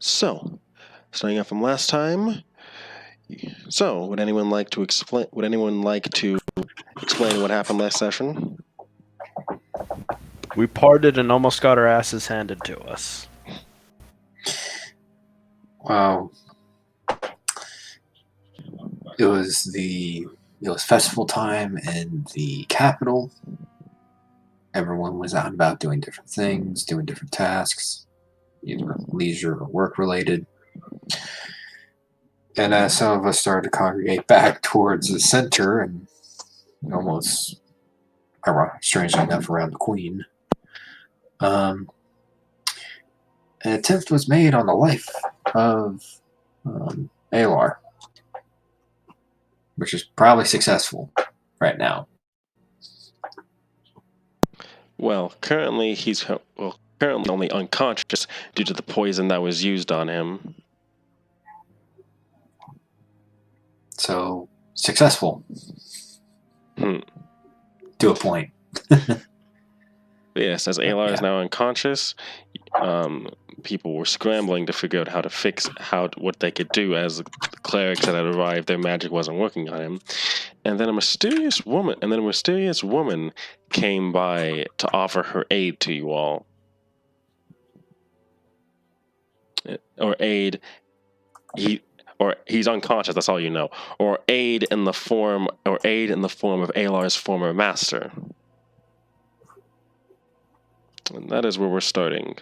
So, starting off from last time. So, would anyone like to explain? Would anyone like to explain what happened last session? We parted and almost got our asses handed to us. Wow. It was festival time in the capital. Everyone was out and about doing different things, doing different tasks, either leisure or work related. And as some of us started to congregate back towards the center and almost, strangely enough, around the Queen, an attempt was made on the life of Aelar, which is probably successful right now. Well, currently he's currently only unconscious due to the poison that was used on him. So, successful. To a point. Yes, as Aelar is now unconscious, people were scrambling to figure out how to fix what they could do, as the clerics that had arrived, their magic wasn't working on him. And then a mysterious woman came by to offer her aid to you all. Or aid, he's unconscious, that's all you know. Or aid in the form of Aelar's former master. And that is where we're starting.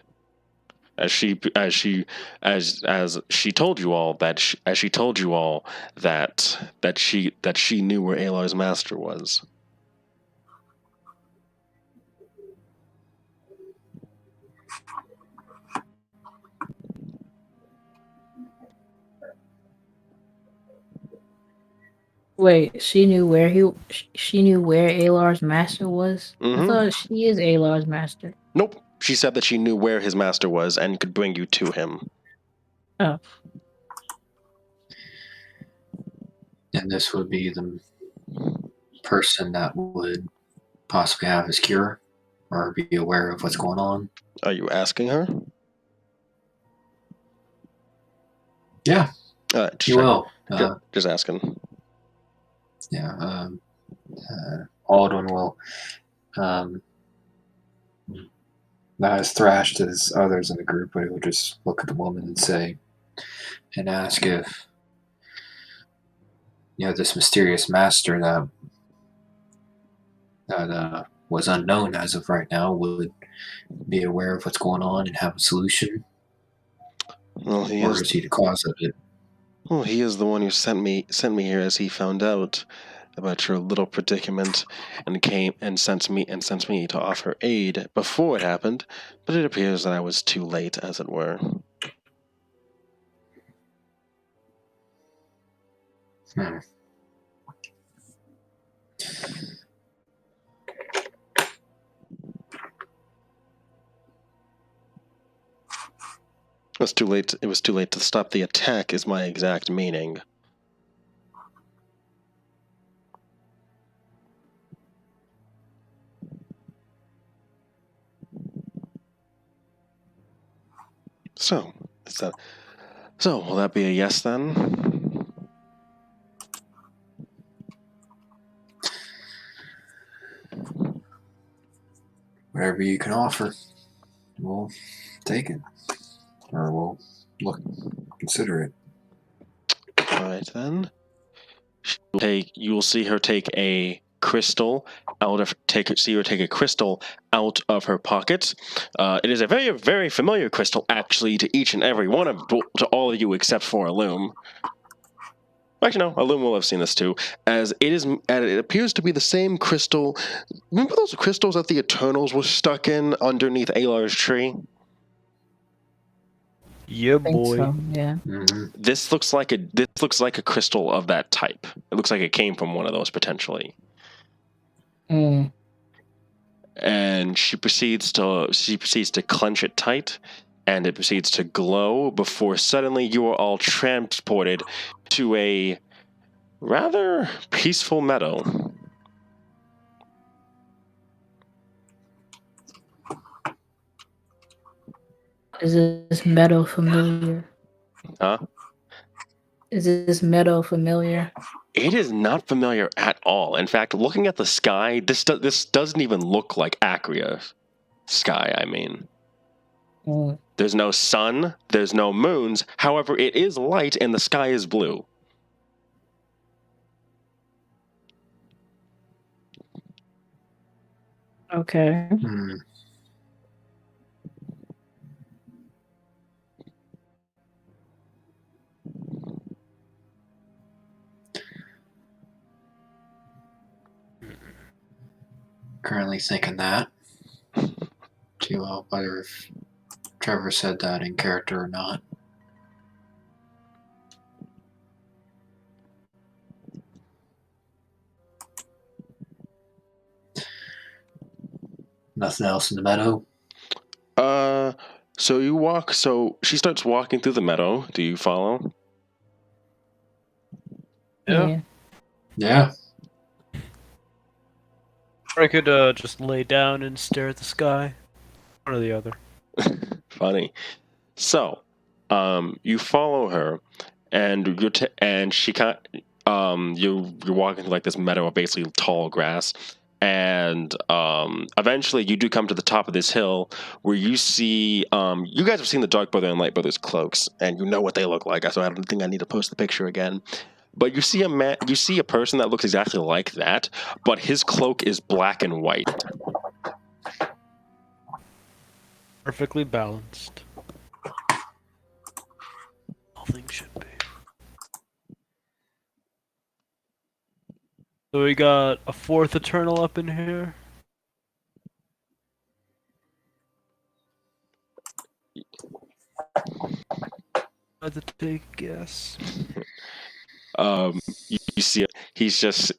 As she told you all that she knew where Aelar's master was. Wait, she knew where Aelar's master was? Mm-hmm. I thought she is Aelar's master. Nope. She said that she knew where his master was and could bring you to him. Oh. And this would be the person that would possibly have his cure or be aware of what's going on. Are you asking her? Yeah. You will. Just asking. Yeah. Aldwin will, not as thrashed as others in the group, but he will just look at the woman and ask if, this mysterious master that was unknown as of right now would be aware of what's going on and have a solution. Well, is he the cause of it? Well, he is the one who sent me here as he found out about your little predicament and sent me to offer aid before it happened, but it appears that I was too late, as it were. It was too late to stop the attack, is my exact meaning. So will that be a yes then? Whatever you can offer, we'll take it. Or we'll consider it. Alright then. You will see her take a crystal take a crystal out of her pocket. It is a very, very familiar crystal, actually, to each and every one to all of you except for Illum. Actually, no, Illum will have seen this too, as it appears to be the same crystal. Remember those crystals that the Eternals were stuck in underneath Aelar's tree? Yeah, boy. So, yeah. Mm-hmm. This looks like a crystal of that type. It looks like it came from one of those potentially. And she proceeds to clench it tight, and it proceeds to glow before suddenly you are all transported to a rather peaceful meadow. Is this meadow familiar? Huh? Is this meadow familiar? It is not familiar at all. In fact, looking at the sky, this doesn't even look like Acria sky, I mean. Mm. There's no sun, there's no moons. However, it is light and the sky is blue. Okay. Hmm. Currently thinking that. To whether if Trevor said that in character or not. Nothing else in the meadow. So she starts walking through the meadow. Do you follow? Yeah. Yeah. Or I could just lay down and stare at the sky. One or the other. Funny. So, you follow her, and she you're walking through like this meadow of basically tall grass, and eventually you do come to the top of this hill where you see you guys have seen the Dark Brother and Light Brother's cloaks, and you know what they look like. So I don't think I need to post the picture again. But you see a person that looks exactly like that, but his cloak is black and white. Perfectly balanced. All things should be. So we got a fourth Eternal up in here. I had to take a guess. You see, he's just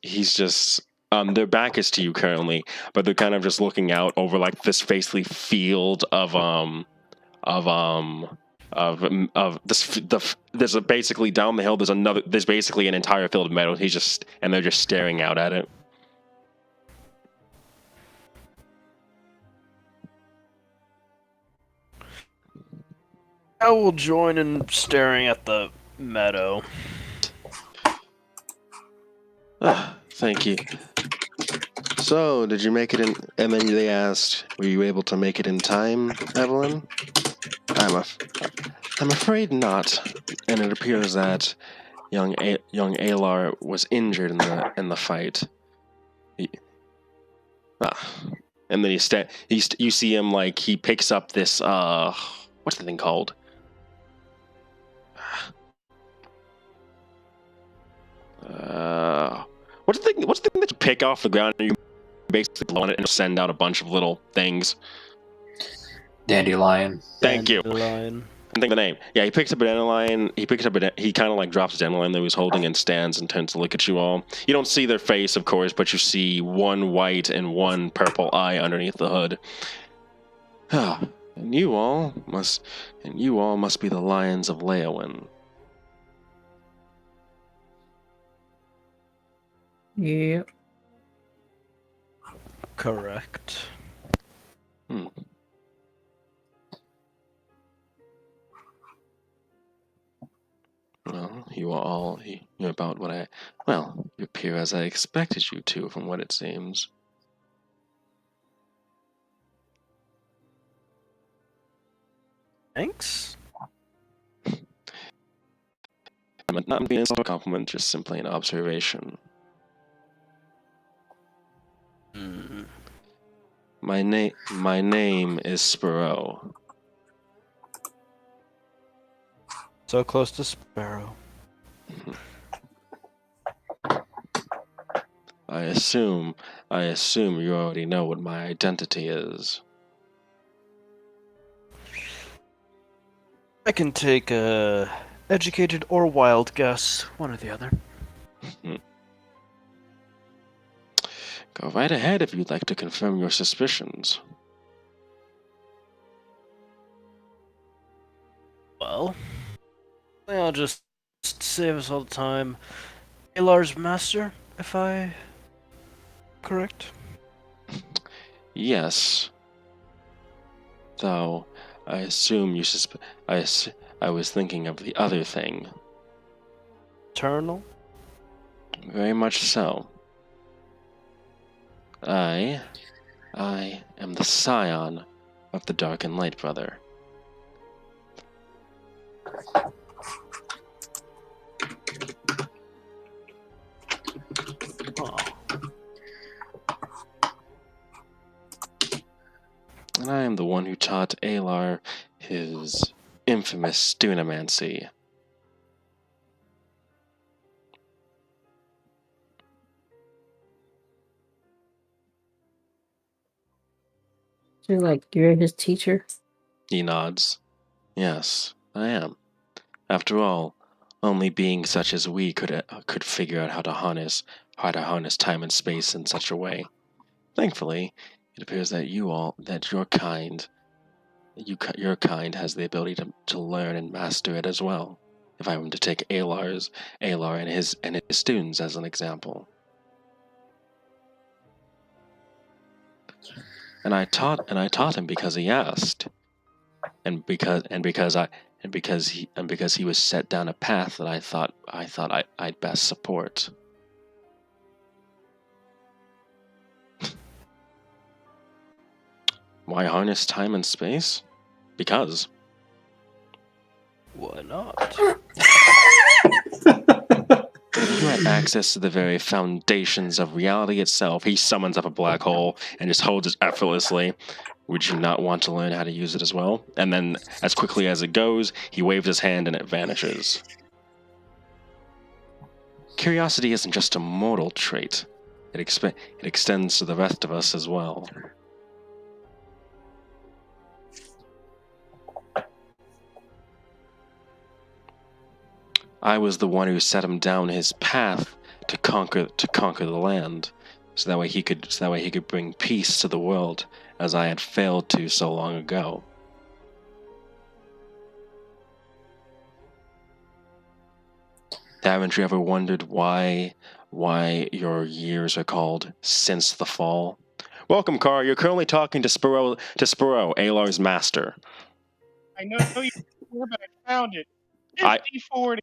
their back is to you currently, but they're kind of just looking out over like this basically field of there's basically down the hill there's basically an entire field of meadow. They're just staring out at it. I will join in staring at the meadow. Thank you. So, did you make it in? And then they asked, "Were you able to make it in time, Evelyn?" I'm afraid not. And it appears that young Aelar was injured in the fight. And then you see him like he picks up this what's the thing called? What's the thing that you pick off the ground and you basically blow on it and send out a bunch of little things? Dandelion. Thank you. Dandelion. I think the name. Yeah, he picks up a dandelion. He kind of like drops a dandelion that he was holding and stands and turns to look at you all. You don't see their face, of course, but you see one white and one purple eye underneath the hood. And you all must be the Lions of Leowin. Yep. Correct. Well, you're about what you appear as I expected you to, from what it seems. Thanks. I'm not being a compliment, just simply an observation. My name is Sparrow. So close to Sparrow. I assume you already know what my identity is. I can take a educated or wild guess, one or the other. Go right ahead if you'd like to confirm your suspicions. Well, I'll just save us all the time. Aelar's master, if I correct? Yes. Though I assume I was thinking of the other thing. Eternal? Very much so. I am the scion of the Dark and Light Brother. Oh. And I am the one who taught Aelar his infamous dunamancy. So, like, you're his teacher? He nods. Yes, I am. After all, only beings such as we could figure out how to harness time and space in such a way. Thankfully, it appears that your kind has the ability to learn and master it as well. If I were to take Aelar and his students as an example. And I taught him because he asked. And because he was set down a path that I thought I'd best support. Why harness time and space? Because. Why not? If you had access to the very foundations of reality itself, he summons up a black hole and just holds it effortlessly. Would you not want to learn how to use it as well? And then, as quickly as it goes, he waves his hand and it vanishes. Curiosity isn't just a mortal trait. It extends to the rest of us as well. I was the one who set him down his path to conquer the land, so that way he could bring peace to the world, as I had failed to so long ago. Haven't you ever wondered why your years are called since the fall? Welcome, Carr. You're currently talking to Spiro, Aelar's master. I know you, but I found it. I- 50-40.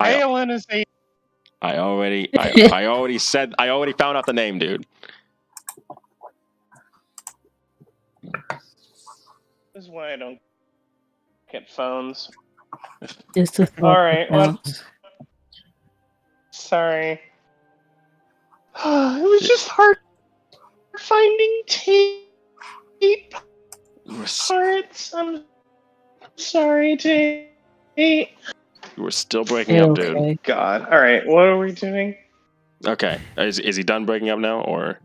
I- Aelar is a. I already found out the name, dude. This is why I don't get phones. It's the All right, what? counts. Sorry. It was just hard finding tape parts. I'm sorry, tape. You were still breaking up, dude. Okay. God. All right, what are we doing? Okay, is he done breaking up now, or?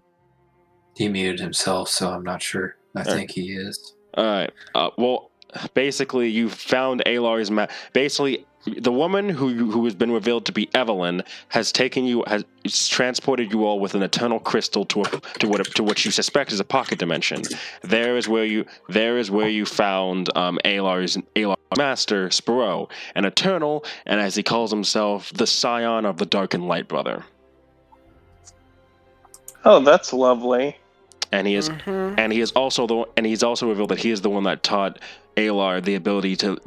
He muted himself, so I'm not sure. I Alright. think he is. All right. Well, basically, you found Aelar's basically, the woman who has been revealed to be Evelyn has transported you all with an eternal crystal to what you suspect is a pocket dimension. There is where you found Aelar's master, Spiro, an eternal, and as he calls himself, the scion of the Dark and Light Brother. Oh, that's lovely. And he is, he's also revealed that he is the one that taught Aelar the ability to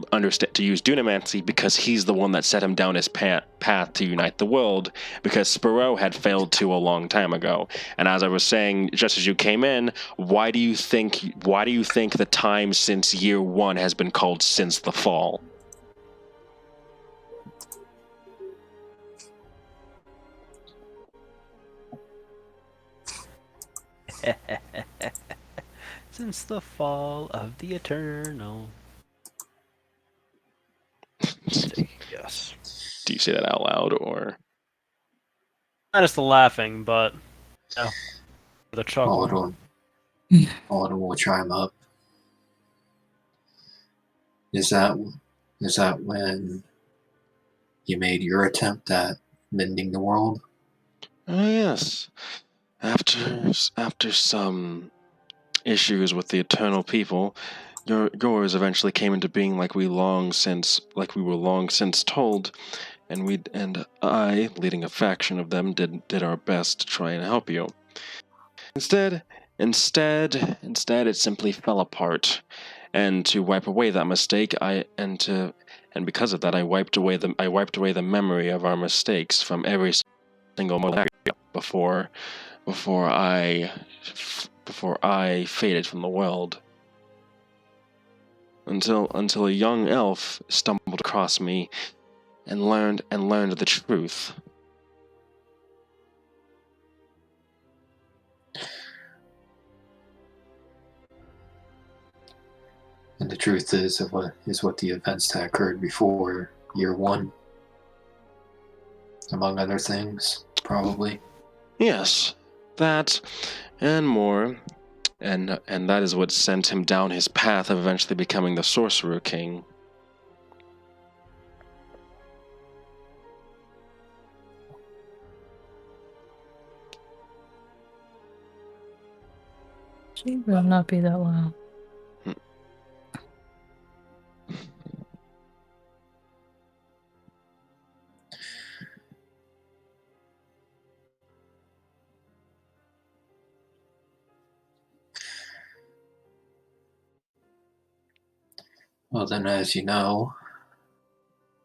use dunamancy, because he's the one that set him down his path to unite the world, because Spiro had failed to a long time ago. And as I was saying, just as you came in, why do you think the time since year one has been called since the fall? Since the fall of the Eternal. Yes. Do you say that out loud, or? Not just the laughing, but no, the chuckle. Alden will chime up. Is that when you made your attempt at mending the world? Oh, yes. After some issues with the Eternal People, yours eventually came into being, like we were long since told, and I, leading a faction of them, did our best to try and help you. Instead, it simply fell apart, and to wipe away that mistake, and because of that, I wiped away the memory of our mistakes from every single moment before I faded from the world. Until a young elf stumbled across me and learned the truth. And the truth is what the events that occurred before year 1, among other things, probably. Yes, that and more, and that is what sent him down his path of eventually becoming the Sorcerer King. She will not be that loud. Well, then, as you know,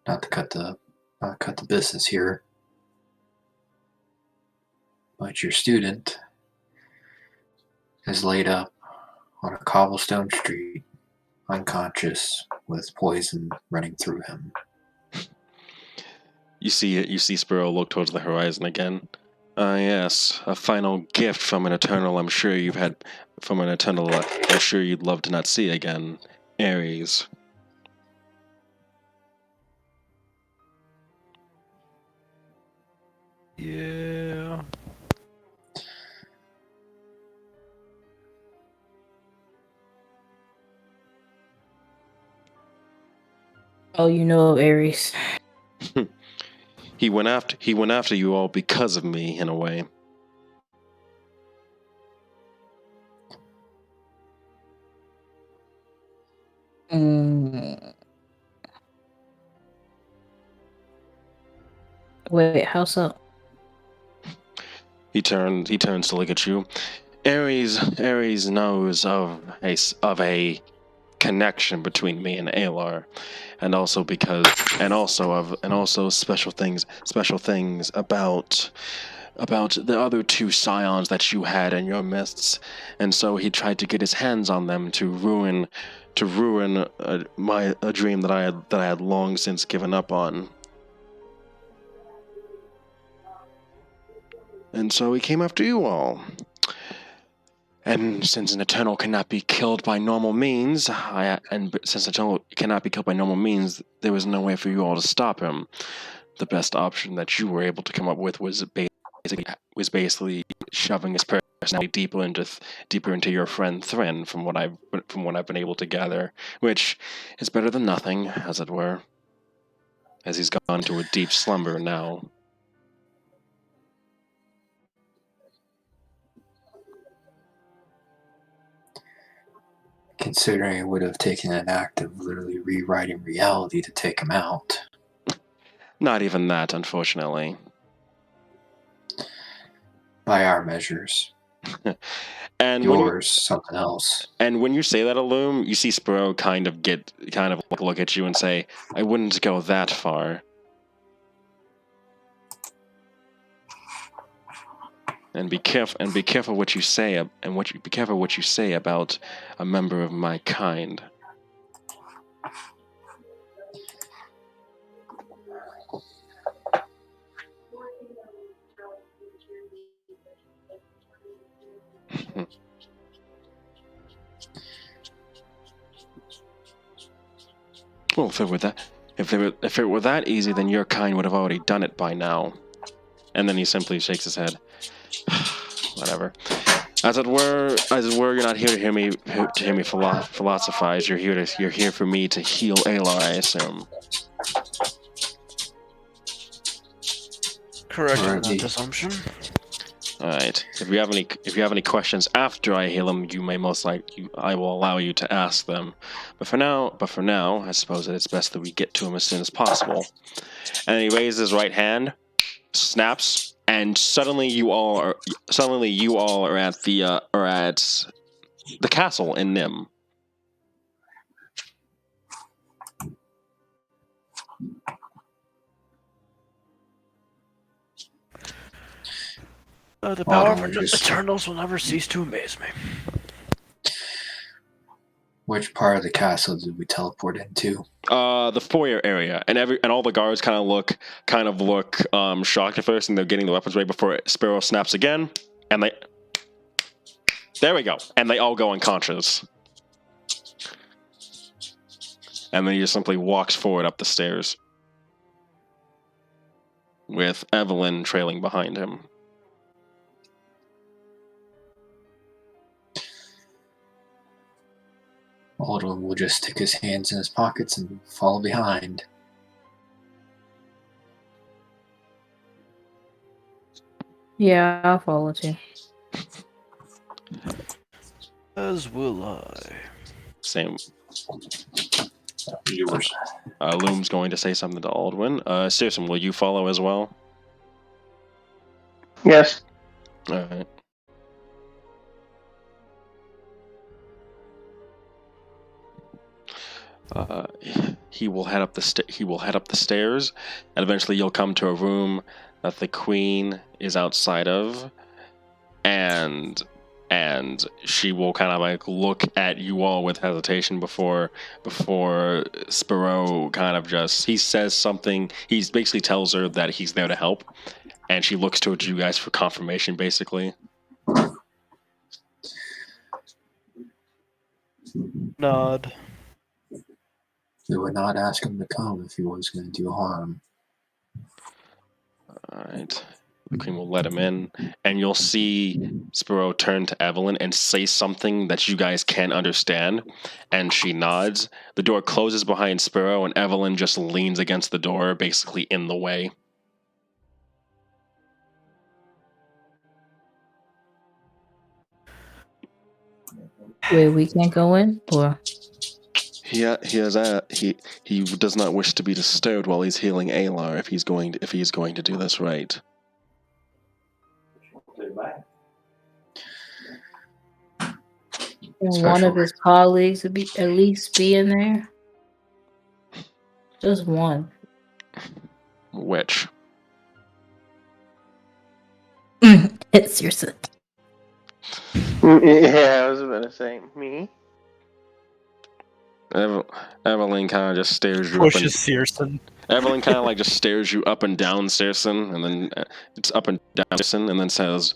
not to cut the business here, but your student is laid up on a cobblestone street, unconscious, with poison running through him. You see Sparrow look towards the horizon again. Ah, yes, a final gift from an eternal I'm sure you'd love to not see again, Ares. Yeah. Oh, you know Ares. He went after you all because of me, in a way. Wait, how so? He turns to look at you. Ares knows of a connection between me and Aelar, and also special things about the other 2 scions that you had in your midst, and so he tried to get his hands on them to ruin a dream that I had long since given up on. And so he came after you all. And since an Eternal cannot be killed by normal means, there was no way for you all to stop him. The best option that you were able to come up with was basically shoving his personality deeper into your friend Thrin, from what I've been able to gather, which is better than nothing, as it were, as he's gone into a deep slumber now. Considering it would have taken an act of literally rewriting reality to take him out. Not even that, unfortunately. By our measures. And yours, something else. And when you say that, Illum, you see Sparrow kind of look at you and say, "I wouldn't go that far." And be careful what you say, be careful what you say about a member of my kind. Well, if it were that easy, then your kind would have already done it by now. And then he simply shakes his head. Whatever. As it were, you're not here to hear me philosophize. You're here for me to heal Aelar, I assume. Correct in that assumption. All right. If you have any questions after I heal him, I will allow you to ask them. But for now, I suppose that it's best that we get to him as soon as possible. And he raises his right hand, snaps, and suddenly you all are at the castle in Nim. The Well, power we're of the just- Eternals will never cease to amaze me. Which part of the castle did we teleport into? The foyer area, and all the guards kind of look shocked at first, and they're getting the weapons ready before Sparrow snaps again, and there we go, and they all go unconscious, and then he just simply walks forward up the stairs, with Evelyn trailing behind him. Alden will just stick his hands in his pockets and follow behind. Yeah, I'll follow too. As will I. Same. Yours. Loom's going to say something to Aldwin. Searson, will you follow as well? Yes. All right. He will head up the stairs, and eventually you'll come to a room that the queen is outside of, and she will kind of like look at you all with hesitation before Sparrow kind of he says something. He basically tells her that he's there to help, and she looks towards you guys for confirmation, basically. Nod. We would not ask him to come if he was going to do harm. Alright. The queen will let him in, and you'll see Sparrow turn to Evelyn and say something that you guys can't understand, and she nods. The door closes behind Sparrow, and Evelyn just leans against the door, basically in the way. Wait, we can't go in? Or He does not wish to be disturbed while he's healing Aelar if he's going to do this right. one of his colleagues would at least be in there? Just one. Which? It's your son. Yeah, I was about to say me. Evelyn kind of just stares you Pushes Searson. Evelyn kind of like just stares you up and down, Searson, and then it's up and down, Searson, and then says,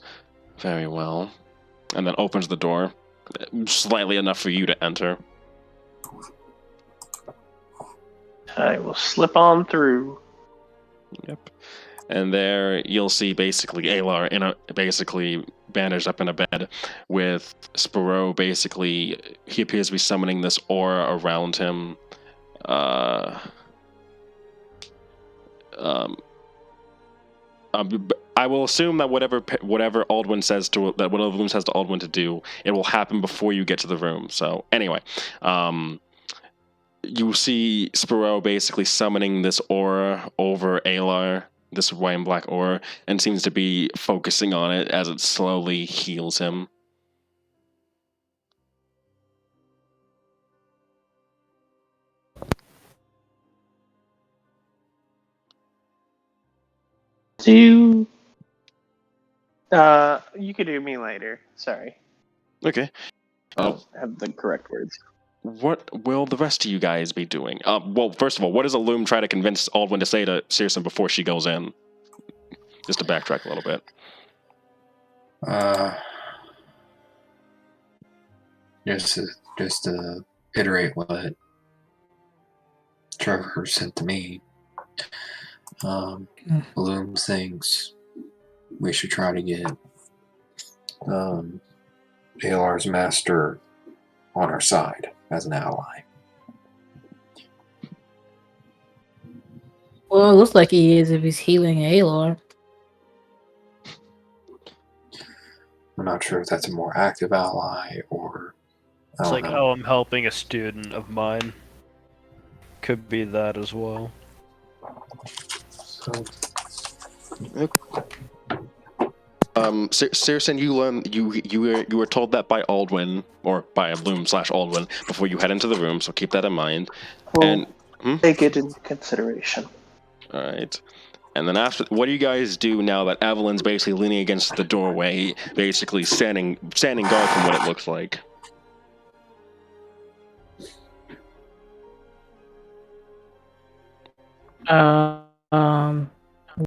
"Very well," and then opens the door, slightly enough for you to enter. I will slip on through. Yep. And there you'll see basically Aelar basically bandaged up in a bed with Sparrow. Basically, he appears to be summoning this aura around him. I will assume that whatever Aldwin says to Aldwin to do, it will happen before you get to the room. So anyway, you see Sparrow basically summoning this aura over Aelar, this white and black aura, and seems to be focusing on it as it slowly heals him. You could do me later. Sorry. Okay. I don't have the correct words. What will the rest of you guys be doing? Well, first of all, what does Loom try to convince Aldwin to say to Searson before she goes in? Just to backtrack a little bit. Just to iterate what Trevor sent to me. Bloom thinks we should try to get Aelar's master on our side as an ally. Well, it looks like he is if he's healing Aelar. I'm not sure if that's a more active ally or... It's like how I'm helping a student of mine. Could be that as well. Searson, you were told that by Aldwin, or by Bloom /Aldwin, before you head into the room, so keep that in mind. Well, And Take it into consideration. All right. And then after, what do you guys do now that Evelyn's basically leaning against the doorway, basically standing guard from what it looks like?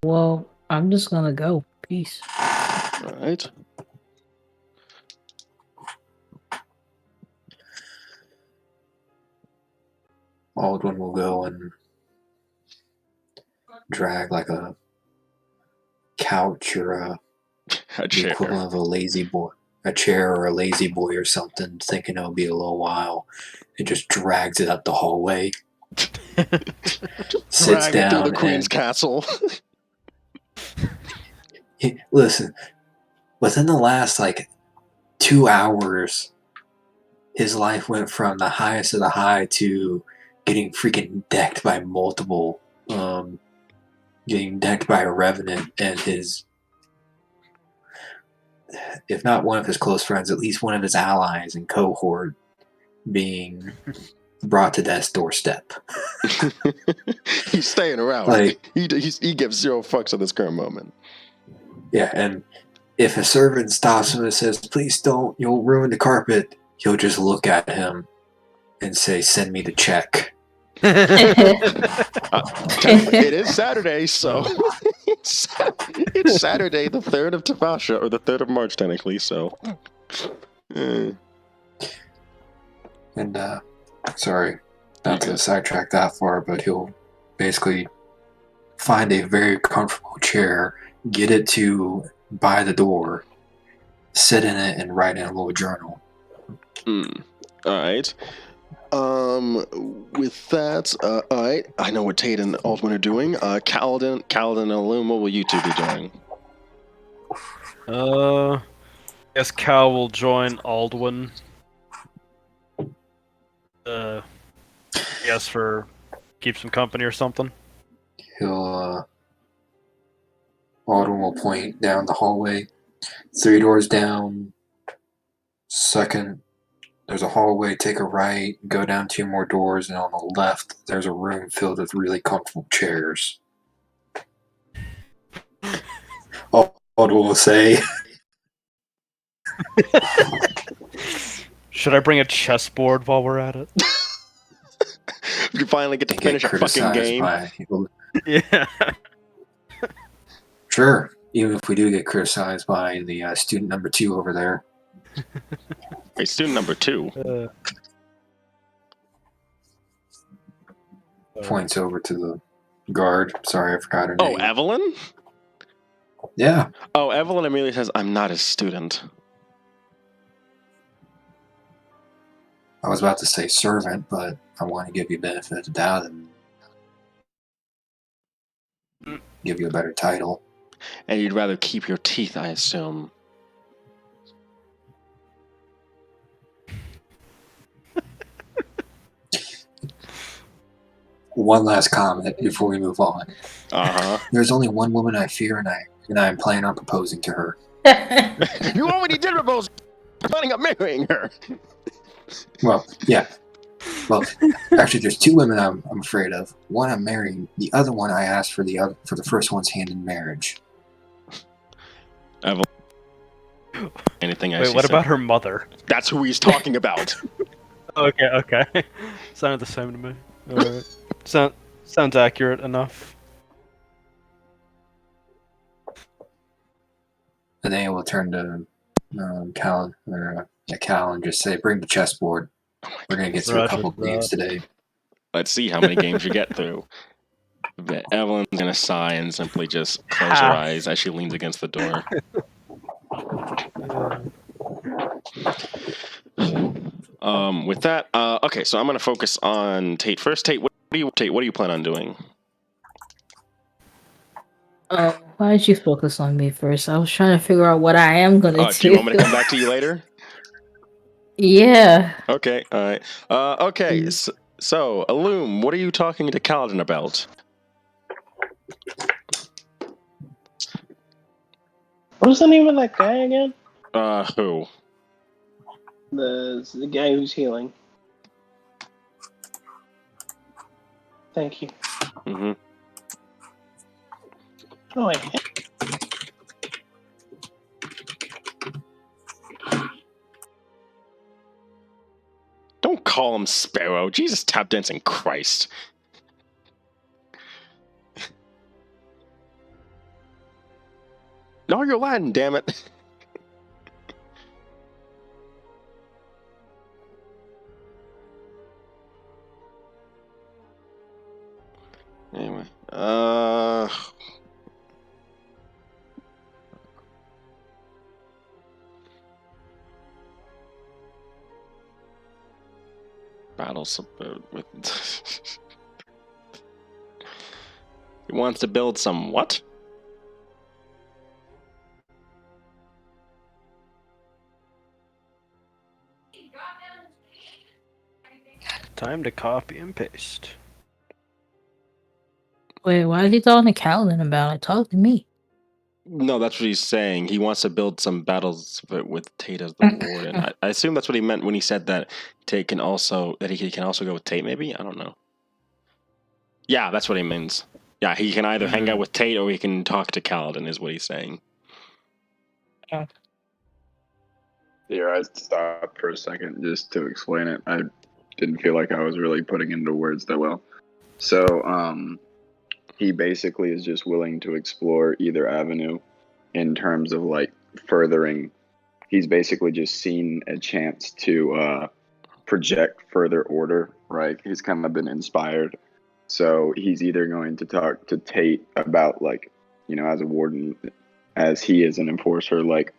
Well, I'm just gonna go. Peace. All right. Aldwin will go and drag like a couch or A the chair. equivalent of a lazy boy, a chair or a lazy boy or something, thinking it'll be a little while. It just drags it up the hallway. Sits Drag it through the down Queen's and castle. listen. Within the last 2 hours, his life went from the highest of the high to getting freaking decked by multiple, getting decked by a revenant and his, if not one of his close friends, at least one of his allies and cohort being brought to death's doorstep. He's staying around. He gives zero fucks at this current moment. Yeah, and if a servant stops him and says, "Please don't, you'll ruin the carpet," he'll just look at him and say, "Send me the check." It is Saturday, so it's Saturday, the 3rd of Tavasha, or the 3rd of March, technically, so. And, sorry, not to sidetrack that far, but he'll basically find a very comfortable chair, get it to by the door, sit in it, and write in a little journal. Alright. With that, alright, I know what Tate and Aldwin are doing. Kaladin and Illum, what will you two be doing? Guess Cal will join Aldwin. Guess for keep some company or something. He'll, Autumn will point down the hallway. 3 doors down. Second, there's a hallway, take a right, go down 2 more doors, and on the left, there's a room filled with really comfortable chairs. Autumn will say, Should I bring a chessboard while we're at it? You finally get to finish a fucking game. Yeah. Sure, even if we do get criticized by the student number 2 over there. Hey, student number 2. Points over to the guard. Sorry, I forgot her name. Oh, Evelyn? Yeah. Oh, Evelyn immediately says, "I'm not a student." I was about to say servant, but I want to give you benefit of the doubt and give you a better title. And you'd rather keep your teeth, I assume. One last comment before we move on. There's only one woman I fear, and I'm planning on proposing to her. You already did propose. You're planning on marrying her. Well, yeah. Well, actually, there's 2 women I'm afraid of. One I'm marrying. The other one I asked for the first one's hand in marriage. Evelyn. Anything else? Wait, what about her mother? That's who he's talking about. Okay. Sounded the same to me. Alright. Sounds accurate enough. And then we'll turn to Cal and just say, "Bring the chessboard. We're gonna get through a couple of games today." Let's see how many games you get through. But Evelyn's gonna sigh and simply just close her eyes as she leans against the door. With that, okay, so I'm gonna focus on Tate first. Tate, what do you plan on doing? Why did you focus on me first? I was trying to figure out what I am gonna do. Do you want me to come back to you later? Yeah. Okay, alright. Okay, so, Illum, what are you talking to Kaladin about? What was the name of that guy again? Who? The guy who's healing. Thank you. Mm-hmm. Oh, wait. Don't call him Sparrow. Jesus, tap dancing Christ. No, you're Latin, damn it. Anyway, battles with. He wants to build some what? Time to copy and paste. Wait, why is he talking to Calvin about it? Talk to me. No, that's what he's saying. He wants to build some battles with Tate as the warden. I assume that's what he meant when he said that Tate can also he can also go with Tate. Maybe, I don't know. Yeah, that's what he means. Yeah, he can either hang out with Tate or he can talk to Kaladin, is what he's saying. Here, I stopped for a second just to explain it. I didn't feel like I was really putting into words that well. So, he basically is just willing to explore either avenue in terms of like furthering. He's basically just seen a chance to project further order, right? He's kind of been inspired. So he's either going to talk to Tate about, like, you know, as a warden, as he is an enforcer, like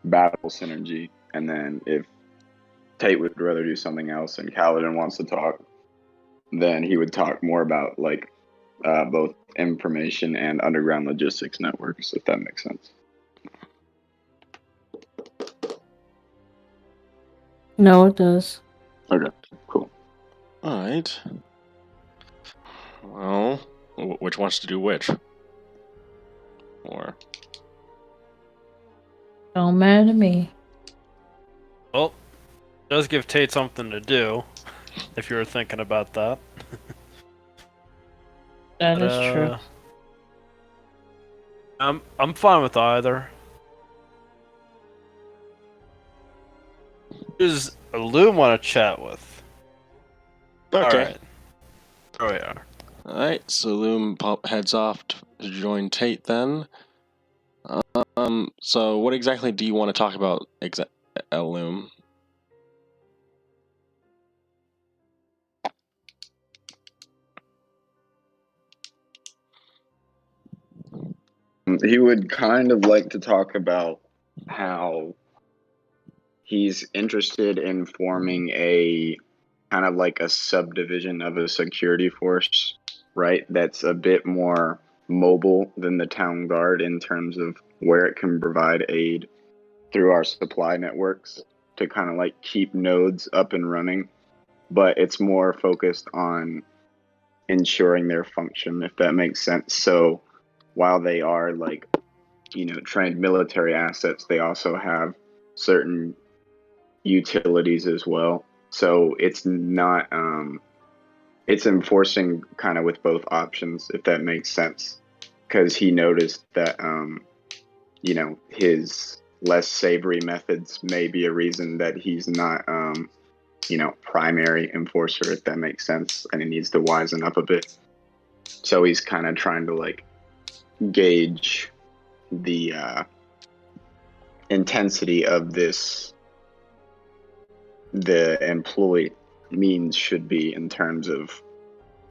battle synergy. And then if Tate would rather do something else and Kaladin wants to talk, then he would talk more about like both information and underground logistics networks, if that makes sense. No, it does. Okay, cool. All right. Well, which wants to do which? Or Don't matter to me. Well, it does give Tate something to do, if you were thinking about that. That is true. I'm fine with either. Does Loom want to chat with? okay. All right. Oh yeah. All right. So Loom heads off to join Tate then. So what exactly do you want to talk about, Loom? He would kind of like to talk about how he's interested in forming a kind of like a subdivision of a security force, right? That's a bit more mobile than the town guard in terms of where it can provide aid through our supply networks to kind of like keep nodes up and running. But it's more focused on ensuring their function, if that makes sense. So while they are like, you know, trained military assets, they also have certain utilities as well. So it's not it's enforcing kind of with both options, if that makes sense, because he noticed that you know, his less savory methods may be a reason that he's not you know, primary enforcer, if that makes sense, and he needs to wisen up a bit. So he's kind of trying to like gauge the intensity of this, the employee means should be in terms of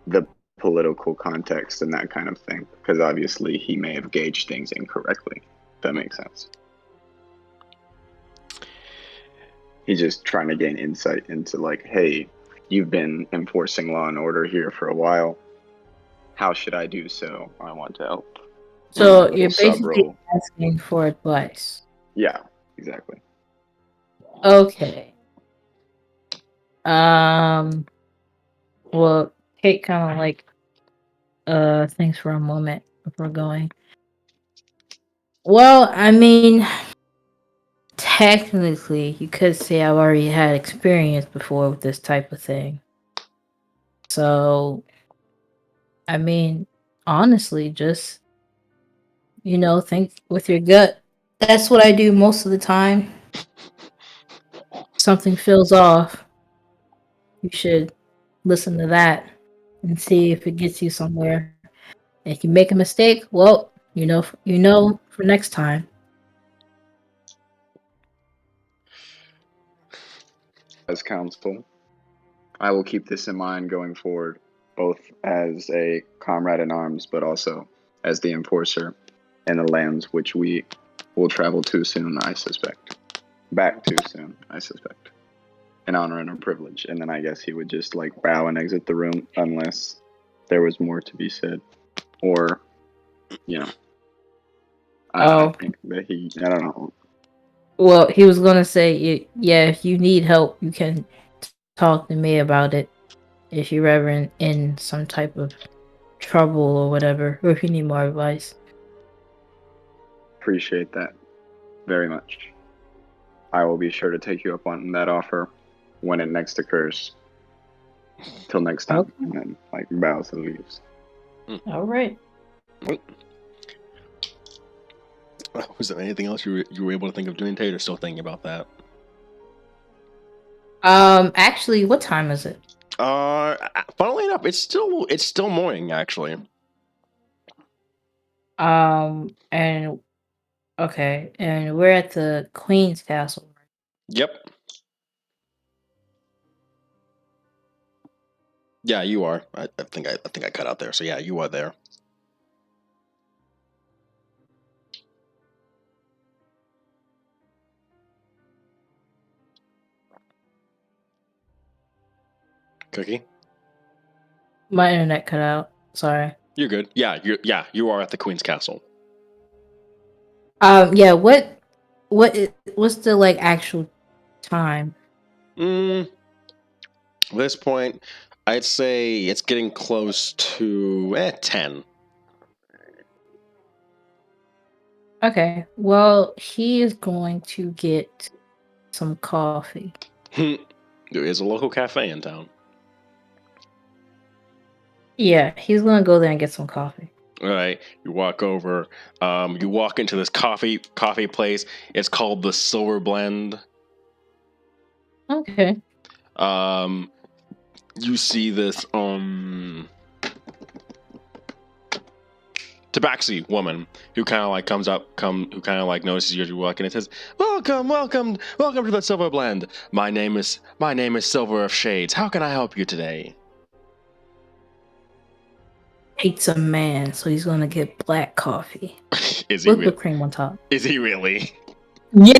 the political context and that kind of thing, because obviously he may have gauged things incorrectly, if that makes sense. He's just trying to gain insight into like, hey, you've been enforcing law and order here for a while. How should I do so? I want to help. So you're basically Sub-role. asking for advice. Yeah, exactly. Okay. Well, Kate kind of like thinks for a moment before going. Well, I mean, technically, you could say I've already had experience before with this type of thing. So, I mean, honestly, just think with your gut. That's what I do most of the time. Something feels off. You should listen to that and see if it gets you somewhere. If you make a mistake, well, for next time. As counsel, I will keep this in mind going forward, both as a comrade in arms, but also as the enforcer in the lands which we will travel to soon, I suspect. Back to soon, I suspect. An honor and a privilege. And then I guess he would just like bow and exit the room unless there was more to be said. Or, I think that I don't know. Well, he was gonna say, yeah, if you need help, you can talk to me about it. If you're ever in some type of trouble or whatever, or if you need more advice. Appreciate that very much. I will be sure to take you up on that offer when it next occurs. Till next time. Okay. And then bows and leaves. All right. Was there anything else you were able to think of doing, Tate, or still thinking about that? Actually, what time is it? Funnily enough, it's still morning, actually. And okay, and we're at the Queen's Castle. Yep. Yeah, you are. I think I cut out there. So yeah, you are there. Cookie? My internet cut out. Sorry. You're good. Yeah, you are at the Queen's Castle. Yeah. What's the actual time? At this point, I'd say it's getting close to 10. Okay. Well, he is going to get some coffee. There is a local cafe in town. Yeah, he's gonna go there and get some coffee. All right, you walk over. You walk into this coffee place. It's called the Silver Blend. Okay. You see this tabaxi woman who kind of who kind of notices you as you walk in and says, welcome to the Silver Blend. My name is Silver of Shades. How can I help you today? Hates a man, so he's gonna get black coffee. Is he with really? whipped cream on top. Is he really? Yeah.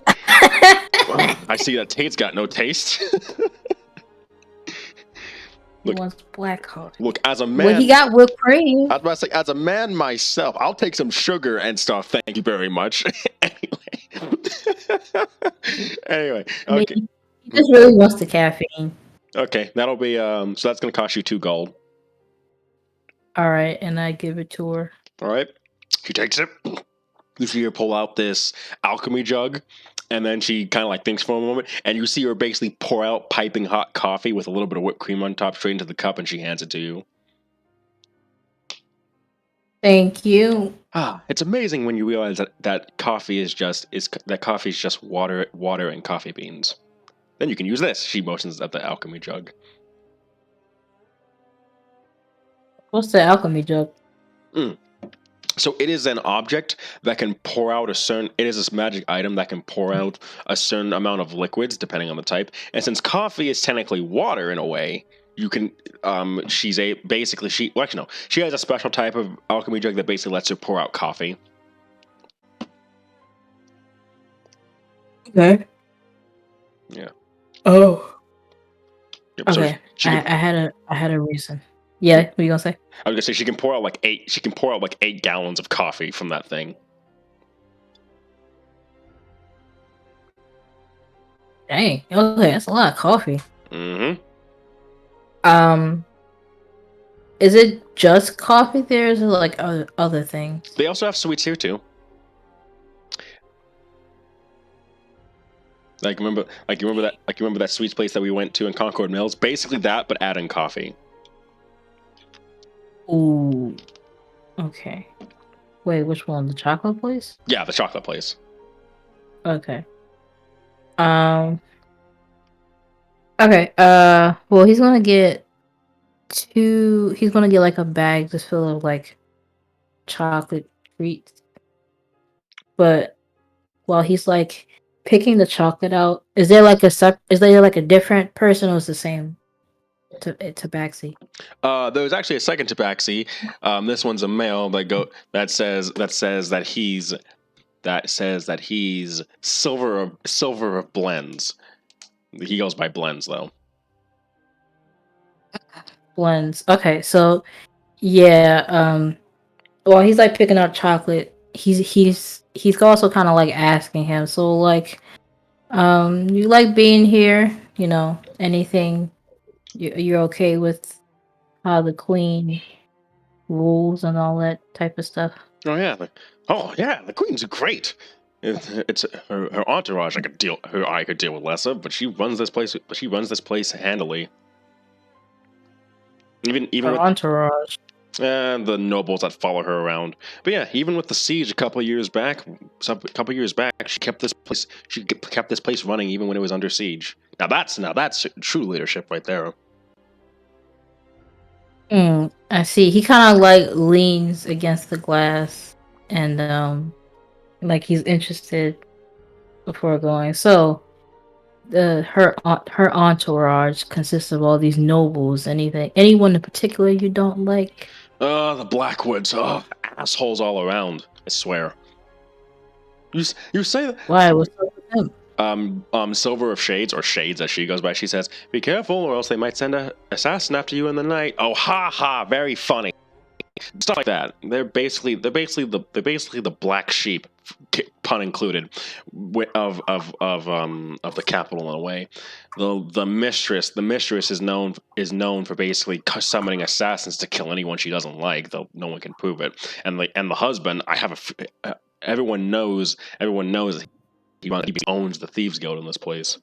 Well, I see that Tate's got no taste. He wants black coffee. Look, as a man, well, he got whipped cream. I was about to say, as a man myself, I'll take some sugar and stuff. Thank you very much. Anyway, okay. He just really wants the caffeine. Okay, that'll be so that's gonna cost you 2 gold. All right, and I give it to her. All right, she takes it. You see her pull out this alchemy jug, and then she kind of thinks for a moment, and you see her basically pour out piping hot coffee with a little bit of whipped cream on top straight into the cup, and she hands it to you. Thank you. It's amazing when you realize that coffee is just water and coffee beans. Then you can use this. She motions at the alchemy jug. What's the alchemy jug? So it is an object that can pour out it is this magic item that can pour out a certain amount of liquids depending on the type. And since coffee is technically water in a way, you can, she has a special type of alchemy jug that basically lets her pour out coffee. Okay. Yeah. Oh. Yep, okay. So I had a reason. Yeah, what are you gonna say? I was gonna say she can pour out 8 gallons of coffee from that thing. Dang. Okay, that's a lot of coffee. Mm-hmm. Is it just coffee there? Or is it other things? They also have sweets here too. Remember that sweets place that we went to in Concord Mills? Basically that, but add in coffee. Ooh. Okay. Wait, which one? The chocolate place? Yeah, the chocolate place. Okay. Okay. Well, he's gonna get two. He's gonna get like a bag just full of like chocolate treats. But while he's like picking the chocolate out, is there like is there like a different person or is it the same tabaxi? There's actually a second tabaxi. This one's a male that says that he's silver of blends. He goes by blends though. Blends. Okay, so yeah, while he's like picking out chocolate, he's also kind of like asking him, so like, you like being here? You know, anything? You're okay with how the queen rules and all that type of stuff? Oh yeah, the queen's great. It's her entourage. I could deal with less of, but she runs this place. Handily. Even Her with entourage. the nobles that follow her around. But yeah, even with the siege a couple years back, she kept this place. She kept this place running even when it was under siege. Now that's true leadership right there. I see. He kind of like leans against the glass and like he's interested before going. So her entourage consists of all these nobles. Anyone in particular you don't like? The Blackwoods. Oh, assholes all around. I swear. You say that. Why? What's up with him? Silver of Shades, or Shades as she goes by, she says, "Be careful, or else they might send an assassin after you in the night." Oh, ha ha! Very funny. Stuff like that. They're basically the black sheep, pun included, of the capital in a way. The mistress is known for basically summoning assassins to kill anyone she doesn't like, though no one can prove it. And the husband, everyone knows he owns the Thieves Guild in this place.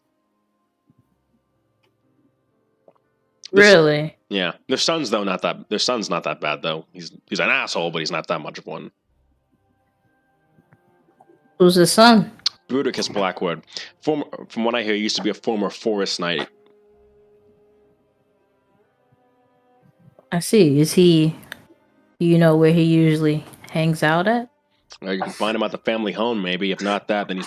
Really? Yeah, their son's not that bad though. He's an asshole, but he's not that much of one. Who's his son? Bruticus Blackwood, from what I hear, used to be a former forest knight. I see. Is he? Do you know where he usually hangs out at? You can find him at the family home, maybe. If not that, then he's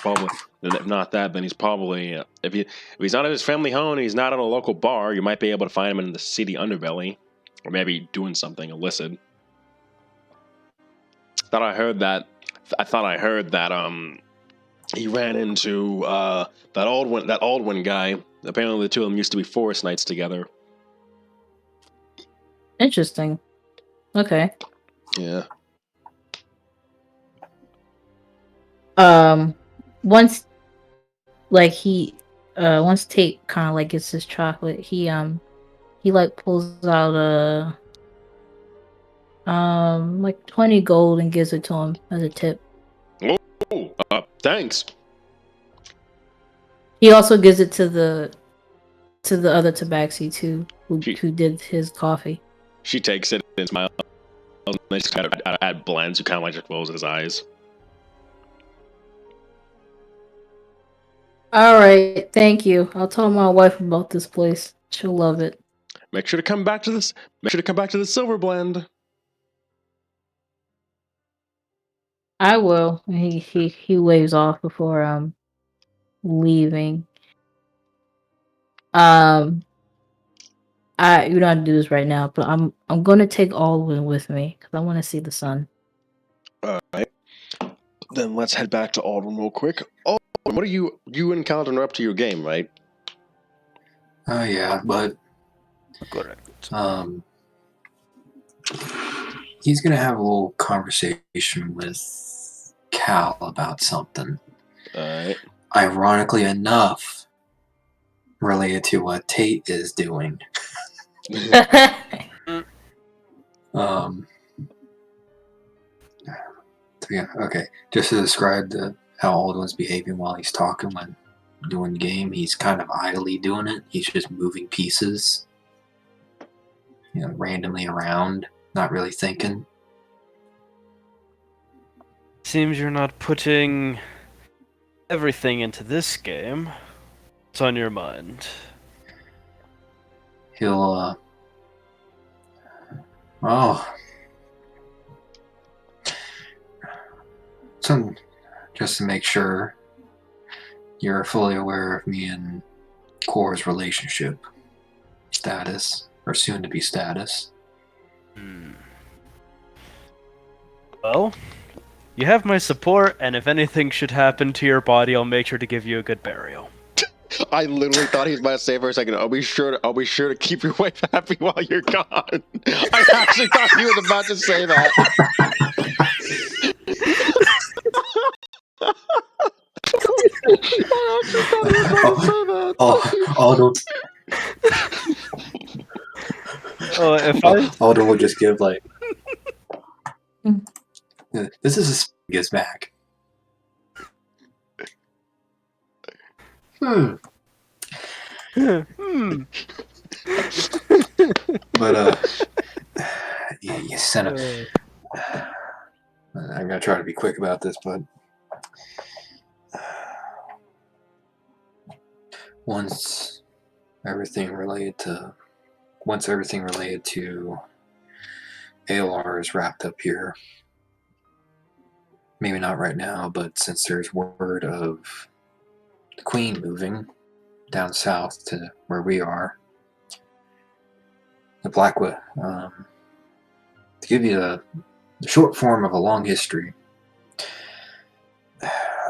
probably. If he's not at his family home, and he's not at a local bar. You might be able to find him in the city underbelly, or maybe doing something illicit. I thought I heard that he ran into that Aldwin guy. Apparently, the two of them used to be forest knights together. Interesting. Okay. Yeah. Once Tate kind of like gets his chocolate, he like pulls out like 20 gold and gives it to him as a tip. Oh, thanks. He also gives it to the other tabaxi too, who did his coffee. She takes it and smiles, and then just kind of at Blends, who kind of like just closes his eyes. All right, thank you. I'll tell my wife about this place. She'll love it. Make sure to come back to this. Make sure to come back to the Silver Blend. I will. He waves off before leaving. You don't have to do this right now, but I'm gonna take Alwyn with me because I want to see the sun. All right. Then let's head back to Aldrin real quick. Oh, what are you and Calvin are up to your game, right? Oh yeah, but Correct. He's gonna have a little conversation with Cal about something. All right. Ironically enough, related to what Tate is doing. Yeah, okay. Just to describe how Alden's behaving while he's talking when doing the game, he's kind of idly doing it. He's just moving pieces, randomly around. Not really thinking. Seems you're not putting everything into this game. What's on your mind? He'll, oh. Just to make sure you're fully aware of me and Core's relationship status, or soon to be status. Well, you have my support, and if anything should happen to your body, I'll make sure to give you a good burial. I literally thought he was about to say for a second, I'll be sure to keep your wife happy while you're gone. I actually thought he was about to say that. I actually thought he was about to say that. Alden, Oh, if I Alden will just give like, this is a gives back. But you sent a. I'm gonna try to be quick about this, but once everything related to Aelar is wrapped up here, maybe not right now, but since there's word of the Queen moving down south to where we are, the Blackwood, to give you the short form of a long history,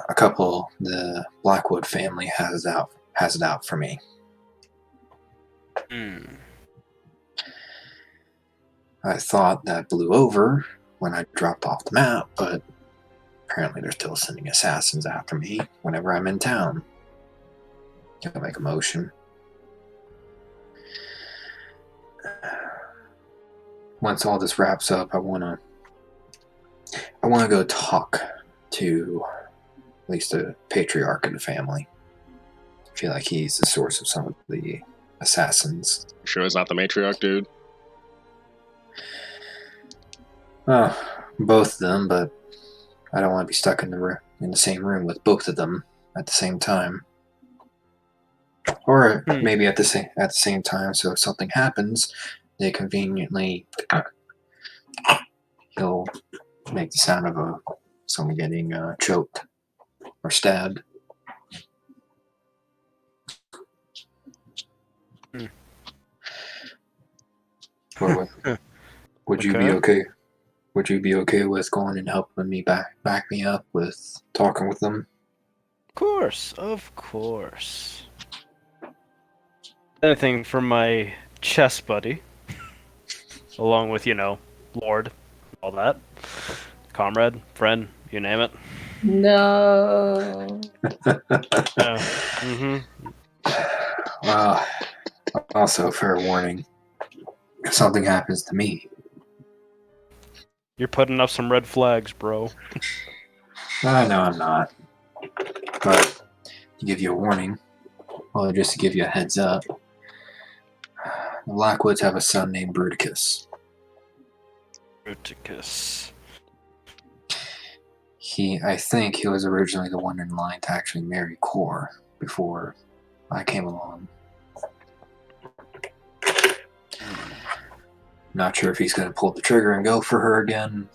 the Blackwood family has it out for me. I thought that blew over when I dropped off the map, but apparently they're still sending assassins after me whenever I'm in town. Can't make a motion. Once all this wraps up, I wanna go talk to at least the patriarch of the family. I feel like he's the source of some of the assassins. Sure it's not the matriarch, dude? Both of them, but I don't want to be stuck in the same room with both of them at the same time. Or maybe at the same time, so if something happens, they conveniently he'll make the sound of someone getting choked or stabbed. Would you be okay? Would you be okay with going and helping me back me up with talking with them? Of course. Anything for my chess buddy, along with Lord, all that, comrade, friend, you name it. No. Well, also fair warning. If something happens to me, You're putting up some red flags, bro. I know I'm not. But to give you a warning, well, just to give you a heads up, the Blackwoods have a son named Bruticus. I think he was originally the one in line to actually marry Core before I came along. Not sure if he's going to pull the trigger and go for her again.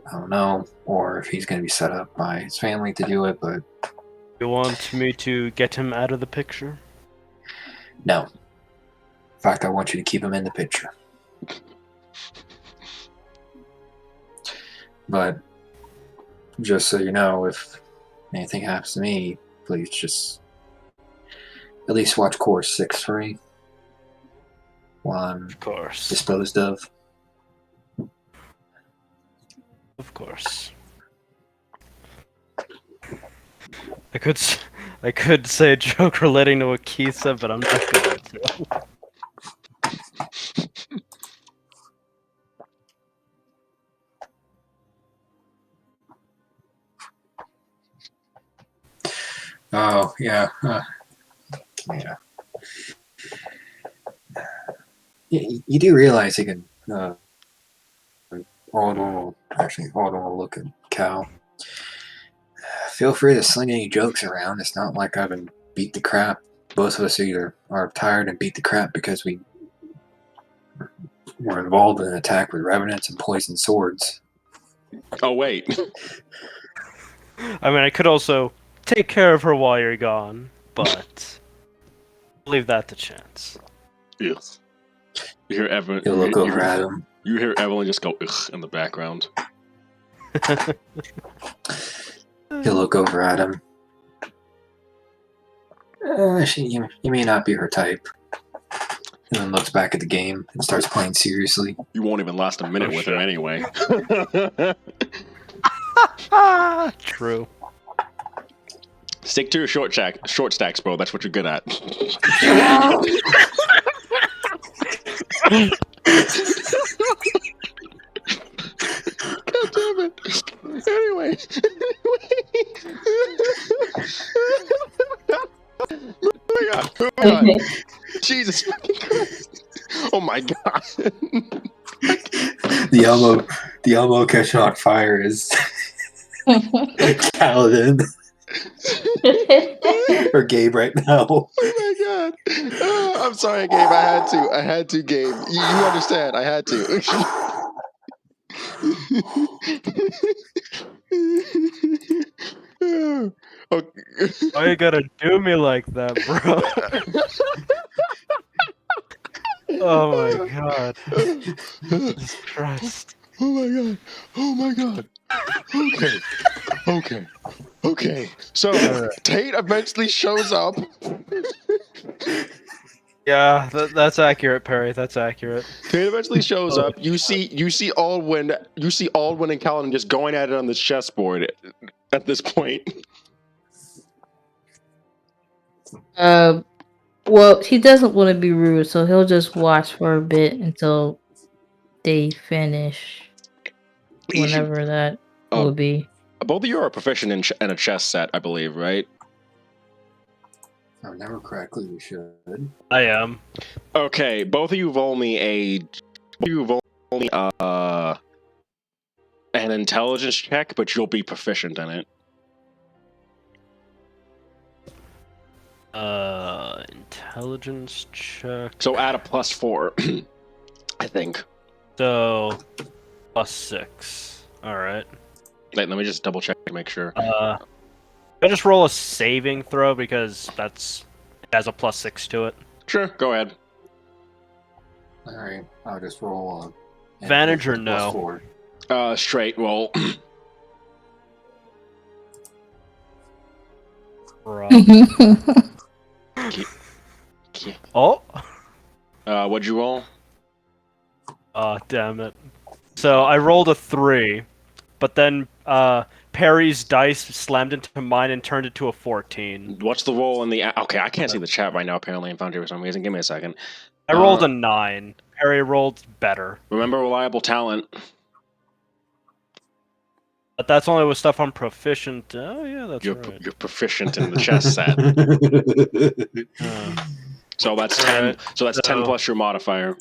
I don't know. Or if he's going to be set up by his family to do it, but... You want me to get him out of the picture? No. In fact, I want you to keep him in the picture. But just so you know, if anything happens to me, please just at least watch Course 6 for me while I'm disposed of. Of course. I could say a joke relating to what Keith said, but I'm not going to. Oh, yeah. Yeah. You do realize he can Alden will look at Cal. Feel free to sling any jokes around. It's not like I've been beat the crap. Both of us either are tired and beat the crap because we were involved in an attack with revenants and poisoned swords. Oh wait. I mean, I could also take care of her while you're gone, but leave that to chance. Yes. You hear Evelyn. He'll look over at him. You hear Evelyn just go ugh in the background. He'll look over at him. You may not be her type. And then looks back at the game and starts playing seriously. You won't even last a minute with her anyway. True. Stick to your short stacks, bro. That's what you're good at. God damn it. Anyway. Oh my God. Jesus fucking Christ. Oh my God. The Elmo catching on fire is Paladin. Or Gabe right now. Oh my God. I'm sorry, Gabe. I had to, Gabe. You understand. I had to. Okay. Why you gotta do me like that, bro? Oh my God. Jesus Christ. Oh my God. Oh my God. Okay. So Tate eventually shows up. Yeah, that's accurate, Perry. That's accurate. Tate eventually shows up. You see Aldwin and Callan just going at it on the chessboard at this point. Well, he doesn't want to be rude, so he'll just watch for a bit until they finish. Whenever that will be. Both of you are proficient in a chess set, I believe, right? If I remember correctly, we should. I am. Okay, both of you roll me an intelligence check, but you'll be proficient in it. Intelligence check. So add a +4, I think. So, +6. Alright. Wait, let me just double check to make sure. I just roll a saving throw because it has a +6 to it. Sure, go ahead. Alright, I'll just roll Advantage or no? +4. Straight roll. Oh! What'd you roll? Damn it. So I rolled a 3, but then Perry's dice slammed into mine and turned it to a 14. What's the roll in the... Okay, I can't see the chat right now, apparently, in Foundry for some reason. Give me a second. I rolled a 9. Perry rolled better. Remember reliable talent. But that's only with stuff I'm proficient. Oh, yeah, that's right. You're proficient in the chess set. So that's 10. Right. So that's 10 plus your modifier.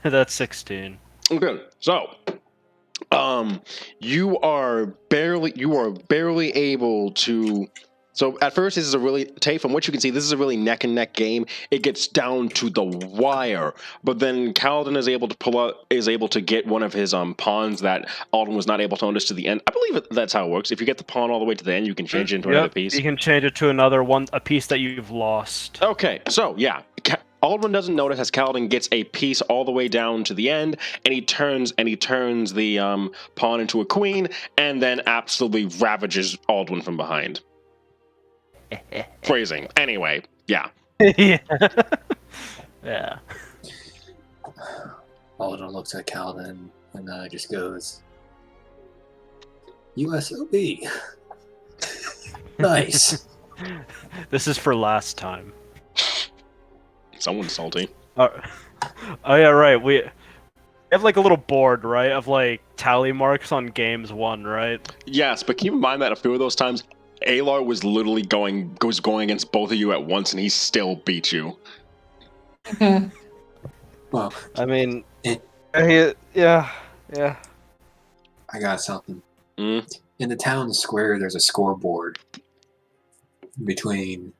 That's 16. Good. So, you are barely able to. So at first, this is a really, Tay, from what you can see, this is a really neck and neck game. It gets down to the wire, but then Kaladin is able to get one of his pawns that Alden was not able to notice to the end. I believe that's how it works. If you get the pawn all the way to the end, you can change it into another piece. You can change it to a piece that you've lost. Okay, so yeah. Aldrin doesn't notice as Kaladin gets a piece all the way down to the end, and he turns the pawn into a queen, and then absolutely ravages Aldwin from behind. Phrasing. Anyway, yeah. Yeah. Yeah. Aldrin looks at Kaladin and just goes, USOB. Nice. This is for last time. Someone's salty. Oh yeah, right. We have like a little board, right, of like tally marks on games won, right? Yes, but keep in mind that a few of those times, Aelar was literally going against both of you at once, and he still beat you. Well, I mean, Yeah. I got something. Mm. In the town square, there's a scoreboard between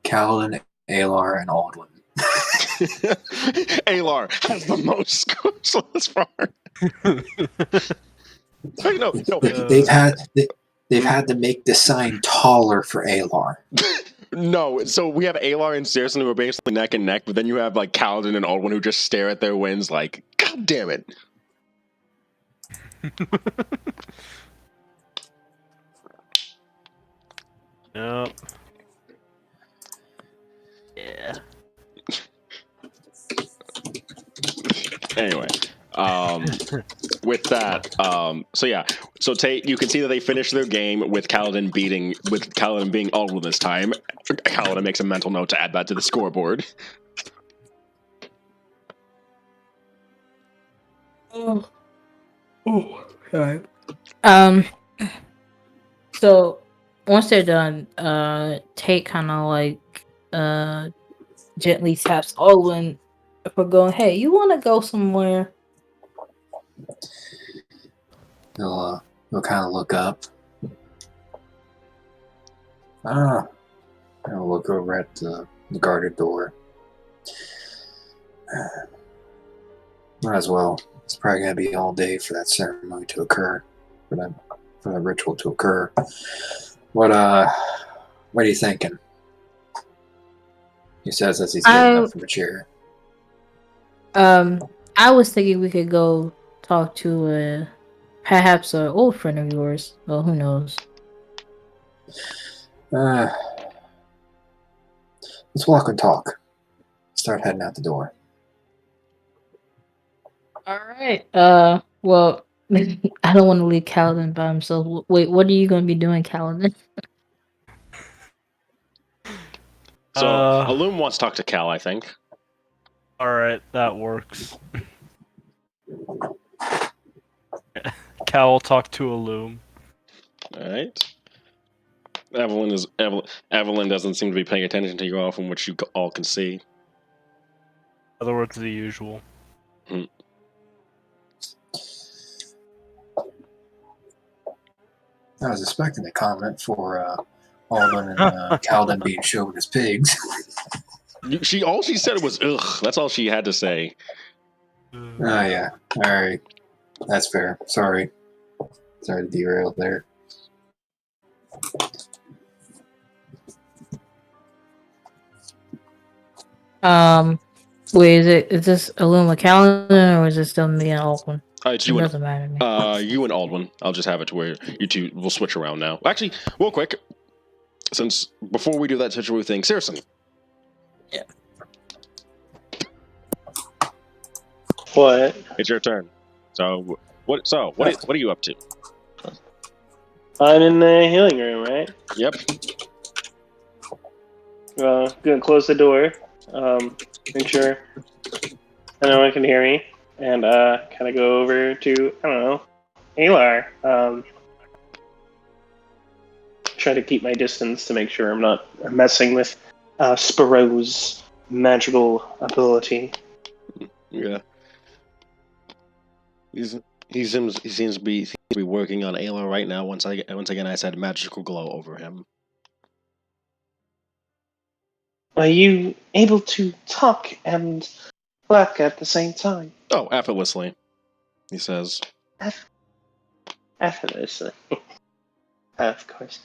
Kaladin, Aelar, and Aldwin. Aelar has the most scores thus far. Wait, no. They've had to make the sign taller for Aelar. No, so we have Aelar and Searson who are basically neck and neck, but then you have like Kaladin and Aldwin who just stare at their wins like, God damn it. Yep. Yeah. Anyway, with that, so Tate, you can see that they finished their game with Kaladin being Aldwin this time. Kaladin makes a mental note to add that to the scoreboard. Oh, sorry. So once they're done, Tate kind of like gently taps Olwen for going, hey, you want to go somewhere? He'll kind of look up. I'll look over at the guarded door. Might as well. It's probably gonna be all day for that ceremony to occur, for that ritual to occur. What are you thinking? He says as he's getting up from a chair. I was thinking we could go talk to perhaps an old friend of yours. Well, who knows? Let's walk and talk. Start heading out the door. All right. Well, I don't want to leave Kaladin by himself. Wait, what are you going to be doing, Kaladin? So Illum wants to talk to Cal, I think. Alright, that works. Cal will talk to Illum. Alright. Evelyn doesn't seem to be paying attention to you all from what you all can see. In other words, the usual. I was expecting a comment for Alden and Kaladin being shown as pigs. All she said was ugh. That's all she had to say. Oh yeah. All right. That's fair. Sorry to derail there. Wait, is this Illuma Kaladin or is it still me and Alwyn? It's It you doesn't matter to me. you and Aldwin. I'll just have it to where you two will switch around now. Actually, real quick, since before we do that switcheroo thing, Searson. Yeah. What? It's your turn. So what are you up to? I'm in the healing room, right? Yep. Gonna close the door. Make sure no one can hear me, and kind of go over to Aelar. Try to keep my distance to make sure I'm not messing with Sparrow's magical ability. Yeah. He seems to be working on Aelar right now. Once again, I said magical glow over him. Are you able to talk and work at the same time? Oh, effortlessly, he says. Effortlessly. Of course.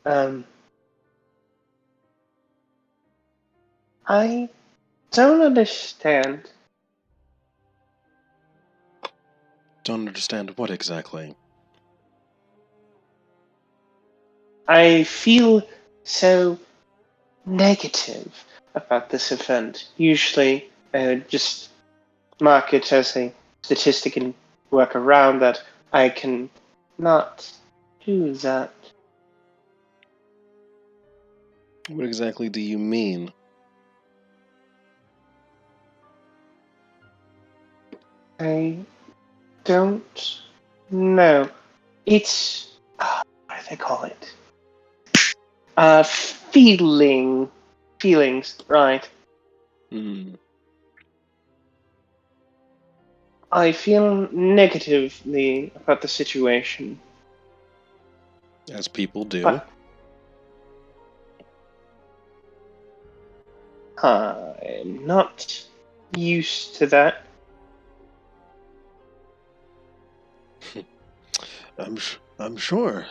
I don't understand. Don't understand what exactly. I feel so negative about this event. Usually, I would just mark it as a statistic and work around that. I can not do that. What exactly do you mean? I don't know. It's what do they call it? Feelings, right? Hmm. I feel negatively about the situation. As people do. But I'm not used to that. I'm sure.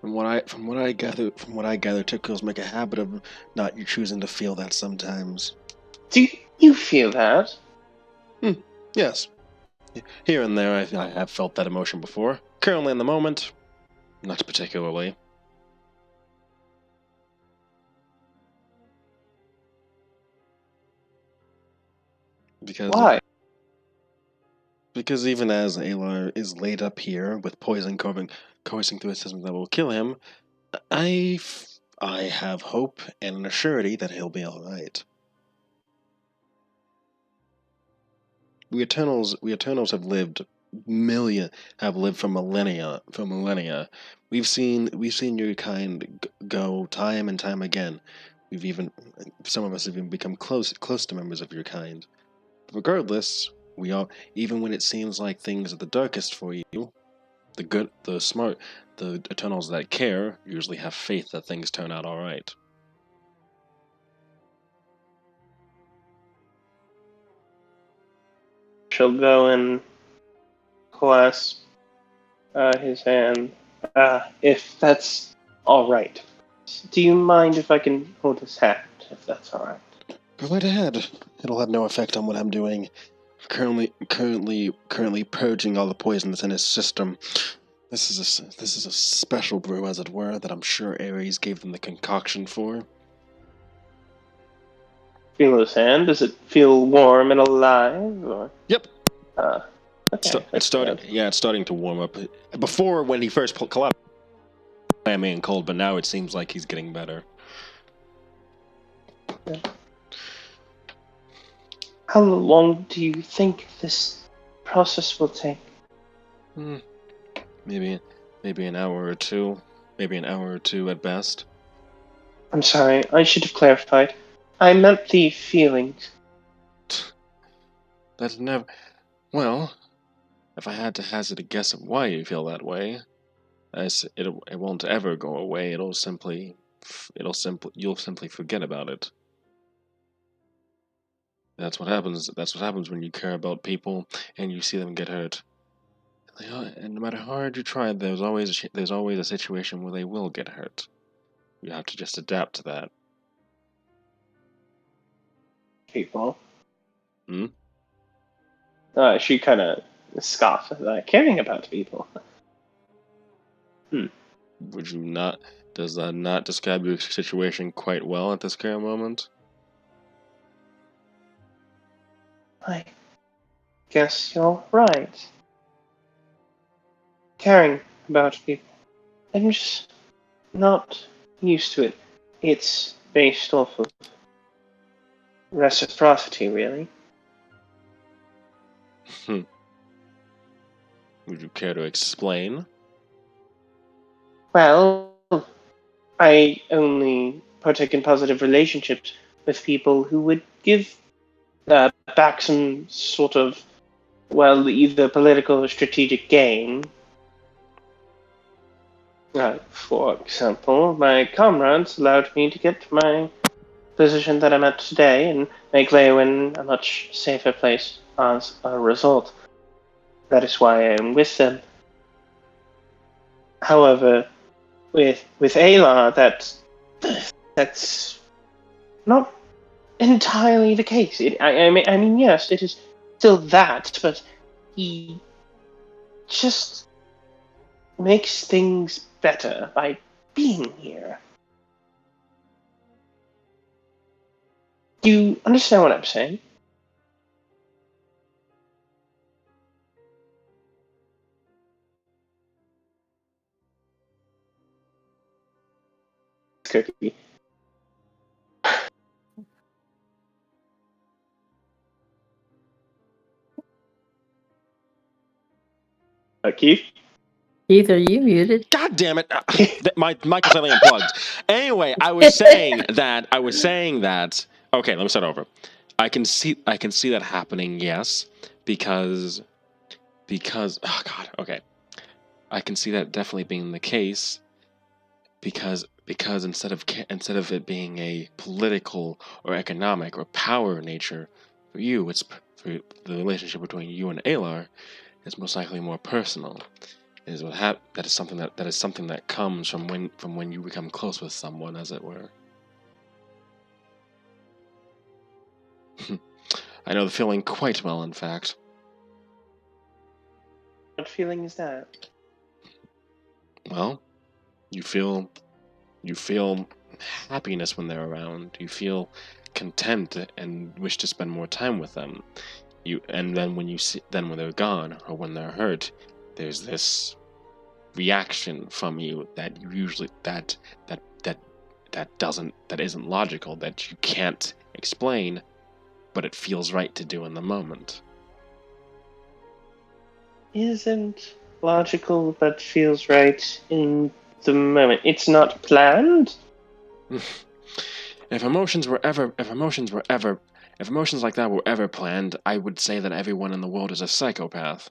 From what I gather, typicals make a habit of not choosing to feel that sometimes. Do you feel that? Yes. Here and there, I have felt that emotion before. Currently, in the moment, not particularly. Because Why? Because even as Aelar is laid up here with poison coursing through his system that will kill him, I have hope and an assurity that he'll be all right. We Eternals have lived for millennia. We've seen your kind go time and time again. Some of us have even become close to members of your kind. Regardless, we all, even when it seems like things are the darkest for you, the good, the smart, the Eternals that care usually have faith that things turn out all right. She'll go and clasp his hand. If that's all right. Do you mind if I can hold his hand, if that's all right? Go right ahead. It'll have no effect on what I'm doing. Currently purging all the poison that's in his system. This is a special brew, as it were, that I'm sure Ares gave them the concoction for. Feel his hand? Does it feel warm and alive? Or? Yep. Okay. It's starting. Yeah, it's starting to warm up. Before, when he first collapsed, clammy and cold, but now it seems like he's getting better. Yeah. How long do you think this process will take? Maybe an hour or two. Maybe an hour or two at best. I'm sorry, I should have clarified. I meant the feelings. That's never. Well, if I had to hazard a guess of why you feel that way, it won't ever go away. You'll simply forget about it. That's what happens. That's what happens when you care about people and you see them get hurt. And no matter how hard you try, there's always a situation where they will get hurt. You have to just adapt to that. People. Hmm? She kind of scoffs at that. Caring about people. Would you not? Does that not describe your situation quite well at this current moment? I guess you're right. Caring about people. I'm just not used to it. It's based off of reciprocity, really. Would you care to explain? Well, I only partake in positive relationships with people who would give back some sort of, well, either political or strategic gain. For example, my comrades allowed me to get to my position that I'm at today and make Leowyn a much safer place as a result. That is why I am with them. However, with Aelar, that's not entirely the case. I mean, yes, it is still that, but he just makes things better by being here. Do you understand what I'm saying? Cookie. Keith? Keith, are you muted? God damn it! My mic is suddenly unplugged. Anyway, I was saying that. Okay, let me start over. I can see that happening. Yes, because because oh god, okay, I can see that definitely being the case because instead of it being a political or economic or power nature for you, it's for the relationship between you and Aelar is most likely more personal. Is what that is something that comes from when you become close with someone, as it were. I know the feeling quite well, in fact. What feeling is that? Well, you feel happiness when they're around. You feel content and wish to spend more time with them. And then when they're gone or when they're hurt, there's this reaction from you that you usually that isn't logical, that you can't explain, but it feels right to do in the moment. Isn't logical, but feels right in the moment. It's not planned. If emotions like that were ever planned, I would say that everyone in the world is a psychopath.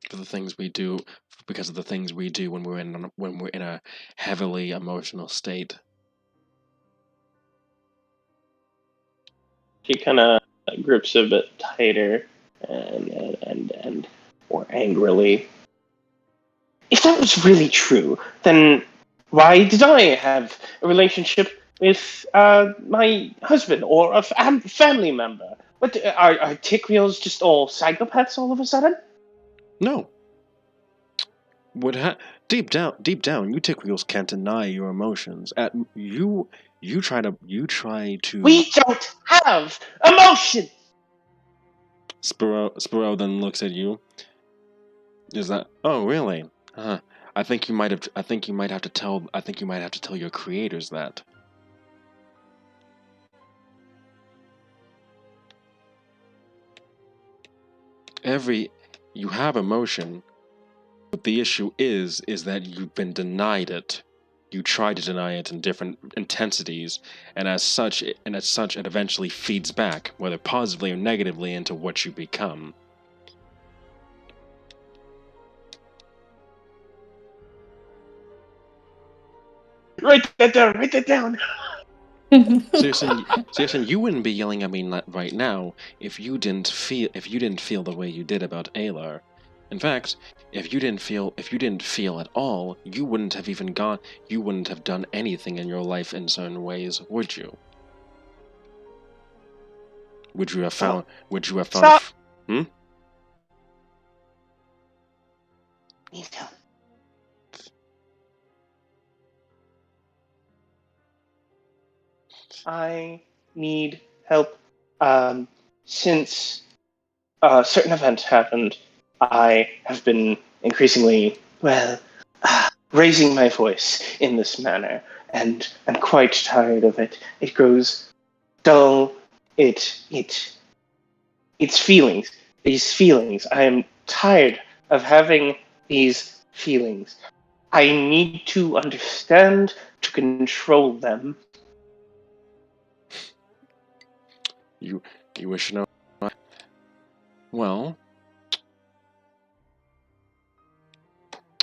For the things we do, because of the things we do when we're in a heavily emotional state. She kind of grips a bit tighter and more angrily. If that was really true, then why did I have a relationship with my husband or a family member? What are Tickreels just all psychopaths all of a sudden? No. Deep down, you Tickreels can't deny your emotions. You try to. We don't have emotion. Spiro then looks at you. Is that? Oh, really? I think you might have to tell your creators that. You have emotion, but the issue is that you've been denied it. You try to deny it in different intensities, and as such it eventually feeds back, whether positively or negatively, into what you become. Write that down. Seriously, you wouldn't be yelling at me right now if you didn't feel the way you did about Aelar. In fact, if you didn't feel at all, you wouldn't have done anything in your life in certain ways, would you? Would you have found? Stop. Hmm? Need help. I need help. Since a certain event happened, I have been increasingly, raising my voice in this manner, and I'm quite tired of it. It grows dull. It's feelings. These feelings. I am tired of having these feelings. I need to understand to control them. You wish to know? Well,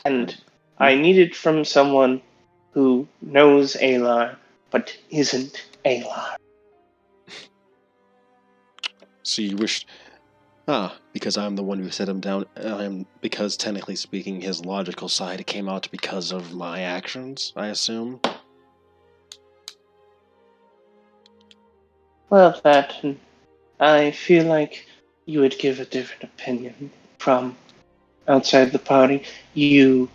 And I need it from someone who knows Aelar, but isn't Aelar. so you wish? Because I'm the one who set him down. Because technically speaking, his logical side came out because of my actions, I assume. Well, I feel like you would give a different opinion from outside the party. You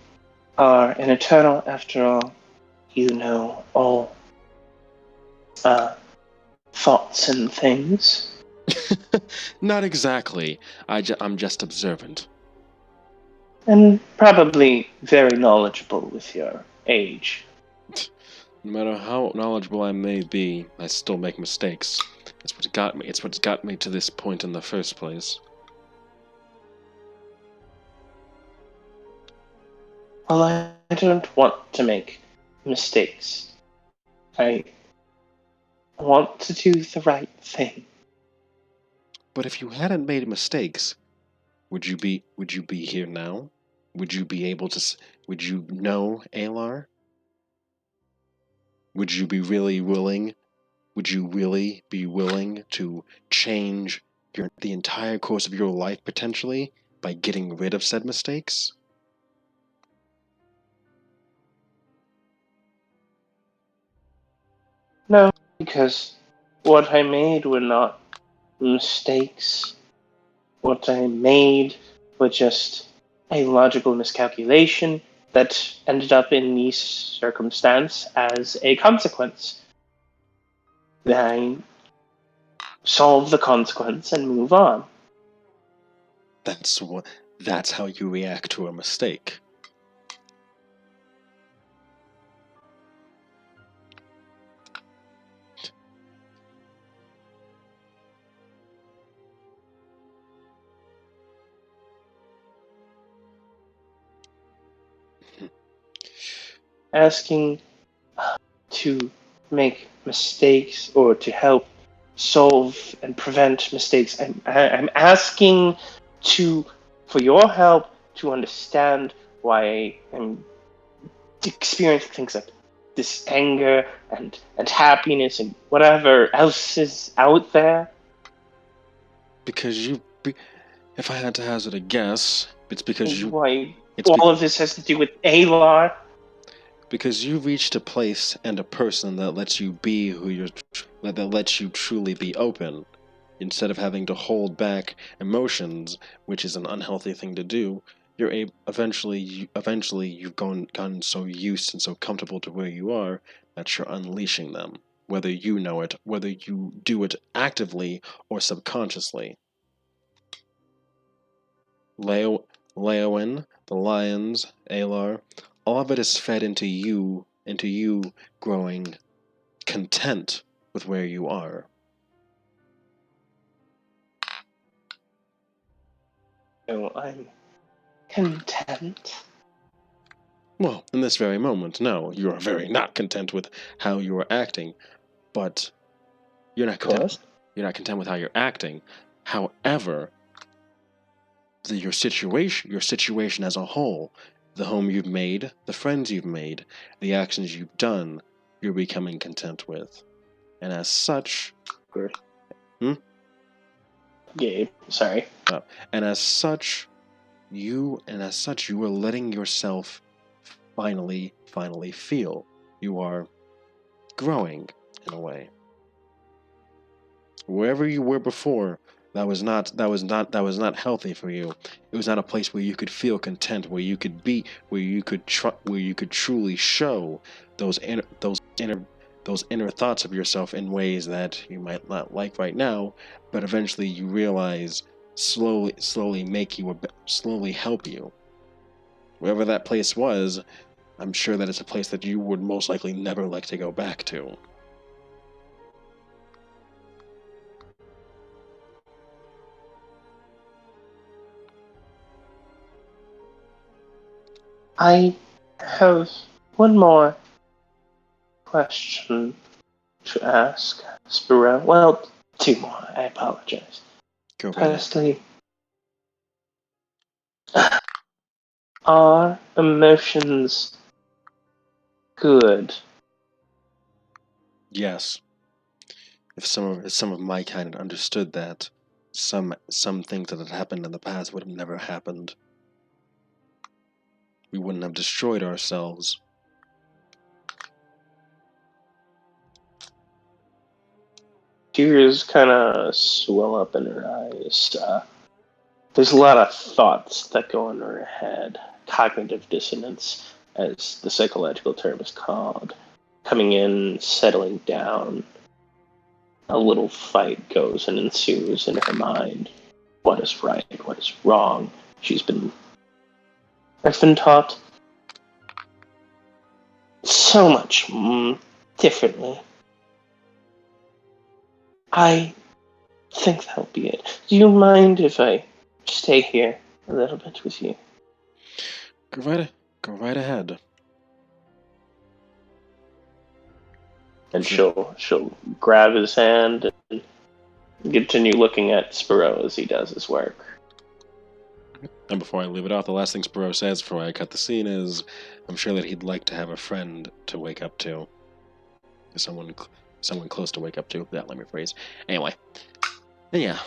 are an Eternal after all. You know all thoughts and things. Not exactly. I'm just observant. And probably very knowledgeable with your age. No matter how knowledgeable I may be, I still make mistakes. It's what's got me to this point in the first place. Well, I don't want to make mistakes. I want to do the right thing. But if you hadn't made mistakes, would you be here now? Would you be able to? Would you know Aelar? Would you be really willing? Would you really be willing to change the entire course of your life potentially by getting rid of said mistakes? No, because what I made were not mistakes. What I made were just a logical miscalculation that ended up in the circumstance as a consequence. Then I solve the consequence and move on. That's how you react to a mistake. Asking to make mistakes or to help solve and prevent mistakes. I'm asking for your help to understand why I'm experiencing things like this anger and happiness and whatever else is out there. Because if I had to hazard a guess, it's because you. Why It's all of this has to do with Aelar. because you reached a place and a person that lets you be that lets you truly be open, instead of having to hold back emotions, which is an unhealthy thing to do. Eventually you've gotten so used and so comfortable to where you are that you're unleashing them, whether you know it, whether you do it actively or subconsciously. Leowen, the lions, Aelar, all of it is fed into you growing content with where you are. So I'm content. Well, in this very moment, no, you are very not content with how you are acting, but you're not content. You're not content with how you're acting. However, your situation as a whole, the home you've made, the friends you've made, the actions you've done, you're becoming content with. And as such, Gabe, sorry. and as such, you are letting yourself finally feel you are growing in a way. Wherever you were before, that was not healthy for you. It was not a place where you could feel content, where you could be, where you could truly show those inner thoughts of yourself in ways that you might not like right now, but eventually you realize slowly help you. Wherever that place was, I'm sure that it's a place that you would most likely never like to go back to. I have one more question to ask Spirel. Well, two more. I apologize. Go right ahead. Firstly, are emotions good? Yes. If some of my kind had understood that, some things that had happened in the past would have never happened. We wouldn't have destroyed ourselves. Tears kind of swell up in her eyes. There's a lot of thoughts that go in her head. Cognitive dissonance, as the psychological term is called. Coming in, settling down. A little fight goes and ensues in her mind. What is right? What is wrong? I've been taught so much differently. I think that'll be it. Do you mind if I stay here a little bit with you? Go right ahead. And she'll grab his hand and continue looking at Spiro as he does his work. And before I leave it off, the last thing Spiro says before I cut the scene is, I'm sure that he'd like to have a friend to wake up to. Someone close to wake up to. That, let me phrase. Anyway. Yeah.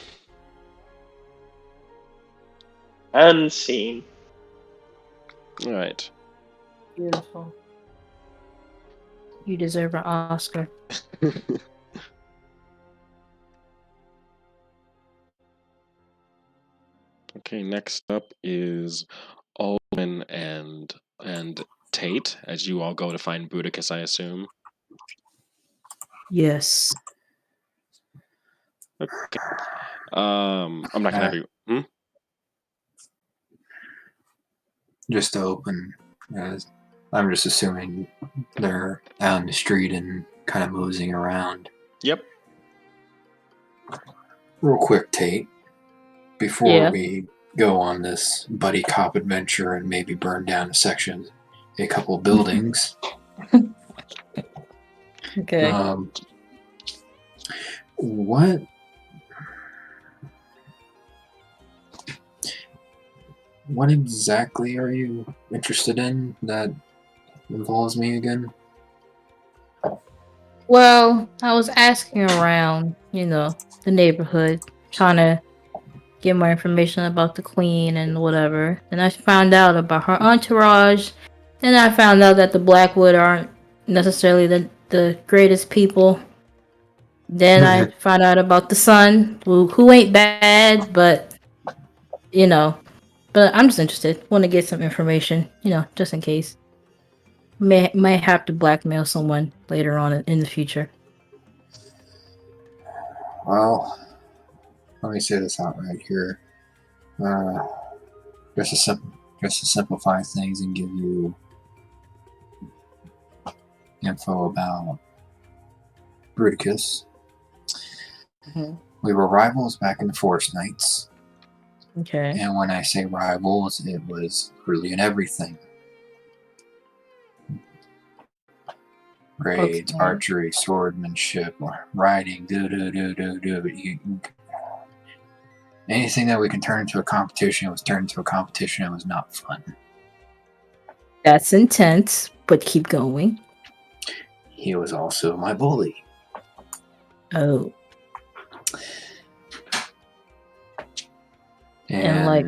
And scene. Alright. Beautiful. You deserve an Oscar. Okay, next up is Alwyn and Tate, as you all go to find Boudica, I assume. Yes. Okay. I'm not gonna have you. Just to open, I'm just assuming they're out in the street and kind of moseying around. Yep. Real quick, Tate, before Yeah. we go on this buddy cop adventure and maybe burn down a couple of buildings. Okay. What exactly are you interested in that involves me again? Well, I was asking around, the neighborhood, trying to get more information about the queen and whatever. And I found out about her entourage. Then I found out that the Blackwood aren't necessarily the greatest people. Then I found out about the son, who ain't bad, but But I'm just interested. Want to get some information, just in case. Might have to blackmail someone later on in the future. Well, let me say this out right here. Just to simplify things and give you info about Bruticus. Mm-hmm. We were rivals back in the Forest Knights. Okay. And when I say rivals, it was really in everything. Raids, Okay. archery, swordsmanship, riding, anything that we can turn into a competition was turned into a competition. It was not fun. That's intense, but keep going. He was also my bully. Oh. And like,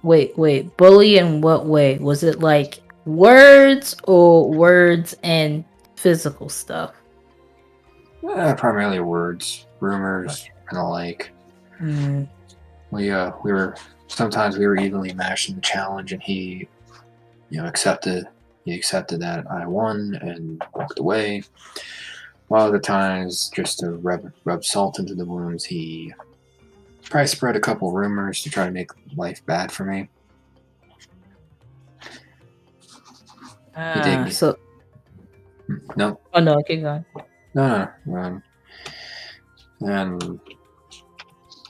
wait, bully in what way? Was it like words or words and physical stuff? Primarily words, rumors, and the like. Mm. We were sometimes we were evenly matched in the challenge, and he, accepted that I won and walked away. While other times, just to rub salt into the wounds, he probably spread a couple rumors to try to make life bad for me. So. No. Oh no, keep going. No. And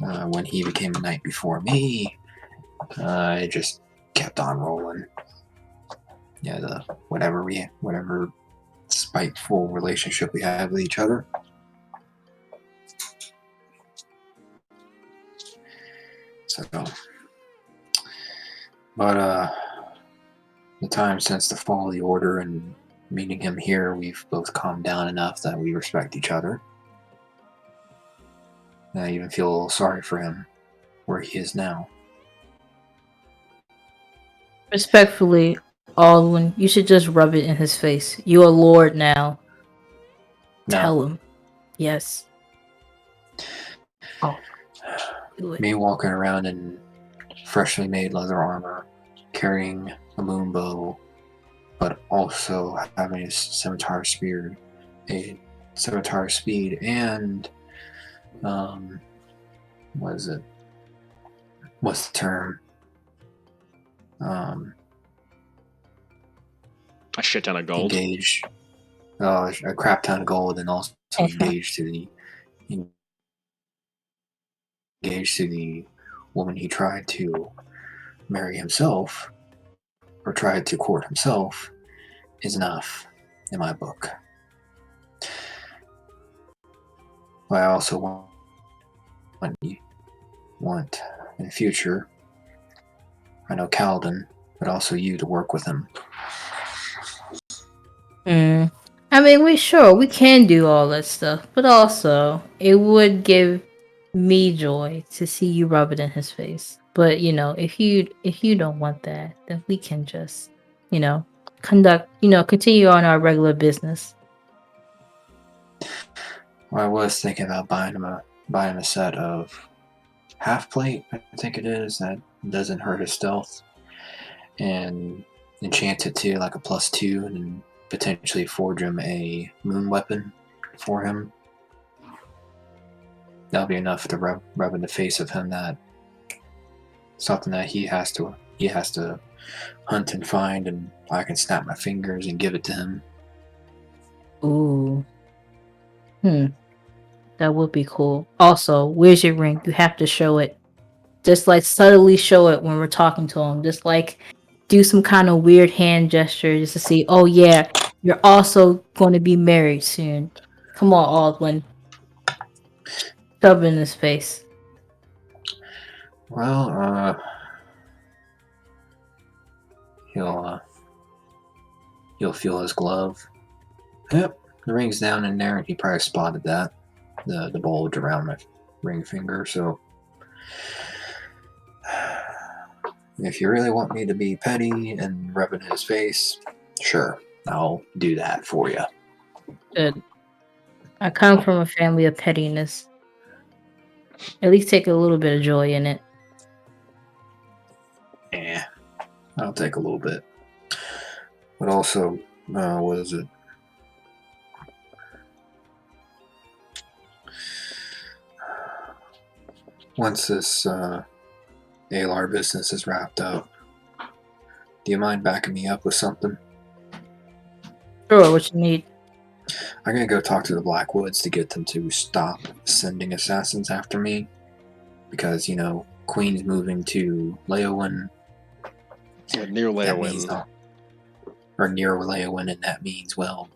when he became a knight before me, it just kept on rolling. Yeah, whatever spiteful relationship we had with each other. So, but the time since the fall of the order and meeting him here, we've both calmed down enough that we respect each other. And I even feel a little sorry for him, where he is now. Respectfully, Alwyn, you should just rub it in his face. You are Lord now. No. Tell him. Yes. Oh. Me walking around in freshly made leather armor, carrying a moon bow, but also having a scimitar speed, and what is it? What's the term? A shit ton of gold. Engage. A crap ton of gold, and also engage to the woman he tried to marry himself, or tried to court himself, is enough in my book. But I also want what you want in the future. I know Calden, but also you to work with him. I mean, we can do all that stuff, but also it would give me joy to see you rub it in his face. But if you don't want that, then we can just, continue on our regular business. Well, I was thinking about buying him a set of half plate, I think it is, that doesn't hurt his stealth, and enchant it to like a +2, and then potentially forge him a moon weapon for him. That'll be enough to rub in the face of him that something that he has to hunt and find, and I can snap my fingers and give it to him. Ooh. That would be cool. Also, where's your ring? You have to show it. Just like subtly show it when we're talking to him. Just like do some kind of weird hand gesture just to see, oh yeah, you're also going to be married soon. Come on, Aldwin. Shove it in his face. Well, he'll feel his glove. Yep, the ring's down in there, and he probably spotted that, the bulge around my ring finger. So, if you really want me to be petty and rub it in his face, sure, I'll do that for you. Good. I come from a family of pettiness. At least take a little bit of joy in it. Yeah, I'll take a little bit. But also, what is it? Once this Aelar business is wrapped up, do you mind backing me up with something? Sure, what you need. I'm gonna go talk to the Blackwoods to get them to stop sending assassins after me, because Queen's moving to Leowyn. Near Leowyn. Or near Leowyn, and that means, well,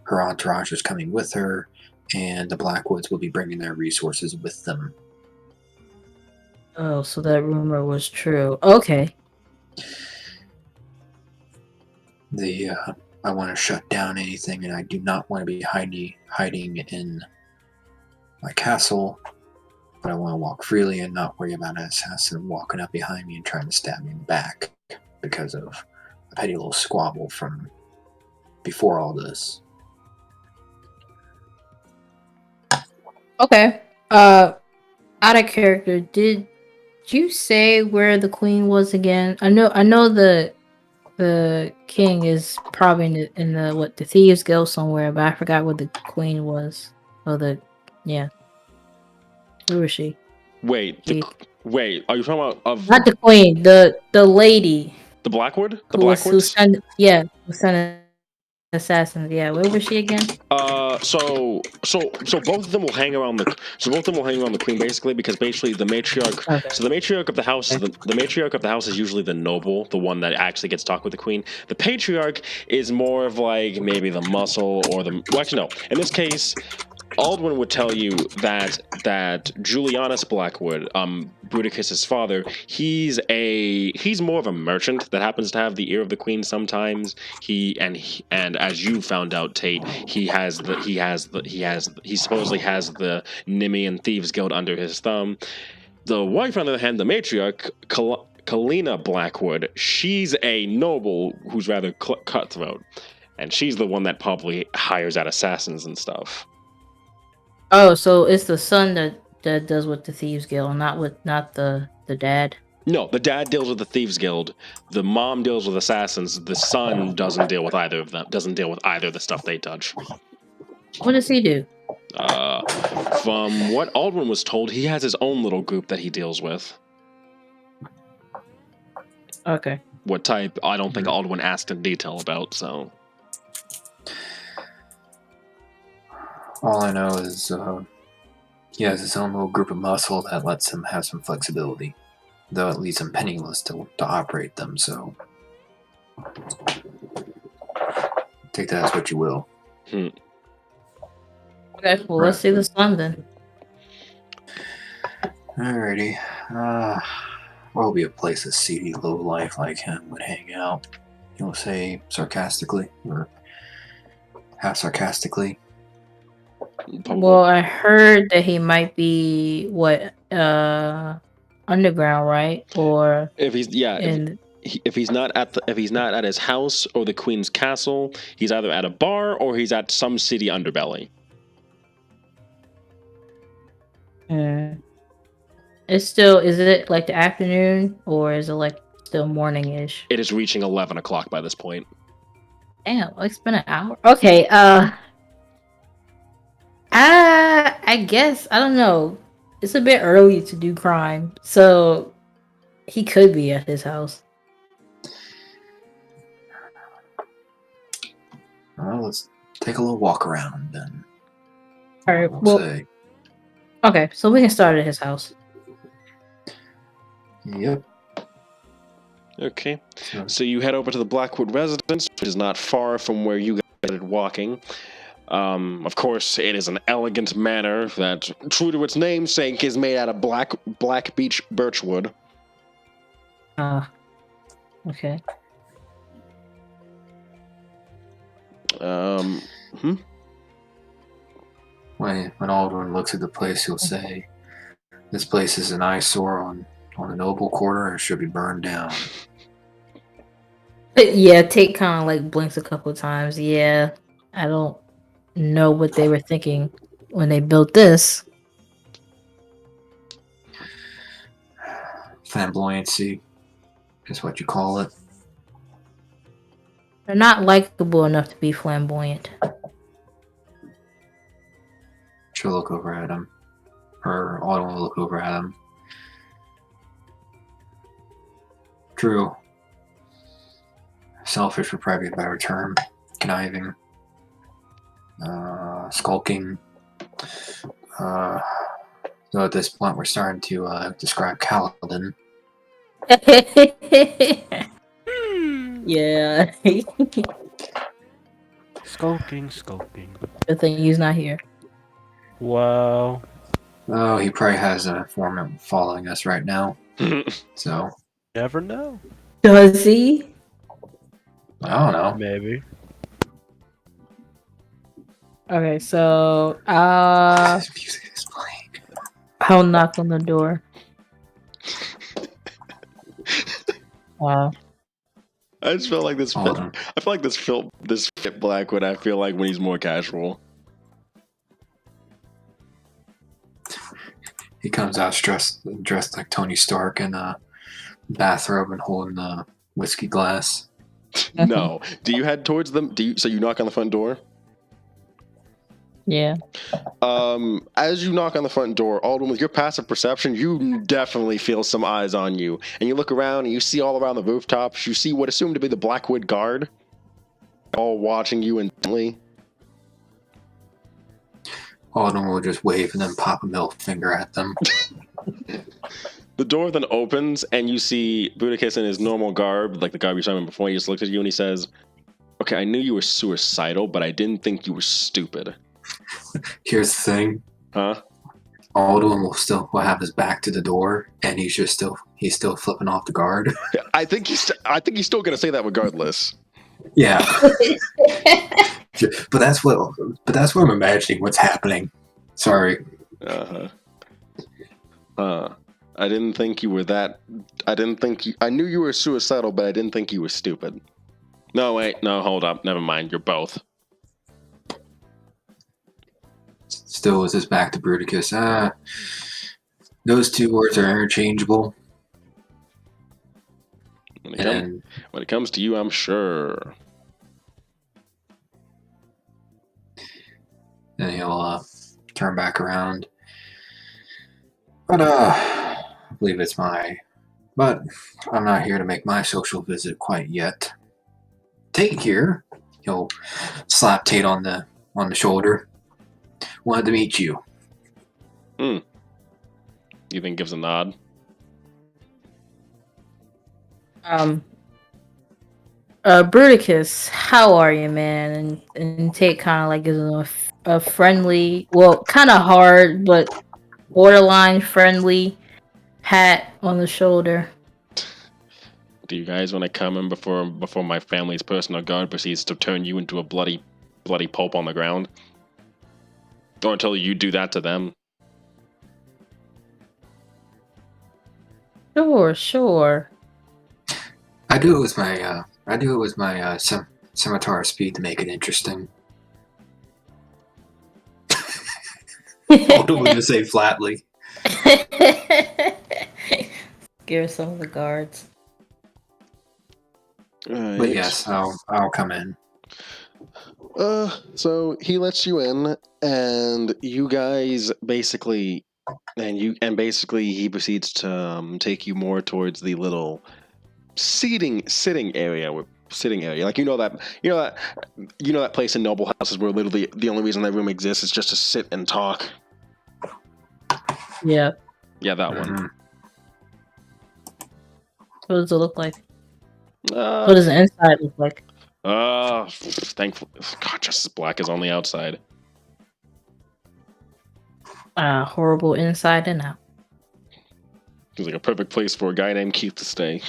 her entourage is coming with her, and the Blackwoods will be bringing their resources with them. Oh, so that rumor was true. Okay. I want to shut down anything, and I do not want to be hiding in my castle, but I want to walk freely and not worry about an assassin walking up behind me and trying to stab me in the back because of a petty little squabble from before all this. Okay. Out of character, did you say where the queen was again? I know the king is probably in the Thieves Guild somewhere, but I forgot where the queen was. Where was she? Wait, are you talking about Not the queen, the lady. The Blackwood? The who Blackwoods? who sent assassins. Yeah, where was she again? So both of them will hang around the queen basically, because basically the matriarch. Okay. So the matriarch of the house, the matriarch of the house is usually the noble, the one that actually gets to talk with the queen. The patriarch is more of like maybe the muscle or the. Well, actually, no. In this case, Aldwin would tell you that Julianus Blackwood, Bruticus's father, he's more of a merchant that happens to have the ear of the queen sometimes. And as you found out, Tate, he supposedly has the Nemean Thieves Guild under his thumb. The wife, on the other hand, the matriarch, Kalina Blackwood, she's a noble who's rather cutthroat, and she's the one that probably hires out assassins and stuff. Oh, so it's the son that does with the Thieves Guild, not the dad. No, the dad deals with the Thieves Guild. The mom deals with assassins. The son doesn't deal with either of them. Doesn't deal with either of the stuff they touch. What does he do? From what Aldwin was told, he has his own little group that he deals with. Okay. What type? I don't think Aldwin asked in detail about. So. All I know is he has his own little group of muscle that lets him have some flexibility, though it leaves him penniless to operate them, so take that as what you will. Okay, well, let's see the son then. Alrighty. Where'll be a place a seedy lowlife like him would hang out? You'll say sarcastically, or half sarcastically. Well, I heard that he might be underground, right? Or If he's in if he's not at his house or the Queen's castle, he's either at a bar or he's at some city underbelly. is it like the afternoon or is it like still morning-ish? It is reaching 11 o'clock by this point. Damn, it's been an hour. Okay, I guess I don't know. It's a bit early to do crime, so he could be at his house. Well, let's take a little walk around then. All right. I'll Well, say. okay, so we can start at his house. Yep. Okay. So you head over to the Blackwood residence, which is not far from where you guys started walking. Of course, it is an elegant manor that, true to its namesake, is made out of black beech birchwood. Okay. When Aldrin looks at the place, he'll say, "This place is an eyesore on a noble quarter and should be burned down." Yeah, Tate kind of like blinks a couple times. Yeah, I don't know what they were thinking when they built this. Flamboyancy is what you call it. They're not likable enough to be flamboyant. She'll look over at him. Or Aldrin will look over at him. True. Selfish would probably be a better term. Conniving. Skulking. So at this point, we're starting to describe Kaladin. Yeah. Skulking. Good thing he's not here. Wow. Oh, he probably has an informant following us right now. So, Never know. Does he? I don't know. Maybe. Okay, so This music is playing. I'll knock on the door. I just felt like this. Hold on. I feel like this fit Blackwood. I feel like when he's more casual. He comes out dressed like Tony Stark in a bathrobe and holding a whiskey glass. No. Do you head towards them? So you knock on the front door? Yeah. As you knock on the front door, Alden, with your passive perception, you definitely feel some eyes on you. And you look around and you see all around the rooftops, you see what assumed to be the Blackwood Guard, all watching you intently. Alden will just wave and then pop a middle finger at them. The door then opens and you see Budicus in his normal garb, like the garb you saw him before. He just looks at you and he says, "Okay, I knew you were suicidal, but I didn't think you were stupid." Here's the thing. Huh? Alden will have his back to the door, and he's still flipping off the guard. I think he's still gonna say that regardless. Yeah. But that's what I'm imagining what's happening. Sorry. I didn't think you were that. I knew you were suicidal, but I didn't think you were stupid. No, wait, no, hold up, never mind. You're both. Still with his back to Bruticus. Those two words are interchangeable. When it comes to you, I'm sure. Then he'll turn back around. But I believe it's but I'm not here to make my social visit quite yet. Tate here. He'll slap Tate on the shoulder. Wanted to meet you. You think gives a nod? Bruticus, how are you, man? And Tate kind of like gives him a friendly, well, kind of hard, but borderline friendly Pat on the shoulder. Do you guys want to come in before my family's personal guard proceeds to turn you into a bloody pulp on the ground? Or until you do that to them? Sure. I do it with my scimitar speed to make it interesting. Alden would just say flatly. Scare some of the guards. But yes, I'll come in. So he lets you in, and you guys basically, he proceeds to take you more towards the little sitting area. Like you know that place in noble houses where literally the only reason that room exists is just to sit and talk. Yeah. Yeah, that one. What does it look like? What does the inside look like? Thankfully, God, just as black as on the outside. Horrible inside and out. Seems like a perfect place for a guy named Keith to stay.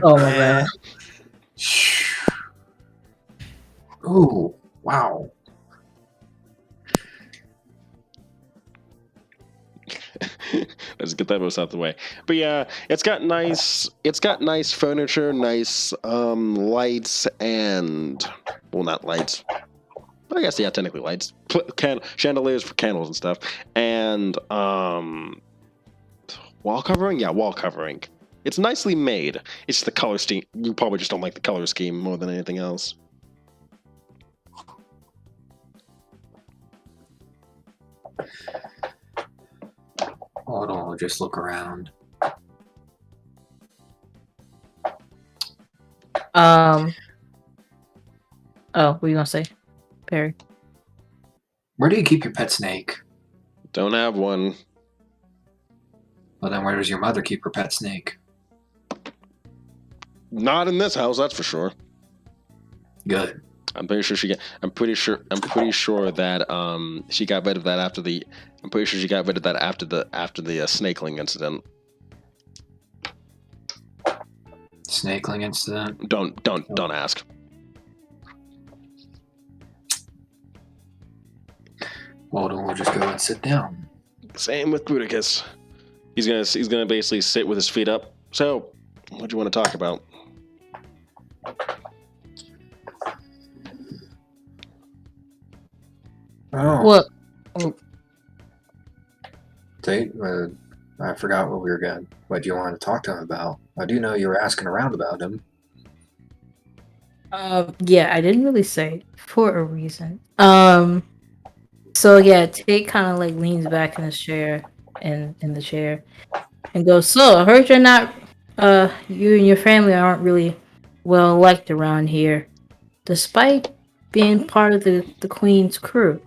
Oh my god. Oh, wow. Let's get that most out of the way. But yeah, it's got nice furniture, nice lights, and well, not lights. But I guess yeah, technically lights, chandeliers for candles and stuff, and wall covering. Yeah, wall covering. It's nicely made. It's the color scheme. You probably just don't like the color scheme more than anything else. Hold on, I'll just look around. Oh, what are you gonna say, Perry? Where do you keep your pet snake? Don't have one. Well, then where does your mother keep her pet snake? Not in this house, that's for sure. Good. I'm pretty sure that she got rid of that after the. I'm pretty sure she got rid of that after the snakeling incident. Snakeling incident? Don't ask. Well, then we'll just go and sit down. Same with Bruticus. He's gonna basically sit with his feet up. So, what do you want to talk about? Oh. What? I forgot what you wanted to talk to him about. I do know you were asking around about him. Yeah, I didn't really say for a reason. So yeah, Tate kind of like leans back in his chair in the chair and goes, "So I heard you're not, you and your family aren't really well liked around here, despite being part of the Queen's crew."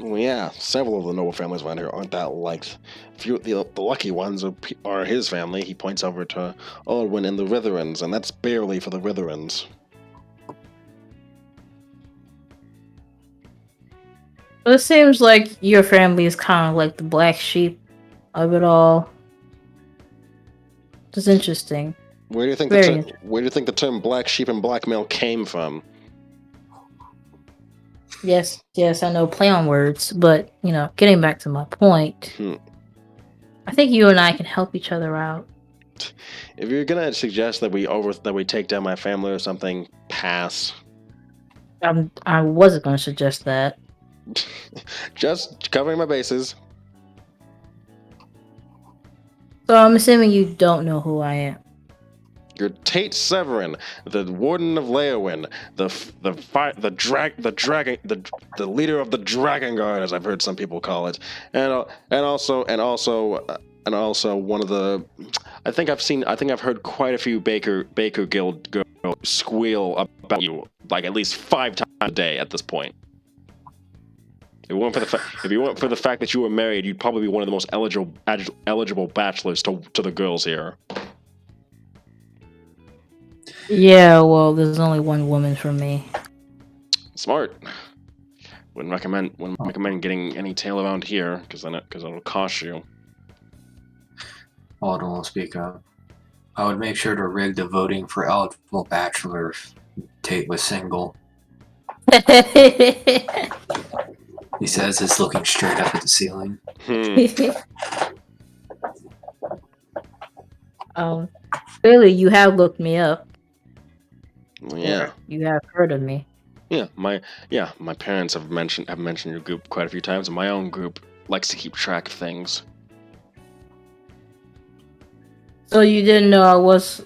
Well, yeah, several of the noble families around here aren't that liked. The lucky ones are his family. He points over to Alwyn and the Ritherans, and that's barely for the Ritherans. But it seems like your family is kind of like the black sheep of it all. It's interesting. Where do you think the term black sheep and blackmail came from? Yes, I know, play on words, but getting back to my point, I think you and I can help each other out. If you're gonna suggest that we take down my family or something, pass. I wasn't gonna suggest that. Just covering my bases. So I'm assuming you don't know who I am. You're Tate Severin, the Warden of Leowyn, the leader of the Dragon Guard, as I've heard some people call it, and also one of the. I think I've heard quite a few Baker Guild girls squeal about you like at least 5 times a day at this point. If it weren't for the fact that you were married, you'd probably be one of the most eligible bachelors to the girls here. Yeah, well, there's only one woman for me. Smart. Wouldn't recommend getting any tail around here because it'll cost you. Alden will speak up. I would make sure to rig the voting for eligible bachelor if Tate was single. He says it's looking straight up at the ceiling. Clearly you have looked me up. Yeah. Or you have heard of me. My parents have mentioned your group quite a few times, and my own group likes to keep track of things. So you didn't know I was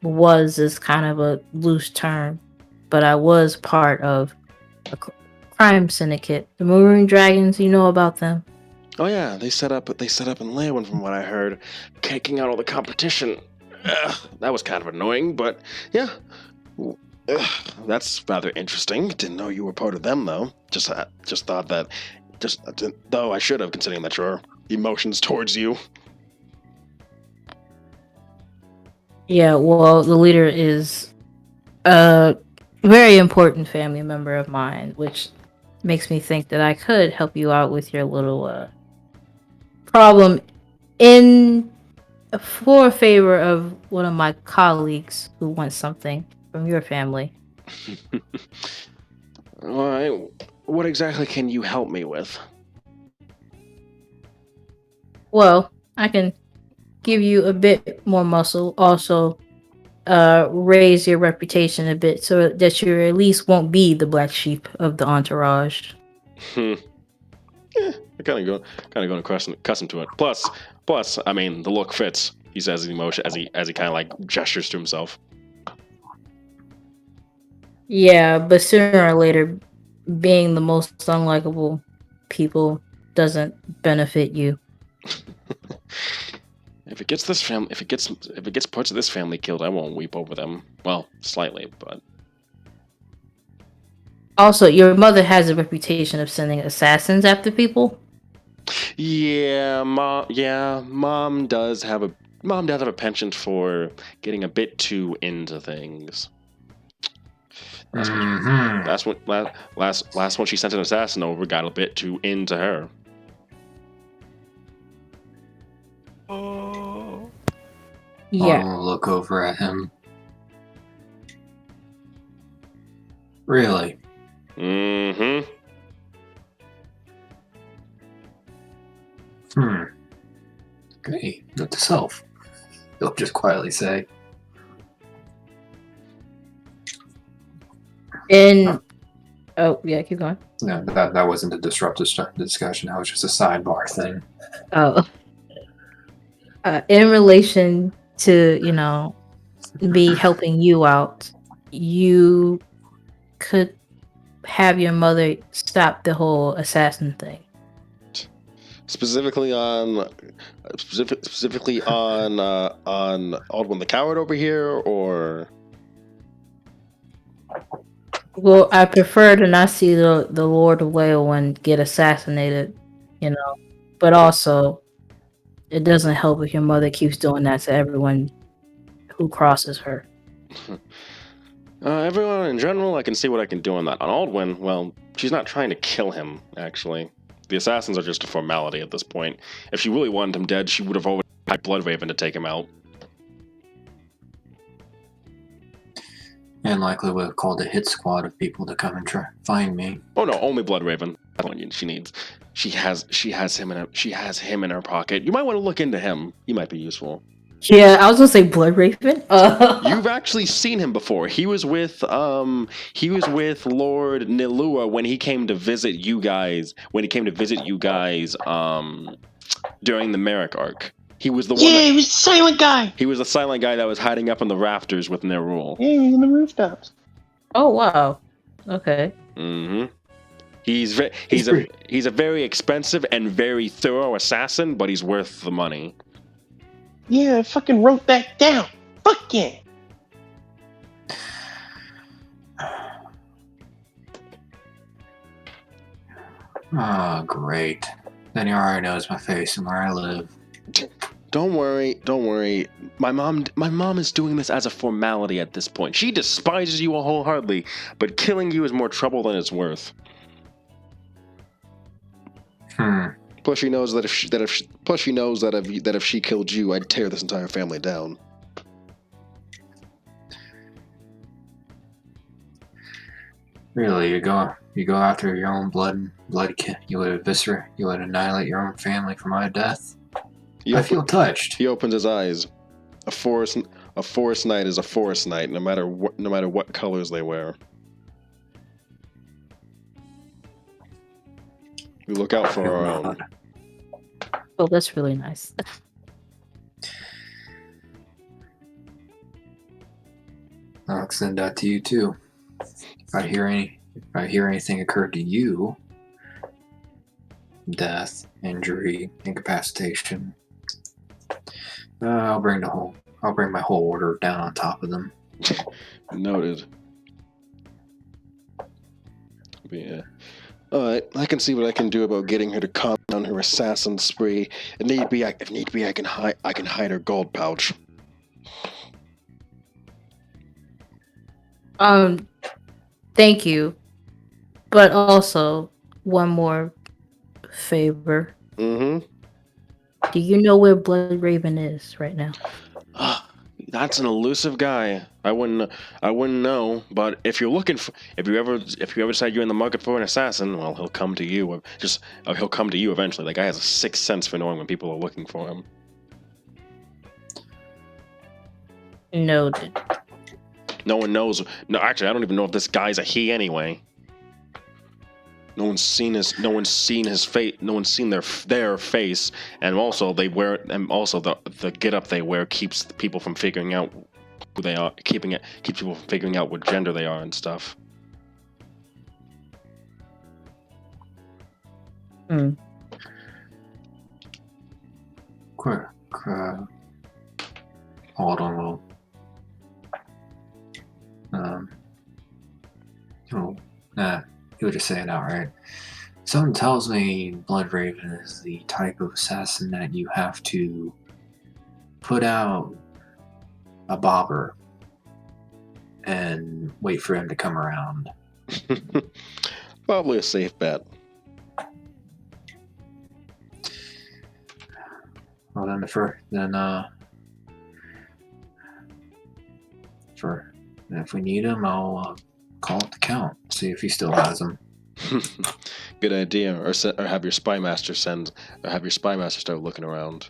was is kind of a loose term, but I was part of a crime syndicate. The Maroon Dragons, you know about them? Oh yeah, they set up in Leyland from what I heard, kicking out all the competition. That was kind of annoying, but yeah. That's rather interesting. Didn't know you were part of them though. Just thought that though I should have, considering that your emotions towards you. Yeah, well, the leader is a very important family member of mine, which makes me think that I could help you out with your little problem for favor of one of my colleagues who wants something from your family. All right. What exactly can you help me with? Well, I can give you a bit more muscle, also raise your reputation a bit so that you at least won't be the black sheep of the entourage. I kind of going accustomed to it. Plus, I mean, the look fits. He says in emotion as he kind of like gestures to himself. Yeah, but sooner or later, being the most unlikable people doesn't benefit you. If it gets parts of this family killed, I won't weep over them. Well, slightly, but. Also, your mother has a reputation of sending assassins after people. Yeah, mom does have a penchant for getting a bit too into things. Last one she sent an assassin over got a bit too into her. Oh. Yeah. I'll look over at him. Really? Mm-hmm. Okay, note to self. He'll just quietly say. Oh, yeah, keep going. No, that wasn't to disrupt the discussion. That was just a sidebar thing. Oh. In relation to, me helping you out, you could have your mother stop the whole assassin thing. Specifically on Aldwin the Coward over here, or. Well, I prefer to not see the Lord of Leowyn get assassinated, but also it doesn't help if your mother keeps doing that to everyone who crosses her. Everyone in general, I can see what I can do on that. On Aldwin, well, she's not trying to kill him, actually. The assassins are just a formality at this point. If she really wanted him dead, she would have already had Bloodraven to take him out. And likely would have called a hit squad of people to come and try find me. Oh no, only Bloodraven. That's what she needs. She has him in her pocket. You might want to look into him. He might be useful. Yeah, I was gonna say Bloodraven. You've actually seen him before. He was with Lord Nilua when he came to visit you guys. During the Merrick arc. He was the one. Yeah, he was the silent guy. He was the silent guy that was hiding up in the rafters with Nerul. Yeah, he was in the rooftops. Oh wow. Okay. Mm-hmm. He's a very expensive and very thorough assassin, but he's worth the money. Yeah, I fucking wrote that down. Fuck yeah. Oh, great. Then he already knows my face and where I live. Don't worry. My mom is doing this as a formality at this point. She despises you wholeheartedly, but killing you is more trouble than it's worth. Plus, she knows that if she killed you, I'd tear this entire family down. Really, you go after your own blood you would annihilate your own family for my death. I feel touched. He opens his eyes. A forest knight is a forest knight, no matter what colors they wear. We look out for our own. Oh, that's really nice. I'll extend that to you too. If I hear anything occur to you, death, injury, incapacitation, I'll bring my whole order down on top of them. Noted. But yeah. Alright, I can see what I can do about getting her to calm down her assassin spree. If need be, I can hide her gold pouch. Thank you. But also, one more favor. Mm-hmm. Do you know where Blood Raven is right now? That's an elusive guy. I wouldn't know. But if you ever decide you're in the market for an assassin, well, he'll come to you. He'll come to you eventually. That guy has a sixth sense for knowing when people are looking for him. Noted. No one knows. No, actually, I don't even know if this guy's a he anyway. No one's seen his face. No one's seen their face, and also the get up they wear keeps people from figuring out who they are. Keeps people from figuring out what gender they are and stuff. Hmm. Quick, hold on a little. He'll just say it outright. Someone tells me Blood Raven is the type of assassin that you have to put out a bobber and wait for him to come around. Probably a safe bet. Well, then if we need him, I'll call up the Count, see if he still has him. Good idea. Or have your spy master start looking around.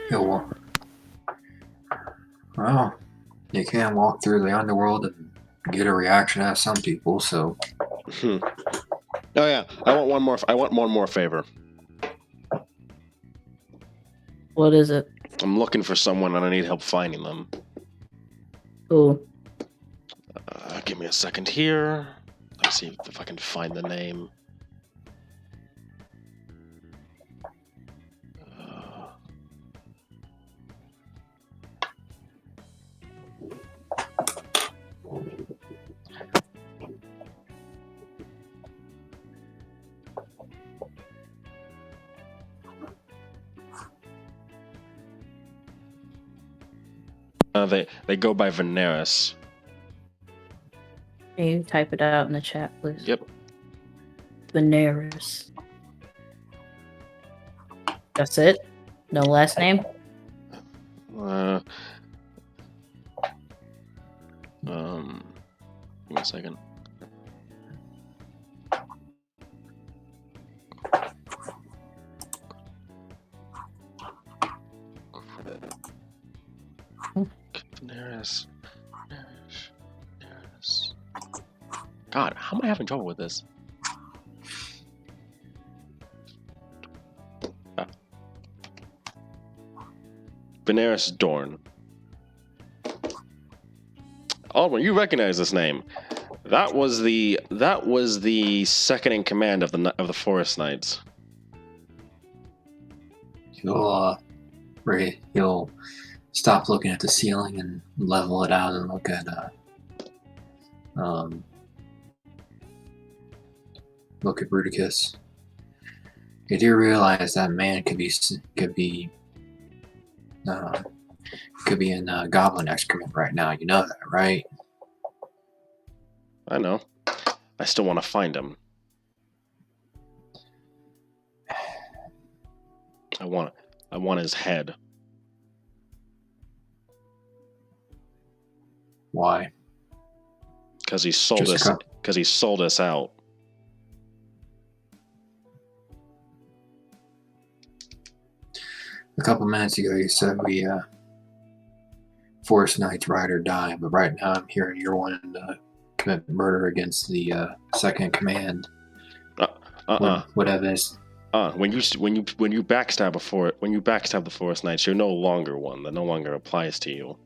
Yeah, well, you can walk through the underworld and get a reaction out of some people. So. Oh yeah, I want one more favor. What is it? I'm looking for someone and I need help finding them. Who? Give me a second here. Let's see if I can find the name. They go by Veneris. Can you type it out in the chat, please? Yep. Veneris. That's it? No last name? Give me a second. Veneris. God, how am I having trouble with this? Veneris Dorn. Alwyn, you recognize this name. That was the second in command of the Forest Knights. He'll stop looking at the ceiling and level it out and look at Bruticus. You do realize that man could be in goblin excrement right now. You know that, right? I know. I still want to find him. I want his head. Why? Because he sold Just us. Because he sold us out. A couple minutes ago, you said we Forest Knights ride or die, but right now I'm hearing you're wanting to commit murder against the second command. What evidence? When you backstab the Forest Knights, you're no longer one. That no longer applies to you.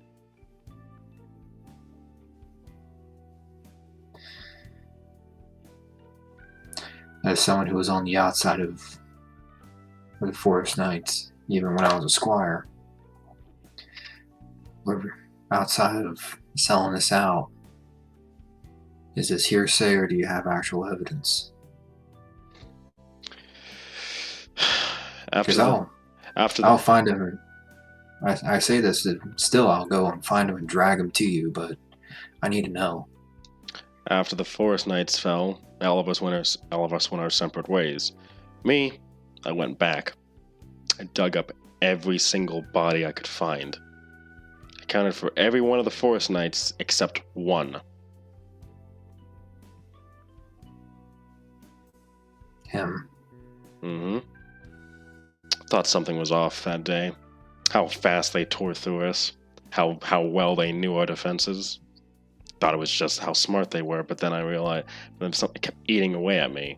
As someone who was on the outside of the Forest Knights, even when I was a squire, we're outside of selling this out. Is this hearsay, or do you have actual evidence? Because I'll find him. I say this, still I'll go and find him and drag him to you, but I need to know. After the Forest Knights fell, all of us went our separate ways. Me, I went back. I dug up every single body I could find. I counted for every one of the Forest Knights except one. Him. Mm-hmm. Thought something was off that day. How fast they tore through us. How well they knew our defenses. Thought it was just how smart they were, but then I realized then something kept eating away at me.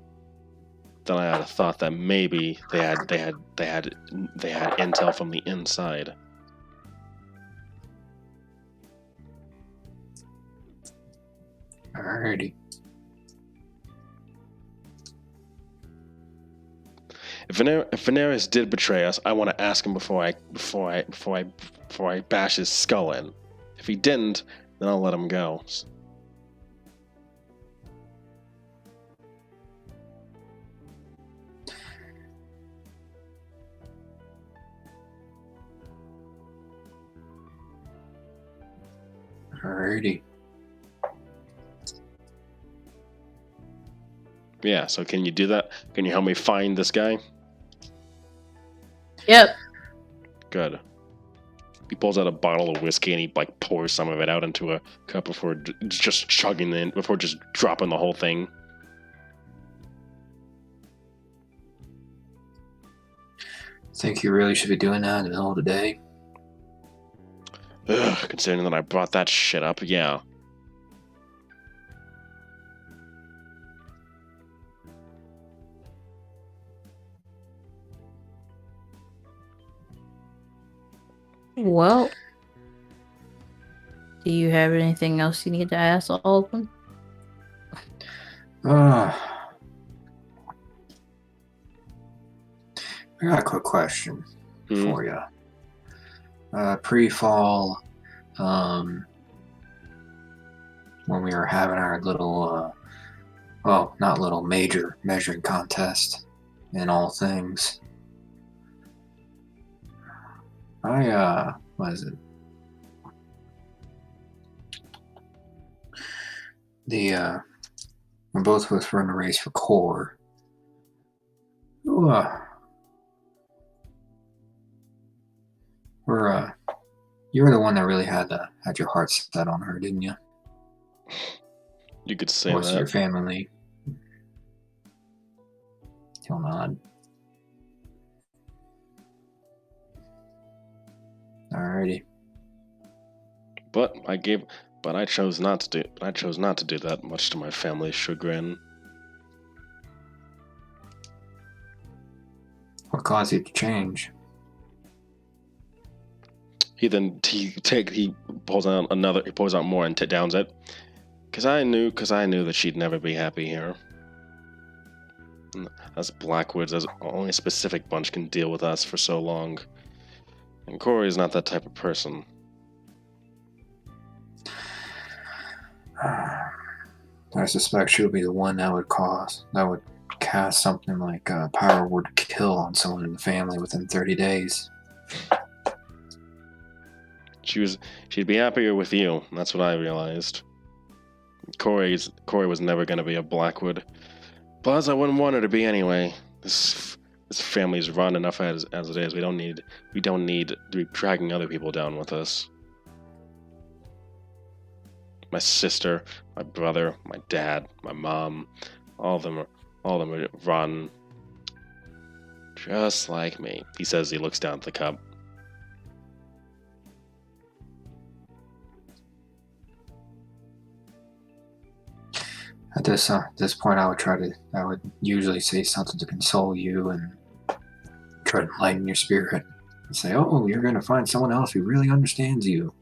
Then I had a thought that maybe they had intel from the inside. Alrighty. If Veneris did betray us, I want to ask him before I bash his skull in. If he didn't, then I'll let him go. Alrighty. Yeah, so can you do that? Can you help me find this guy? Yep. Good. He pulls out a bottle of whiskey and he pours some of it out into a cup before just before just dropping the whole thing. Think you really should be doing that in the middle of the day? Ugh, considering that I brought that shit up, yeah. Well, do you have anything else you need to ask all of them? I got a quick question for you. Pre-fall, when we were having our little, not little, major measuring contest in all things, what is it? When both of us were in a race for core, you were the one that really had your heart set on her, didn't you? You could say Most that. of your family. He'll nod. Alrighty. But I chose not to do that, much to my family's chagrin. What caused you to change? He pulls out more and downs it. Cause I knew that she'd never be happy here. Us Blackwoods, as only a specific bunch can deal with us for so long. And Corey's not that type of person. I suspect she'll be the one that would cast something like Power Word Kill on someone in the family within 30 days. She'd be happier with you. That's what I realized. Corey was never going to be a Blackwood. Plus, I wouldn't want her to be anyway. This family's run enough as it is. We don't need to be dragging other people down with us. My sister, my brother, my dad, my mom, all of them run just like me. He says he looks down at the cup. At this point, I would usually say something to console you and try to lighten your spirit. And say, "Oh, you're going to find someone else who really understands you."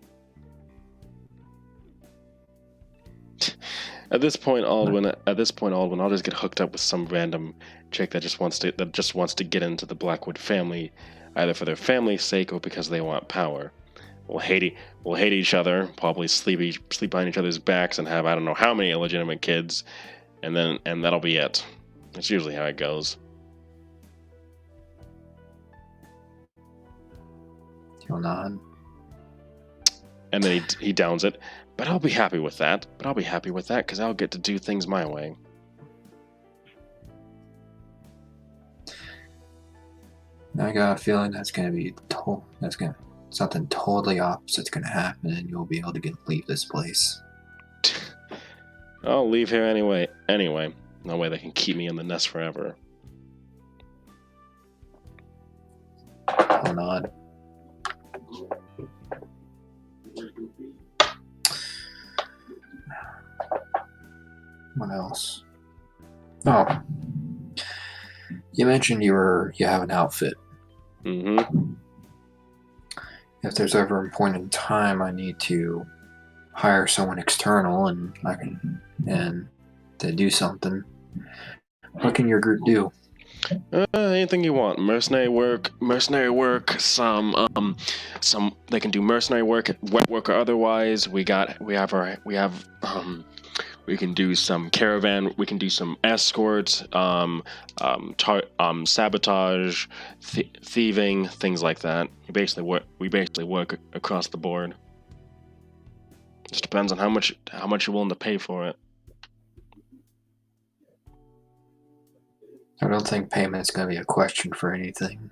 At this point, Aldwin, I'll just get hooked up with some random chick that just wants to get into the Blackwood family, either for their family's sake or because they want power. We'll hate each other, probably sleep behind each other's backs, and have I don't know how many illegitimate kids, and that'll be it. That's usually how it goes. He'll nod. And then he downs it. But I'll be happy with that. Because I'll get to do things my way. I got a feeling that's going to be something totally opposite's going to happen, and you'll be able to leave this place. I'll leave here anyway. No way they can keep me in the nest forever. I'll nod. What else? Oh, you mentioned you have an outfit. Mm-hmm. If there's ever a point in time I need to hire someone external and to do something, what can your group do? Anything you want. Mercenary work. Some they can do mercenary work, wet work or otherwise. We can do some caravan. We can do some escorts, sabotage, thieving, things like that. We basically work across the board. Just depends on how much you're willing to pay for it. I don't think payment's going to be a question for anything.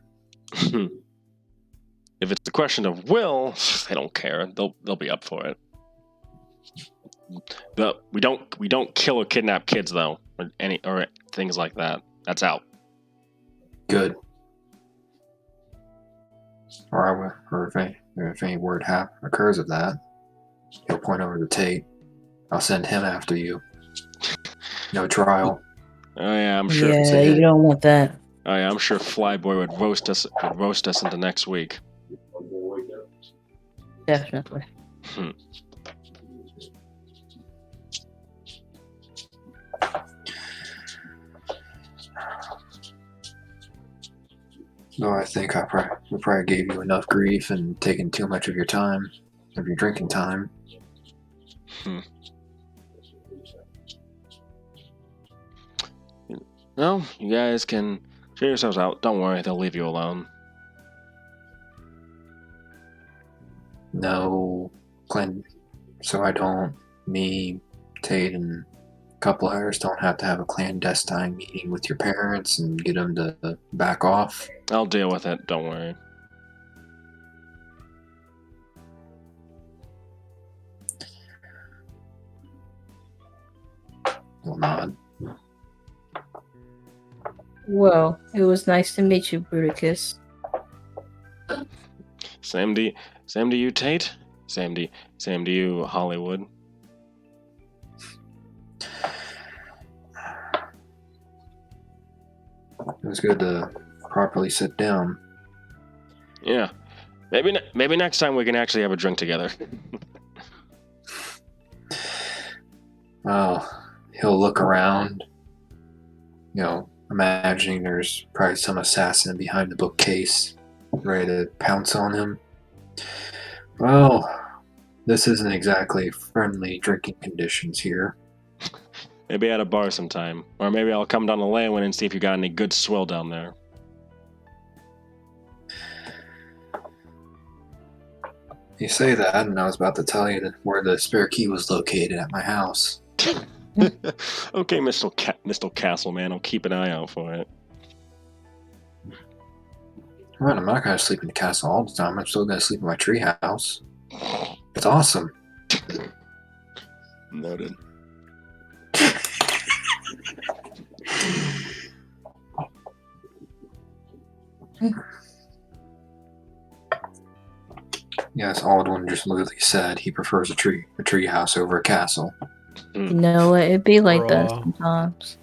If it's a question of will, they don't care. They'll be up for it. We don't kill or kidnap kids though, or things like that. That's out. Good. Or if any word occurs of that, he'll point over to Tate. I'll send him after you. No trial. Oh yeah, I'm sure. Yeah, you don't want that. Oh yeah, I'm sure Flyboy would roast us into next week. Definitely. No, I think I probably gave you enough grief and taken too much of your time, of your drinking time. No, you guys can cheer yourselves out. Don't worry, they'll leave you alone. No, Glenn. So me, Tate, and a couple others don't have to have a clandestine meeting with your parents and get them to back off. I'll deal with it. Don't worry. He'll nod. Well, it was nice to meet you, Bruticus. Same to you, Tate. Same to you, Hollywood. It was good to properly sit down. Yeah, maybe next time we can actually have a drink together. Well, he'll look around, imagining there's probably some assassin behind the bookcase ready to pounce on him. Well, this isn't exactly friendly drinking conditions here. Maybe at a bar sometime. Or maybe I'll come down to Leyland and see if you got any good swill down there. You say that, and I was about to tell you where the spare key was located at my house. Okay, Mr. Castleman, I'll keep an eye out for it. Man, I'm not gonna sleep in the castle all the time. I'm still gonna sleep in my treehouse. It's awesome. Noted. Yes, Aldwin just literally said he prefers a treehouse over a castle. You know what? It'd be like that Bruh. sometimes.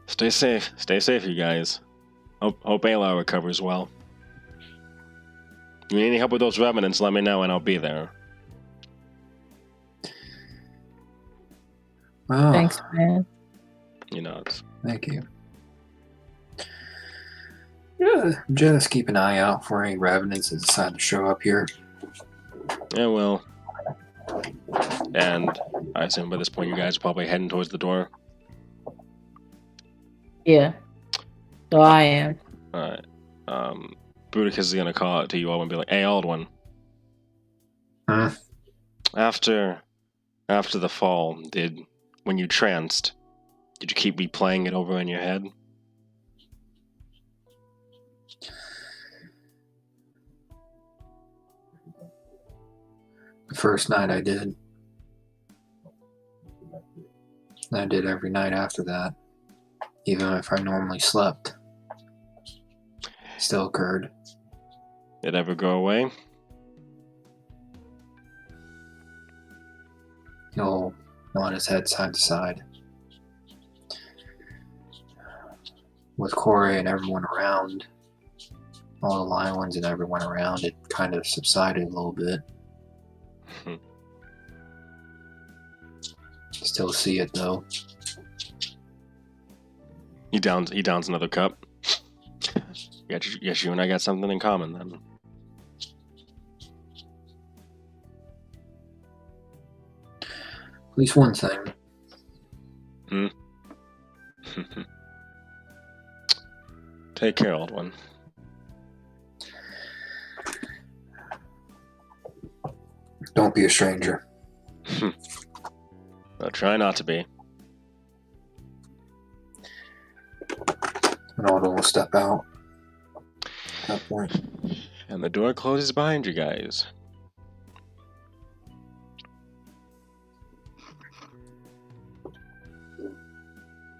Stay safe, you guys. Hope Aelar recovers well. If you need any help with those revenants, let me know and I'll be there. Oh, Thanks, man. You know, it's thank you. Yeah, just keep an eye out for any revenants that decide to show up here. yeah, well. And I assume by this point you guys are probably heading towards the door. Yeah. So I am. Alright. Bruticus is gonna call out to you all and be like, "Hey, Aldwin. Huh? After the fall, when you tranced, did you keep replaying it over in your head?" The first night I did. I did every night after that. Even if I normally slept. Still occurred. Did it ever go away? He'll nod his head side to side. With Corey and everyone around, all the Lions and everyone around, it kind of subsided a little bit. Still see it though. He downs another cup. Yes, you and I got something in common then. At least one thing. Take care, old one. Don't be a stranger. I'll try not to be. And Aldo will step out at that point. And the door closes behind you guys.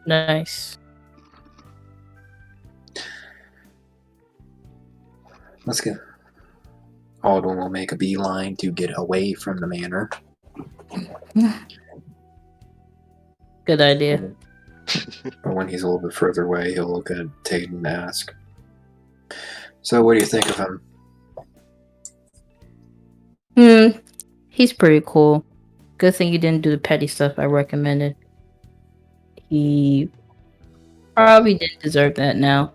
Nice. Let's get. Aldo will make a beeline to get away from the manor. Good idea. But when he's a little bit further away, he'll look at Tate and ask, "So, what do you think of him?" He's pretty cool. Good thing you didn't do the petty stuff I recommended. He probably didn't deserve that now,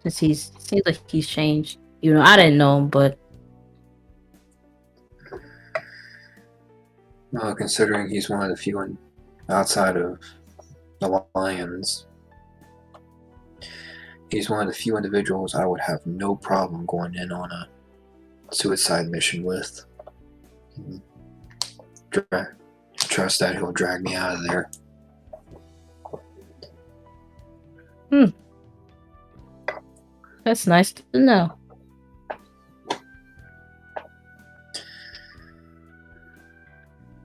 since seems like he's changed. You know, I didn't know him, but Well, considering he's one of the few outside of the Lions, he's one of the few individuals I would have no problem going in on a suicide mission with. Trust that he'll drag me out of there. that's nice to know.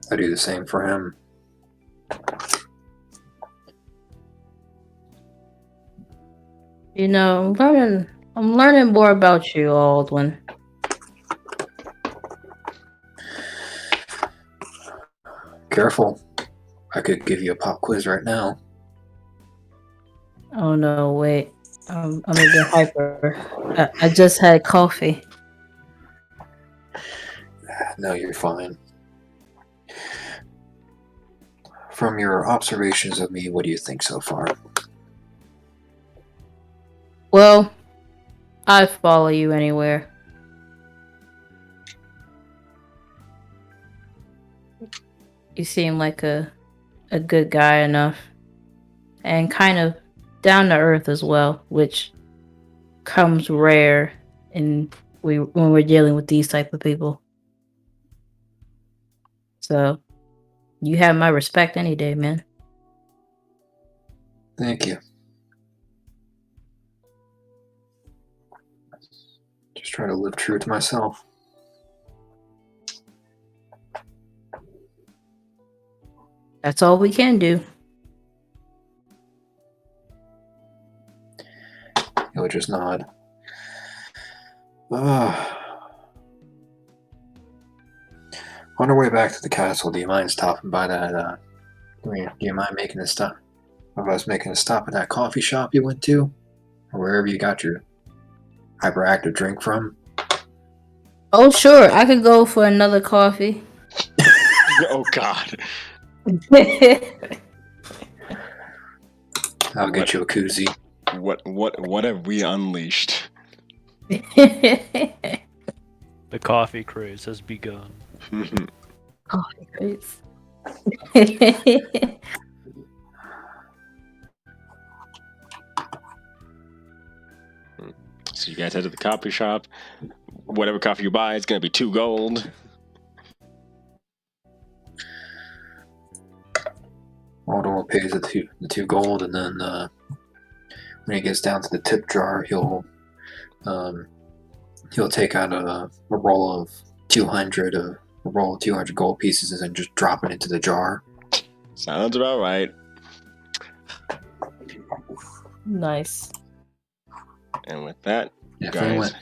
I do the same for him. You know, I'm learning more about you, Aldwin. Careful. I could give you a pop quiz right now. Oh no, wait. I'm a bit hyper. I just had coffee. No, you're fine. From your observations of me, what do you think so far? Well, I follow you anywhere. You seem like a good guy enough. And kind of down to earth as well, which comes rare when we're dealing with these type of people. So you have my respect any day, man. Thank you. Just try to live true to myself. That's all we can do. He'll just nod. On our way back to the castle, do you mind stopping by that, do you mind making a stop? Of us making a stop at that coffee shop you went to? Or wherever you got your hyperactive drink from? Oh, sure. I could go for another coffee. Oh God. I'll get you a koozie. What have we unleashed? The coffee craze has begun. Coffee craze. So you guys head to the coffee shop. Whatever coffee you buy is gonna be 2 gold. Aldo pays the two gold, and then when he gets down to the tip jar, he'll take out a roll of 200 gold pieces and just drop it into the jar. Sounds about right. Nice. And with that, If guys,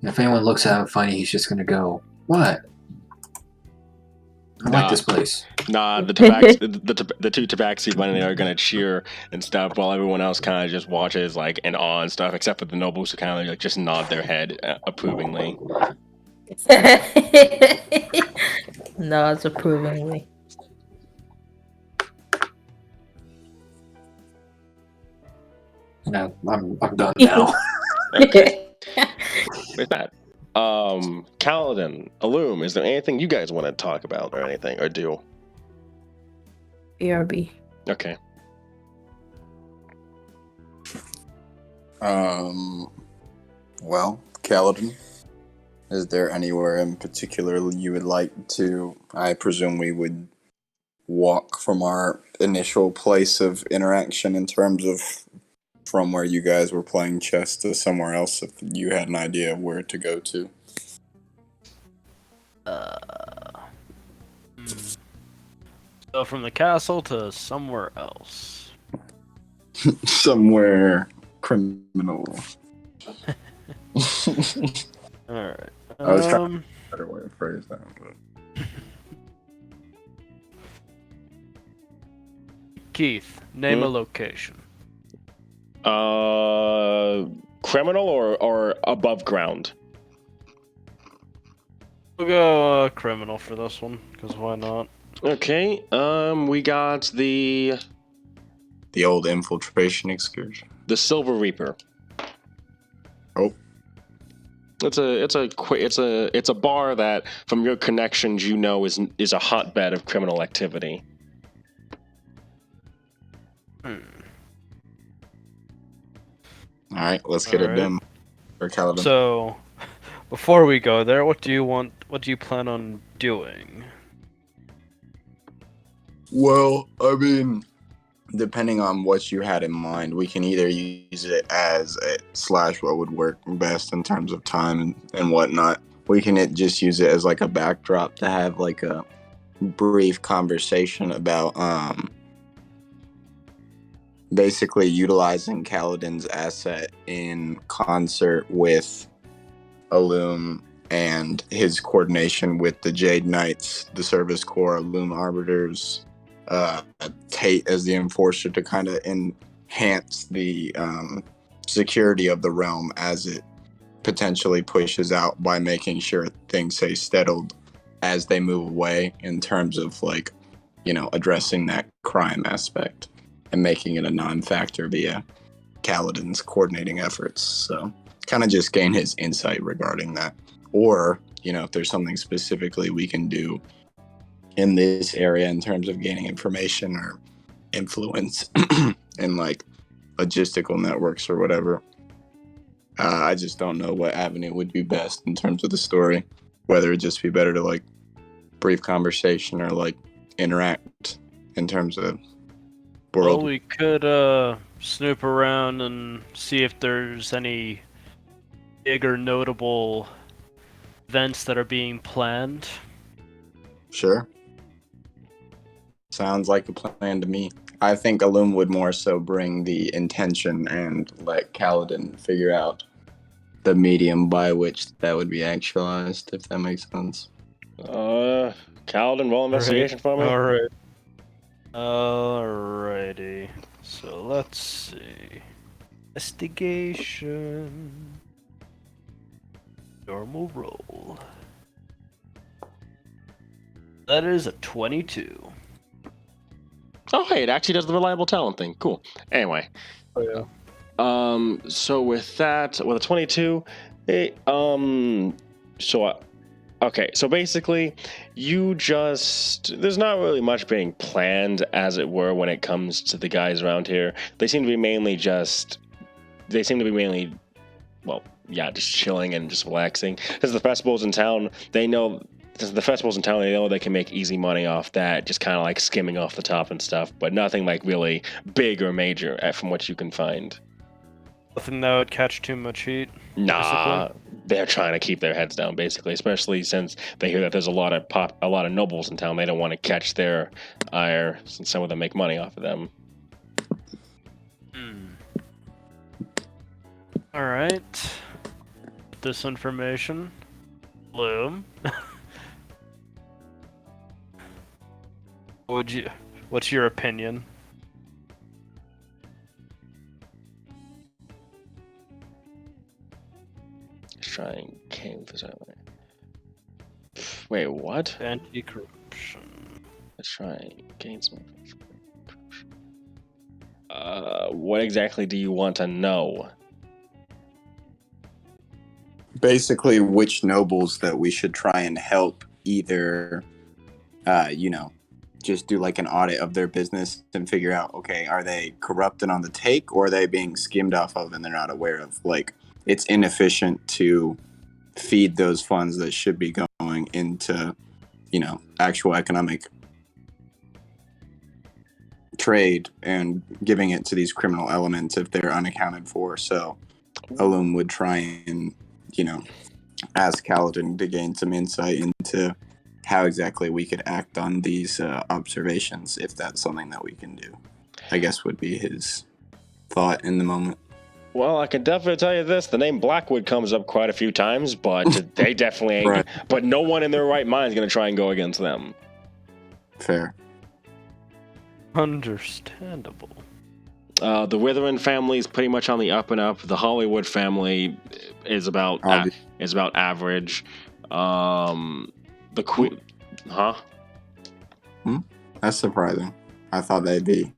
if anyone looks at him funny, he's just gonna go, "What? I like this place." Nah, the two tabaxi money are gonna cheer and stuff, while everyone else kind of just watches like in awe and stuff, except for the nobles who kind of like just nod their head approvingly. Nods approvingly. No, I'm done now. Okay. With that, Kaladin, Illum, is there anything you guys want to talk about or anything or do? BRB. Okay. Well, Kaladin, is there anywhere in particular you would like to? I presume we would walk from our initial place of interaction in terms of from where you guys were playing chess to somewhere else if you had an idea of where to go to. So from the castle to somewhere else. Somewhere criminal. Alright. I was trying to better way to phrase that. But... Keith, name a location. Criminal or above ground? We'll go criminal for this one, because why not? Okay, we got the old infiltration excursion. The Silver Reaper. Oh. It's a bar that, from your connections, you know is a hotbed of criminal activity. All right, let's get it done. For Kaladin. So, before we go there, what do you plan on doing? Well, I mean, depending on what you had in mind, we can either use it as a / what would work best in terms of time and whatnot. We can just use it as like a backdrop to have like a brief conversation about basically utilizing Kaladin's asset in concert with Illum and his coordination with the Jade Knights, the Service Corps, Illum Arbiters, Tate as the enforcer to kind of enhance the security of the realm as it potentially pushes out by making sure things stay settled as they move away in terms of like, addressing that crime aspect and making it a non-factor via Kaladin's coordinating efforts. So kind of just gain his insight regarding that. Or, if there's something specifically we can do in this area in terms of gaining information or influence in like logistical networks or whatever. I just don't know what avenue would be best in terms of the story. Whether it'd just be better to like brief conversation or like interact in terms of Well, world. we could snoop around and see if there's any big or notable events that are being planned. Sure. Sounds like a plan to me. I think Alum would more so bring the intention and let Kaladin figure out the medium by which that would be actualized, if that makes sense. Kaladin, roll investigation for me. Alright. Alrighty. So let's see. Investigation. Normal roll. That is a 22. Oh, hey, it actually does the reliable talent thing. Cool. Anyway. Oh, yeah. So with that, with a 22, okay, so basically, there's not really much being planned, as it were, when it comes to the guys around here. They seem to be mainly, well, yeah, just chilling and just relaxing. Because the festivals in town, they know they can make easy money off that, just kind of like skimming off the top and stuff, but nothing like really big or major from what you can find. Nothing that would catch too much heat. Nah, they're trying to keep their heads down, basically, especially since they hear that there's a lot of nobles in town. They don't want to catch their ire, since some of them make money off of them. Alright. This information. Bloom. What's your opinion? Let's try and canvas that way. Wait, what? Anti-corruption. Let's try and gain some. What exactly do you want to know? Basically, which nobles that we should try and help either, just do like an audit of their business and figure out, okay, are they corrupt and on the take, or are they being skimmed off of and they're not aware of? Like, it's inefficient to feed those funds that should be going into, actual economic trade and giving it to these criminal elements if they're unaccounted for. So Alum would try and, ask Kaladin to gain some insight into how exactly we could act on these observations, if that's something that we can do, I guess would be his thought in the moment. Well, I can definitely tell you this. The name Blackwood comes up quite a few times, but they definitely ain't. Right. But no one in their right mind is going to try and go against them. Fair. Understandable. The Witherin family is pretty much on the up and up. The Hollywood family is about average. The Queen, huh? That's surprising. I thought they'd be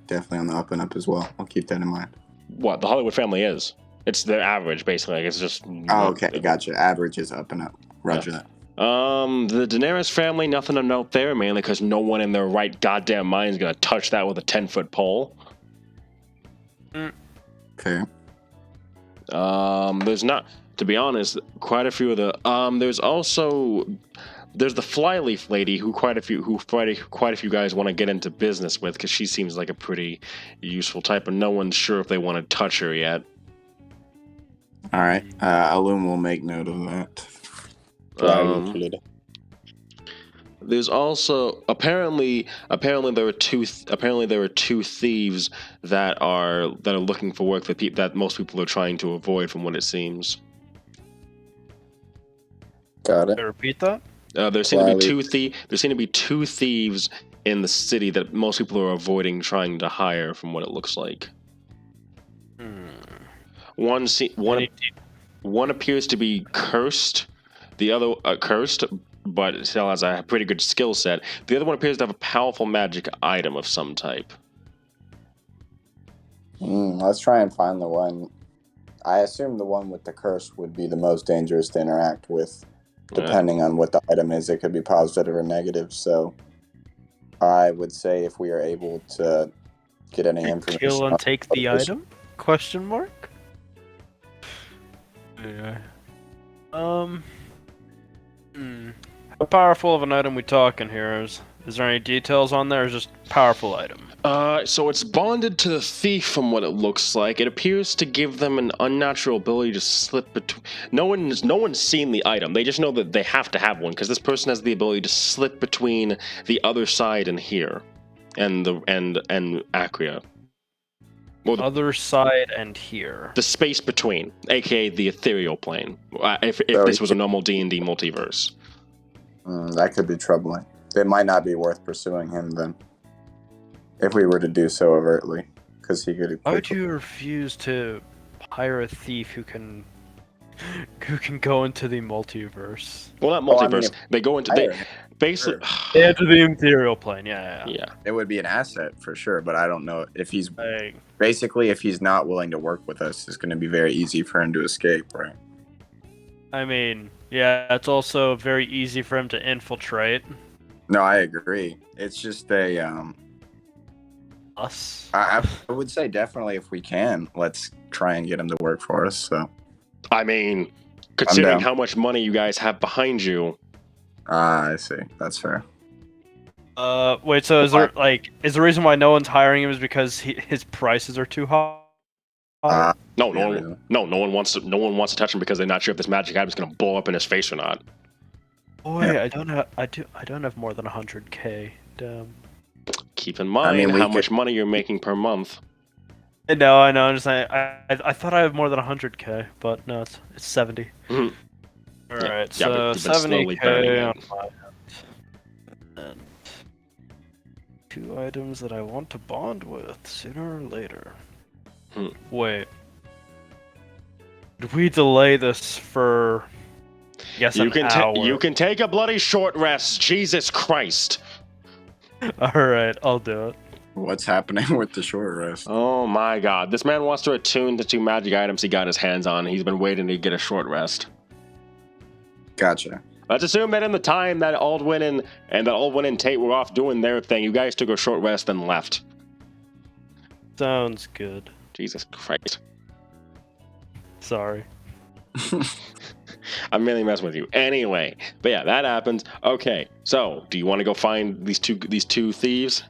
definitely on the up and up as well. I'll keep that in mind. What the Hollywood family is? It's their average, basically. Like, it's just. Oh, okay, gotcha. Average is up and up. Roger that. The Daenerys family, nothing to note there, mainly because no one in their right goddamn mind is gonna touch that with a 10-foot pole. Fair. There's not, to be honest, quite a few of the. There's the Flyleaf lady who quite a few guys want to get into business with, because she seems like a pretty useful type, and no one's sure if they want to touch her yet. All right, Alum will make note of that. There's also apparently there were two thieves that are looking for work that most people are trying to avoid, from what it seems. Got it. Repeat that. There seem to be two thieves in the city that most people are avoiding trying to hire, from what it looks like. One appears to be cursed. The other cursed, but still has a pretty good skill set. The other one appears to have a powerful magic item of some type. Let's try and find the one. I assume the one with the curse would be the most dangerous to interact with. Depending on what the item is, it could be positive or negative. So I would say if we are able to get any information. Kill and take the item? Question mark? Yeah. How powerful of an item we talking here? Is there any details on there, or is just powerful item? So it's bonded to the thief from what it looks like. It appears to give them an unnatural ability to slip between. No one's seen the item. They just know that they have to have one because this person has the ability to slip between the other side and here, and Acria. Well, Other side and here. the space between, aka the ethereal plane. If So this was a normal D&D multiverse. That could be troubling. It might not be worth pursuing him then, if we were to do so overtly, because he could. Why would you refuse to hire a thief who can go into the multiverse? Well, not Oh, I mean, multiverse. They go into basically. Yeah, to the Imperial plane. Yeah. Yeah. It would be an asset for sure, but I don't know if he's Like, if he's not willing to work with us, it's going to be very easy for him to escape, right? I mean, yeah, it's also very easy for him to infiltrate No, I agree. It's just us. I would say definitely if we can, let's try and get him to work for us. So I mean, considering down. how much money you guys have behind you. I see. That's fair. Wait, so is the reason why no one's hiring him is because his prices are too high? No Yeah. one wants to touch him because they're not sure if this magic item is going to blow up in his face or not. Boy, Yeah. I don't have more than 100k. Damn. Keep in mind mean, we how could- much money you're making per month. I know. I'm just saying. I thought I have more than 100k, but no, it's 70. Mhm. All Yeah, right, yeah, but so you've been slowly burning 70k it. on my end. And 2 items that I want to bond with sooner or later. Hmm. Wait. Did we delay this for? I guess You an hour. you can take a bloody short rest. Jesus Christ. All right, I'll do it. What's happening with the short rest? Oh my God. This man wants to attune the 2 magic items he got his hands on. He's been waiting to get a short rest. Gotcha. Let's assume that in the time that Aldwin and Tate were off doing their thing, you guys took a short rest and left. Sounds good. Jesus Christ. Sorry. I'm really messing with you. Anyway, but yeah, that happens. Okay, so do you want to go find these two thieves?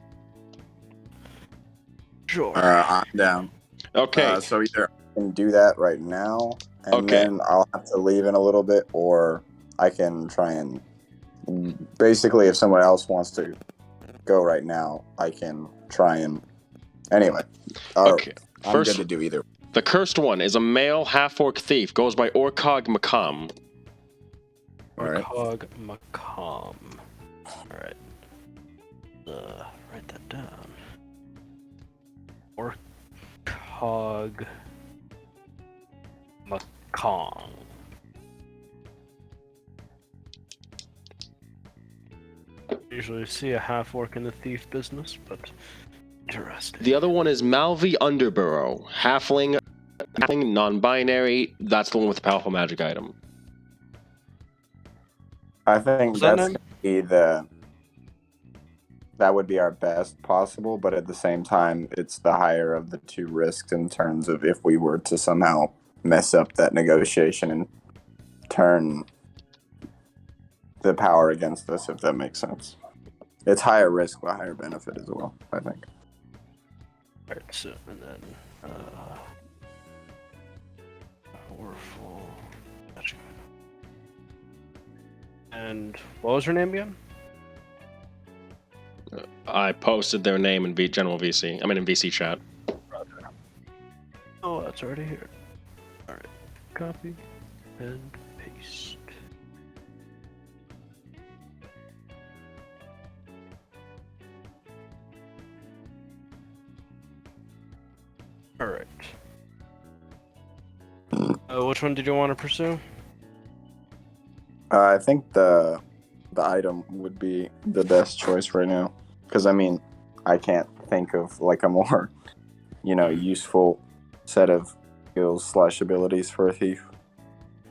Sure. I'm down. Okay. So either I can do that right now, and Okay. then I'll have to leave in a little bit, or I can try and basically, if someone else wants to go right now, I can try and. Anyway. Okay. I'm First, good to do either. the cursed one is a male half-orc thief. Goes by Orcog Macam. All right. Cog Macam. Alright. Write that down. Orcog Macam. Usually see a half orc in the thief business, but interesting. The other one is Malvi Underborough. Halfling, non-binary. That's the one with the powerful magic item. I think What's that that's name? gonna be that would be our best possible, but at the same time, it's the higher of the 2 risks in terms of if we were to somehow mess up that negotiation and turn the power against us, if that makes sense. It's higher risk but higher benefit as well, I think. Alright, so, and then, powerful magic item. And what was her name again? I posted their name in general VC. I mean in VC chat. Oh, that's already here. Alright, copy and paste. Alright. Which one did you want to pursue? I think the item would be the best choice right now, because I mean, I can't think of like a more, useful set of skills / abilities for a thief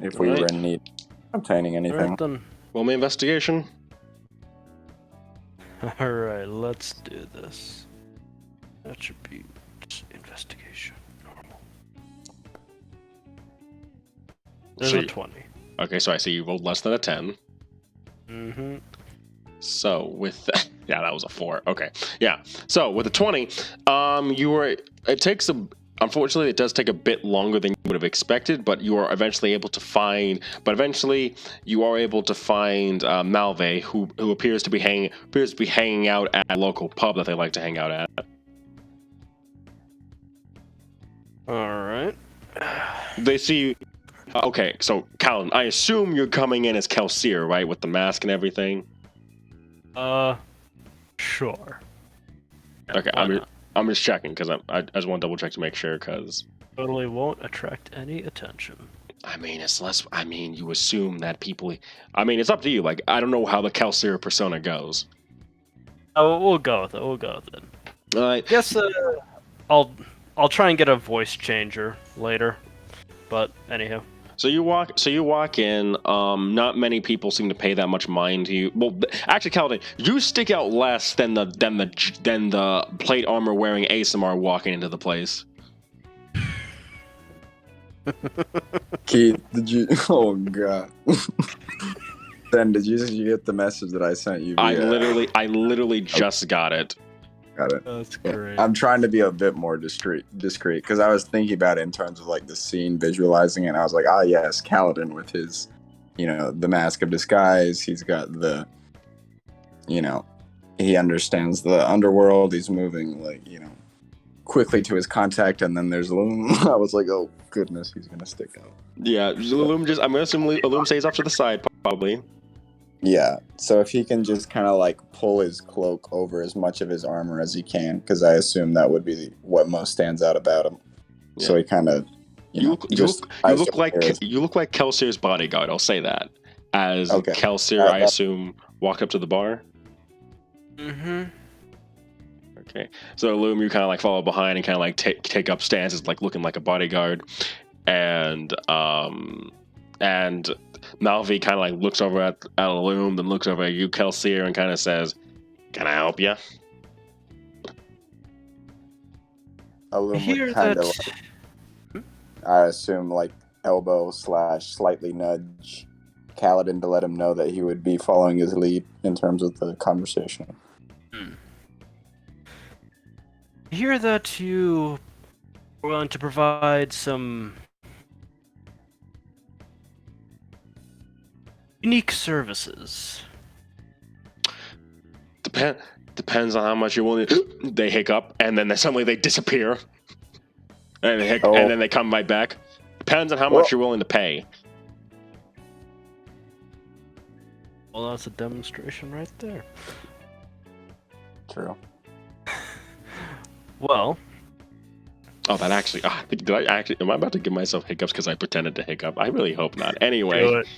if we were Right. in need of obtaining anything. Alright then. Roll me investigation. Alright, let's do this. Attributes, investigation, normal. There's So a you- 20. Okay, so I see you rolled less than a 10. Mm-hmm. So with yeah, that was a 4. Okay, yeah. So with a 20, it takes unfortunately it does take a bit longer than you would have expected, but you are eventually able to find. But eventually you are able to find Malve, who appears to be hanging out at a local pub that they like to hang out at. All right. They see. Okay, so Callan, I assume you're coming in as Kelsier, right, with the mask and everything. Sure. Yeah, Okay, why not? I'm just checking because I just want to double check to make sure because. Totally won't attract any attention. I mean, it's less. I mean, you assume that people. I mean, it's up to you. Like, I don't know how the Kelsier persona goes. Oh, we'll go with it. We'll go with it. All right. Guess I'll try and get a voice changer later. But anyhow. So you walk in. Not many people seem to pay that much mind to you. Well, actually, Calvin, you stick out less than the plate armor wearing ASMR walking into the place. Keith, did you? Oh god. Ben, did you get the message that I sent you? I literally just got it. Got it. That's great. I'm trying to be a bit more discreet because I was thinking about it in terms of like the scene, visualizing it. And I was like, ah, yes, Kaladin with his, the mask of disguise. He's got the, he understands the underworld. He's moving quickly to his contact. And then there's Loom. I was like, oh goodness, he's gonna stick out. Yeah, Loom I'm gonna assume Loom stays off to the side probably. Yeah, so if he can just kind of pull his cloak over as much of his armor as he can, because I assume that would be what most stands out about him. Yeah. So he kind of, you look like Kelsier's bodyguard. I'll say that. As okay. Kelsier, I assume, walk up to the bar. Mm-hmm. Okay, so Loom, you kind of follow behind and kind of take up stances, looking like a bodyguard, and Malvi kind of looks over at Loom, then looks over at you, Kelsier, and kind of says, "Can I help you?" Loom would kind of, I assume, elbow / slightly nudge Kaladin to let him know that he would be following his lead in terms of the conversation. I hear that you are willing to provide some unique services. Depends on how much you're willing to... They hiccup, and then suddenly they disappear. And then they come right back. Depends on how much you're willing to pay. Well, that's a demonstration right there. True. Well... Oh, that actually... am I about to give myself hiccups because I pretended to hiccup? I really hope not. Anyway... Do it.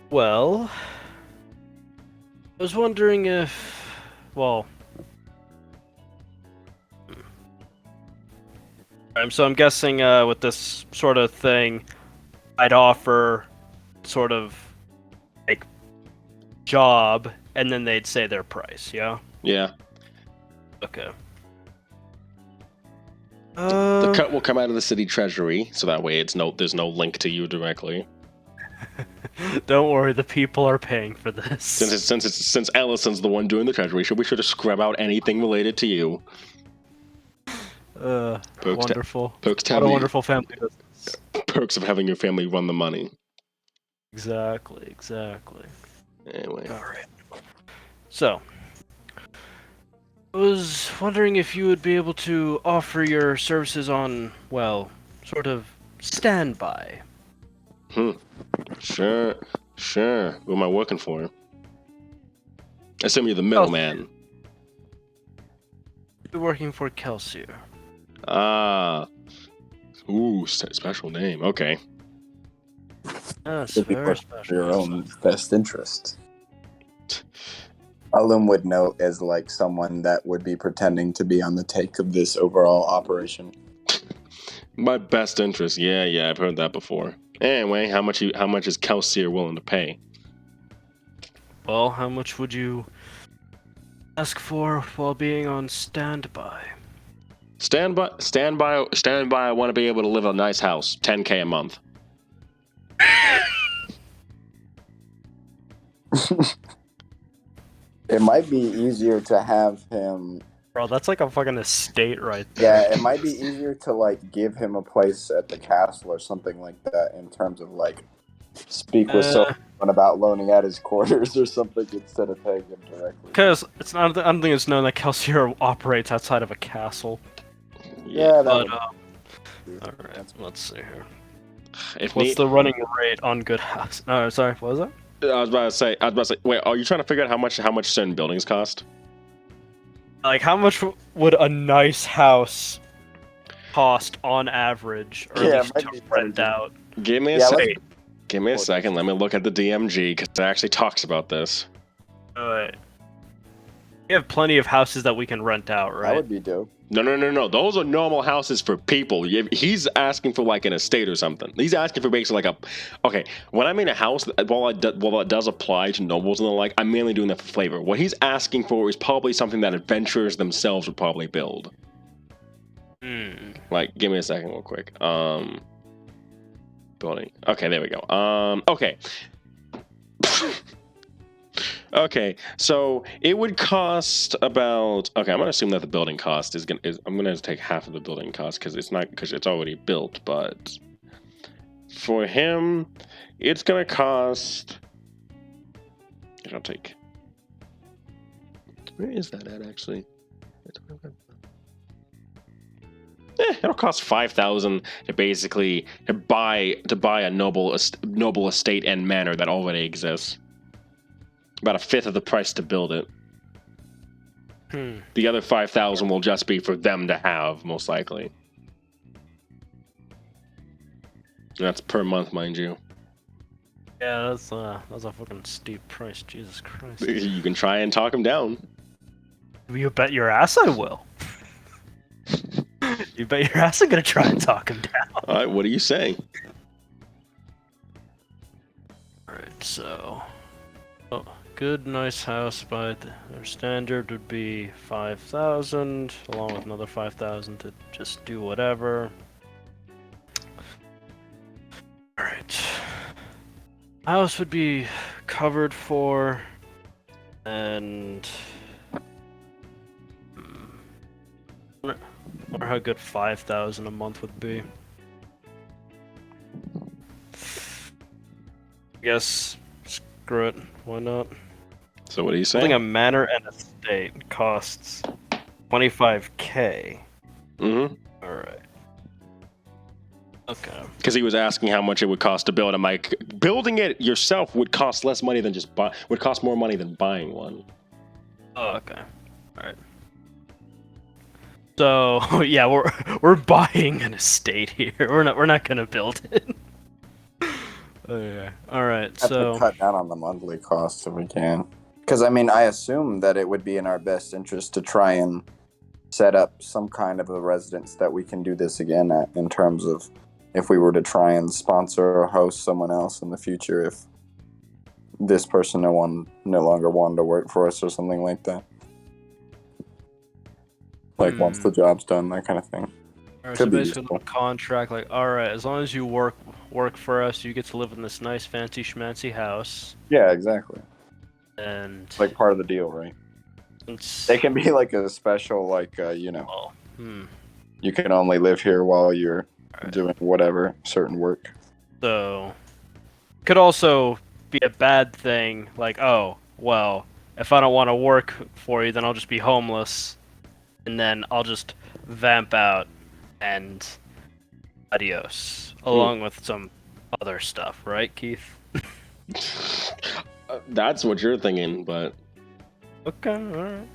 Well... I was wondering if... Well... So I'm guessing with this sort of thing, I'd offer sort of job, and then they'd say their price, yeah? Yeah. Okay. The cut will come out of the city treasury, so that way there's no link to you directly. Don't worry, the people are paying for this. Since Allison's the one doing the treasury, she'll be sure to scrub out anything related to you. Wonderful. What a wonderful family business. Perks of having your family run the money. Exactly. Anyway. Alright. So, I was wondering if you would be able to offer your services on, well, sort of standby. Sure. Who am I working for? I assume you're the middleman. You're working for Kelsier. Ooh, special name. Okay. Yes, very special. For your own best interest. Alum would note as someone that would be pretending to be on the take of this overall operation. My best interest. Yeah, I've heard that before. Anyway, how much is Kelsier willing to pay? Well, how much would you ask for while being on standby? Stand by. I want to be able to live in a nice house. 10K a month. It might be easier to have him. Bro, that's like a fucking estate right there. Yeah, it might be easier to like give him a place at the castle or something like that in terms of like speak with someone about loaning out his quarters or something instead of paying him directly. Because it's not. I don't think it's known that Councilor operates outside of a castle. Yeah, But all right, let's see here. If What's the running rate on good house? Oh, sorry, what was that? I was about to say. Wait, are you trying to figure out how much certain buildings cost? Like, how much would a nice house cost on average, or at least to rent out? Give me a second. Give me a second. Let me look at the DMG because it actually talks about this. Alright. We have plenty of houses that we can rent out, right? That would be dope. No. Those are normal houses for people. He's asking for like an estate or something. He's asking for basically like a. Okay, when I mean a house, while it does apply to nobles and the like, I'm mainly doing that for flavor. What he's asking for is probably something that adventurers themselves would probably build. Like, give me a second, real quick. Building. Okay, there we go. Okay. Okay, so it would cost about. Okay, I'm gonna assume that the building cost I'm gonna take half of the building cost because it's already built. But for him, it's gonna cost. I'll take. Where is that at actually? It'll cost 5,000 to basically buy a noble estate and manor that already exists. About a fifth of the price to build it. The other 5,000 will just be for them to have, most likely. And that's per month, mind you. Yeah, that's a fucking steep price. Jesus Christ. You can try and talk them down. You bet your ass I will. You bet your ass I'm gonna try and talk him down. All right, what are you saying? All right, so. Oh. Good, nice house by their standard would be 5,000, along with another 5,000 to just do whatever. Alright. House would be covered for, and I wonder how good 5,000 a month would be. I guess screw it, why not? So what are you saying? Building a manor and estate costs 25K. Mm-hmm. Alright. Okay. Because he was asking how much it would cost to build. I'm like, building it yourself would cost less money than would cost more money than buying one. Oh, okay. Alright. So yeah, we're buying an estate here. We're not gonna build it. Okay. Alright, so Have to cut down on the monthly costs if we can. Because, I mean, I assume that it would be in our best interest to try and set up some kind of a residence that we can do this again at, in terms of if we were to try and sponsor or host someone else in the future if this person no longer wanted to work for us or something like that. Like, once the job's done, that kind of thing. Alright, so basically a contract, like, alright, as long as you work for us, you get to live in this nice fancy schmancy house. Yeah, exactly. And like part of the deal, right? They can be like a special, like, you can only live here while you're doing whatever certain work. So, could also be a bad thing, like, oh, well, if I don't want to work for you, then I'll just be homeless, and then I'll just vamp out and adios, along with some other stuff, right, Keith? That's what you're thinking, but okay, alright.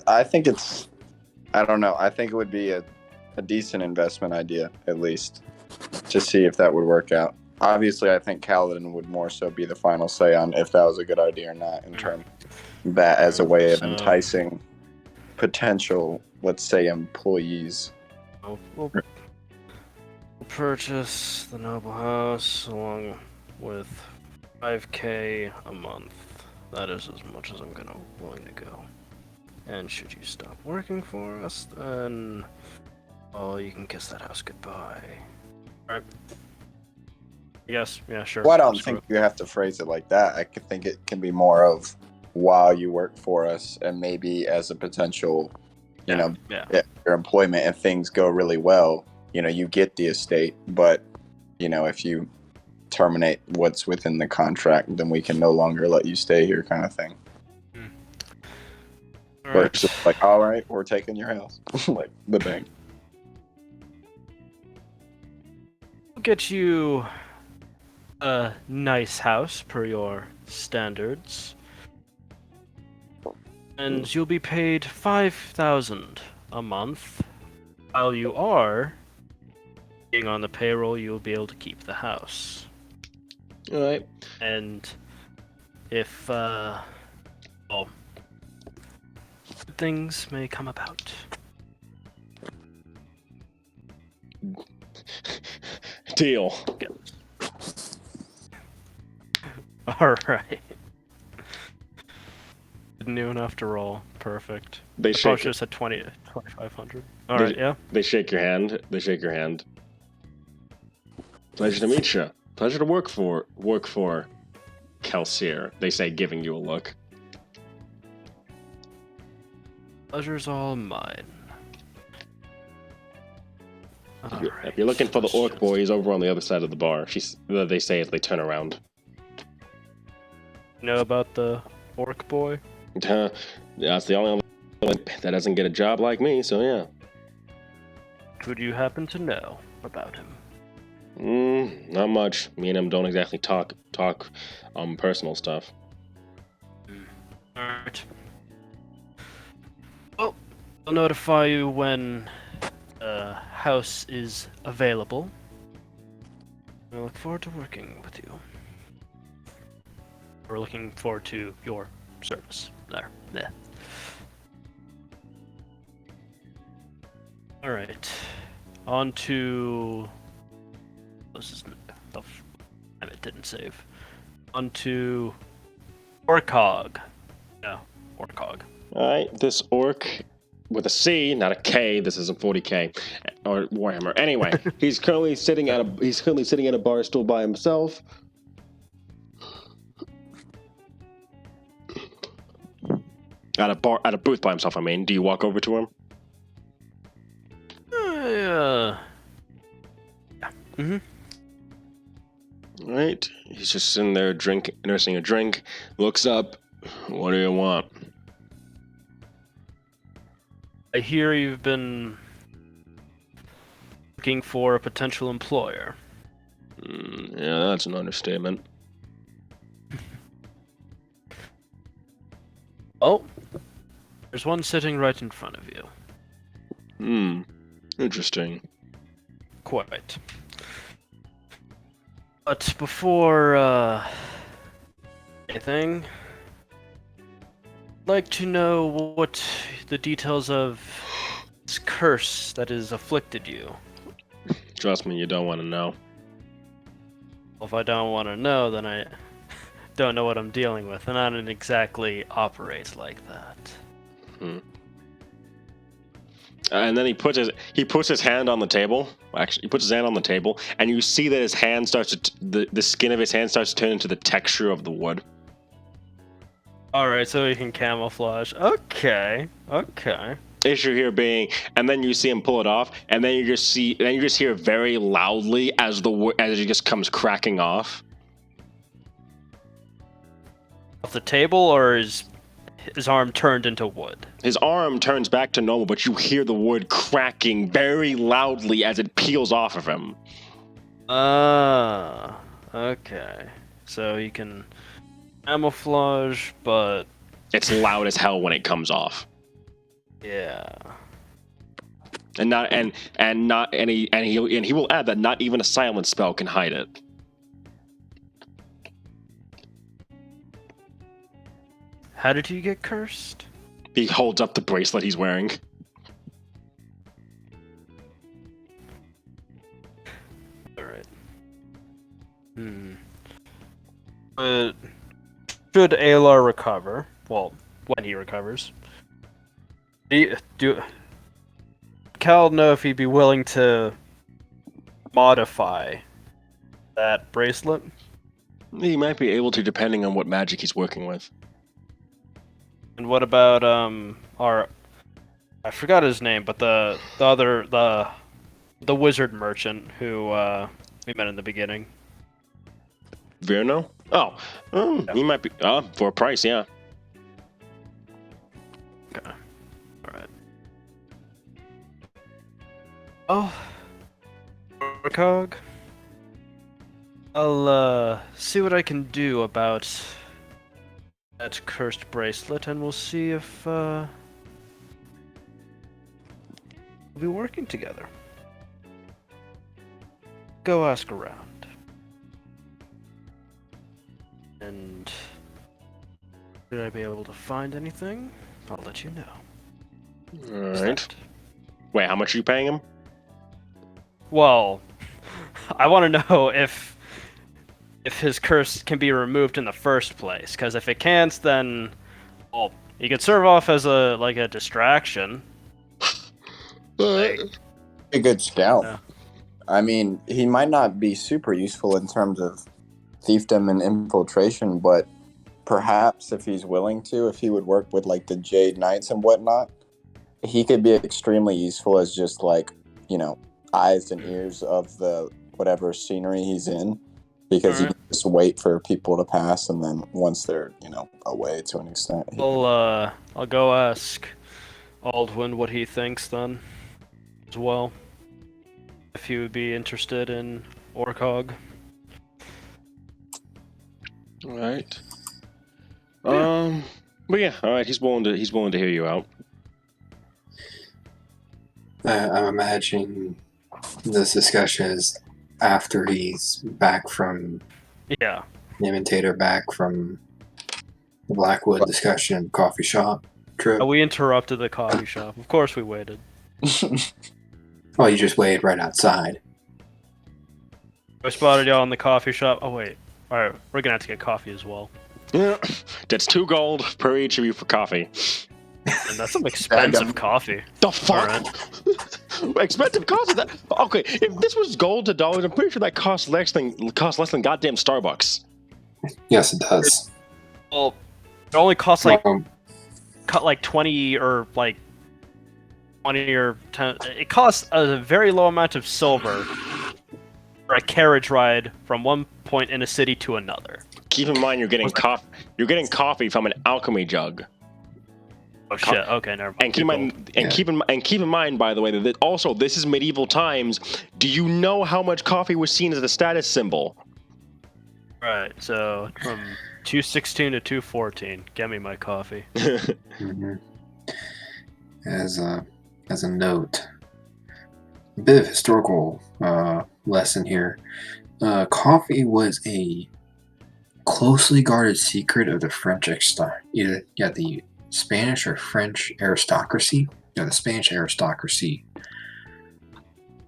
I think it's, I don't know. I think it would be a decent investment idea, at least, to see if that would work out. Obviously, I think Kaladin would more so be the final say on if that was a good idea or not, in terms of that as a way of enticing potential, let's say, employees. We'll purchase the noble house along with 5K a month. That is as much as I'm willing to go. And should you stop working for us, then... Oh, you can kiss that house goodbye. Alright. Yes, yeah, sure. Well, I don't Screw think you have to phrase it like that. I could think it can be more of while you work for us and maybe as a potential, you know, your employment, if things go really well, you know, you get the estate, but, you know, if you terminate what's within the contract, then we can no longer let you stay here kind of thing. But it's just like, all right, we're taking your house. Like the bank. We'll get you a nice house per your standards. And you'll be paid 5,000 a month. While you are being on the payroll, you'll be able to keep the house. Alright. And if, things may come about. Deal. Alright. Didn't even have to roll. Perfect. They I shake. just said 2,500. Alright, yeah. They shake your hand. They shake your hand. Pleasure to meet you. Pleasure to work for Councilor. They say, giving you a look. Pleasure's all mine. If you're looking for the orc boy, he's over on the other side of the bar. They say as they turn around. You know about the orc boy? That's the only one that doesn't get a job like me, so yeah. Who do you happen to know about him? Not much. Me and him don't exactly talk personal stuff. Alright. Well, I'll notify you when the house is available. I look forward to working with you. We're looking forward to your service. There. Yeah. Alright. On to... This is... Oh, it didn't save. On to... Orcog. No, Orcog. Alright, this orc with a C, not a K. This isn't 40K or Warhammer. Anyway, he's currently sitting at a bar stool by himself. At a booth by himself. I mean, do you walk over to him? Yeah. Mm-hmm. Right. He's just sitting there nursing a drink. Looks up. What do you want? I hear you've been looking for a potential employer. Yeah, that's an understatement. Oh, there's one sitting right in front of you. Interesting. Quite. But before anything, I'd like to know what the details of this curse that has afflicted you. Trust me, you don't want to know. Well, if I don't want to know, then I don't know what I'm dealing with, and I don't exactly operate like that. And then he puts his hand on the table. Actually, he puts his hand on the table, and you see that his hand starts to the skin of his hand starts to turn into the texture of the wood. All right, so he can camouflage. Okay. Issue here being, and then you see him pull it off, and then you just hear very loudly as it just comes cracking off. Off the table, or is his arm turned into wood? His arm turns back to normal, but you hear the wood cracking very loudly as it peels off of him. Okay. So he can camouflage, but it's loud as hell when it comes off. Yeah. And he will add that not even a silence spell can hide it. How did he get cursed? He holds up the bracelet he's wearing. Alright. Should Aelar recover, well, when he recovers, Do Cal know if he'd be willing to modify that bracelet? He might be able to, depending on what magic he's working with. And what about our I forgot his name, but the wizard merchant who we met in the beginning. Virno? Oh, Yeah. he might be. For a price, yeah. Okay. Alright. Oh. Cog. I'll see what I can do about that cursed bracelet, and we'll see if we'll be working together. Go ask around. And should I be able to find anything? I'll let you know. Alright. Wait, how much are you paying him? Well, I want to know if his curse can be removed in the first place, because if it can't, then well, he could serve off as a distraction. Like, A good scout. Yeah. I mean, he might not be super useful in terms of thiefdom and infiltration, but perhaps if he's willing to, if he would work with like the Jade Knights and whatnot, he could be extremely useful as just like, eyes and ears of the whatever scenery he's in, because he can just wait for people to pass, and then once they're away to an extent, I'll go ask Aldwin what he thinks then, as well. If he would be interested in Orcog. All right. But yeah, all right. He's willing to hear you out. I'm imagining this discussion is after he's back from Yeah. the imitator, back from the Blackwood discussion coffee shop trip. We interrupted the coffee shop. Of course we waited. Oh, you just waited right outside. I spotted y'all in the coffee shop. Oh wait. Alright, we're gonna have to get coffee as well. Yeah, that's 2 gold per each of you for coffee. And that's some expensive coffee. The fuck? Expensive coffee? Okay, if this was gold to dollars, I'm pretty sure that costs less than goddamn Starbucks. Yes, it does. Well, it only costs like Well, 20 or like 20 or 10. It costs a very low amount of silver for a carriage ride from one point in a city to another. Keep in mind, you're getting coffee. You're getting coffee from an alchemy jug. Oh shit! Okay, never mind. And keep in mind, by the way, that also this is medieval times. Do you know how much coffee was seen as a status symbol? Right. So from 216 to 214, get me my coffee. mhm. As a note, a bit of historical lesson here. Coffee was a closely guarded secret of the French the Spanish or French aristocracy. The Spanish aristocracy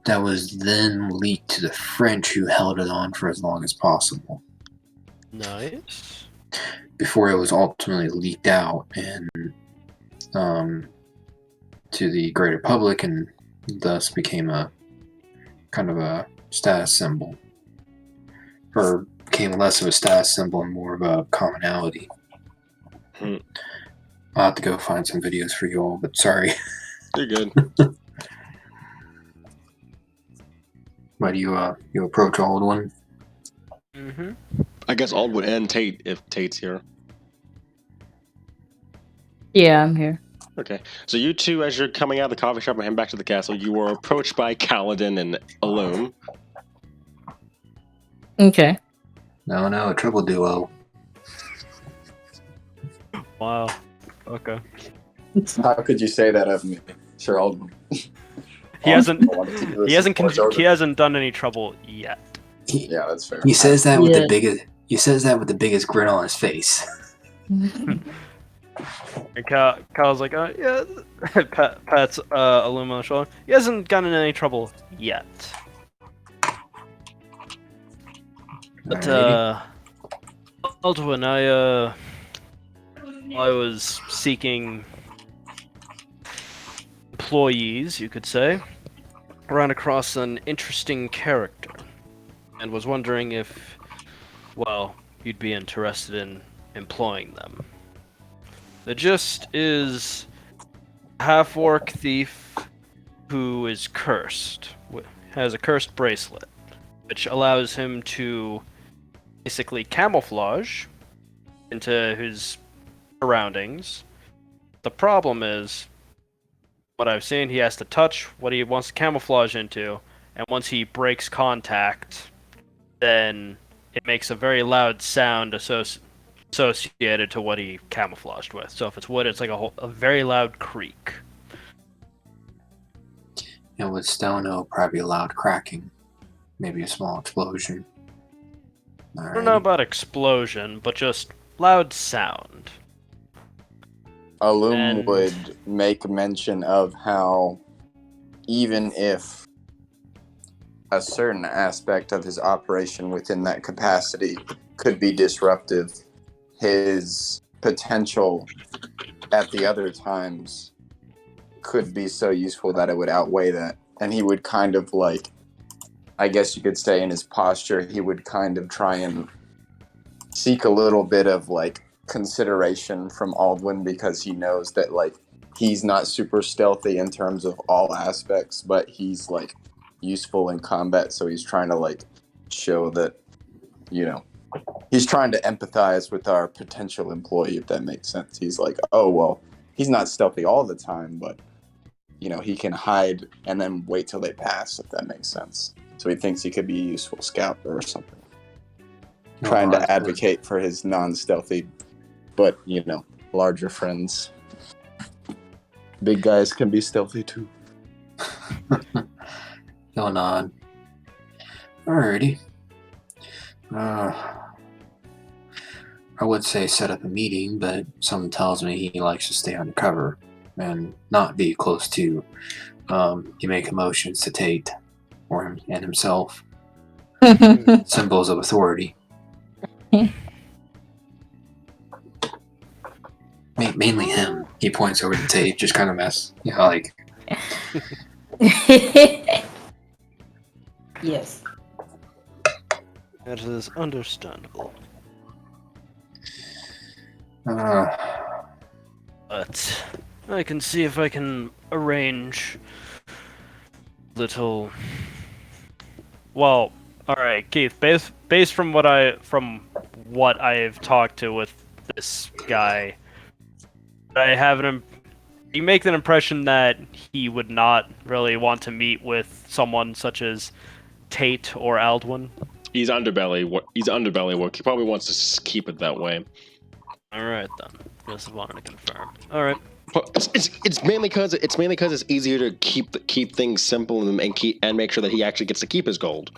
that was then leaked to the French, who held it on for as long as possible Nice. before it was ultimately leaked out and to the greater public, and thus became a kind of a status symbol, or became less of a status symbol and more of a commonality. I'll have to go find some videos for you all, but sorry. You're good. Why do you approach Aldwin? Mm-hmm. I guess Aldwood and Tate, if Tate's here. Yeah, I'm here. Okay, so you two, as you're coming out of the coffee shop and heading back to the castle, you were approached by Kaladin and Alum. Okay. No, a triple duo. Wow. Okay. How could you say that of me, Sir Aldwin? He hasn't done any trouble yet. Yeah, that's fair. He says that with Yeah. the biggest. He says that with the biggest grin on his face. And Kyle's like, yeah. Pat's Alum on the shoulder. He hasn't gotten in any trouble yet. But Aldwin, I was seeking employees, you could say, ran across an interesting character and was wondering if, well, you'd be interested in employing them. The gist is a half-orc thief who is cursed, has a cursed bracelet, which allows him to basically camouflage into his surroundings. The problem is, what I've seen, he has to touch what he wants to camouflage into, and once he breaks contact, then it makes a very loud sound associated to what he camouflaged with. So if it's wood, it's like a very loud creak. And with stone, it'll probably be a loud cracking. Maybe a small explosion. I don't know about explosion, but just loud sound. Alum would make mention of how even if a certain aspect of his operation within that capacity could be disruptive, his potential at the other times could be so useful that it would outweigh that. And he would kind of like, I guess you could say in his posture, he would kind of try and seek a little bit of like consideration from Aldwin, because he knows that like he's not super stealthy in terms of all aspects, but he's like useful in combat, so he's trying to like show that, you know, he's trying to empathize with our potential employee, if that makes sense. He's like, oh well, he's not stealthy all the time, but you know, he can hide and then wait till they pass, if that makes sense. So he thinks he could be a useful scout or something. Trying to advocate for his non-stealthy, but, you know, larger friends. Big guys can be stealthy too. He'll nod. Alrighty. I would say set up a meeting, but something tells me he likes to stay undercover and not be close to Yume Commotions to Tate or him and himself. Symbols of authority. Mainly him. He points over to Tate, just kind of mess. You know, like. Yes. That is understandable. But I can see if I can arrange little. Well, all right, Keith. Based from what I've talked to with this guy, I have you make the impression that he would not really want to meet with someone such as Tate or Aldwin. He's underbelly work. He probably wants to keep it that way. All right then. Just wanted to confirm. All right. It's mainly because it's easier to keep things simple and make sure that he actually gets to keep his gold.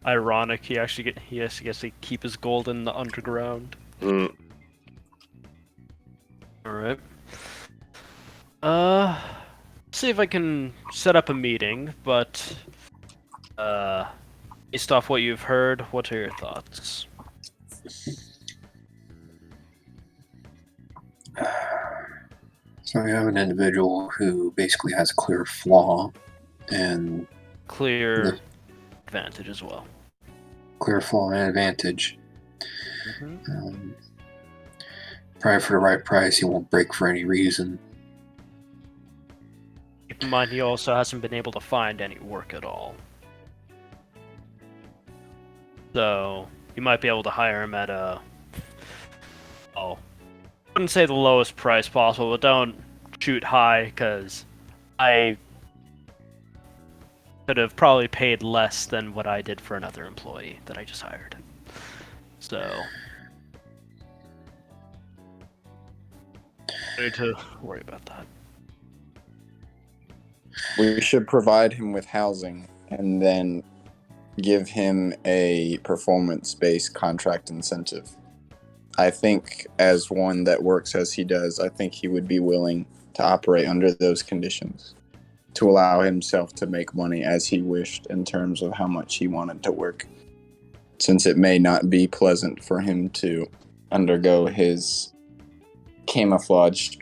Ironic. He gets to keep his gold in the underground. Mm. All right. See if I can set up a meeting, but based off what you've heard, what are your thoughts? So we have an individual who basically has a clear flaw and Clear advantage as well. Clear flaw and advantage. Mm-hmm. Probably for the right price, he won't break for any reason. Keep in mind, he also hasn't been able to find any work at all. So, you might be able to hire him at I wouldn't say the lowest price possible, but don't shoot high, because I could have probably paid less than what I did for another employee that I just hired. So, I need to worry about that. We should provide him with housing and then give him a performance-based contract incentive. I think as one that works as he does, I think he would be willing to operate under those conditions to allow himself to make money as he wished in terms of how much he wanted to work, since it may not be pleasant for him to undergo his camouflage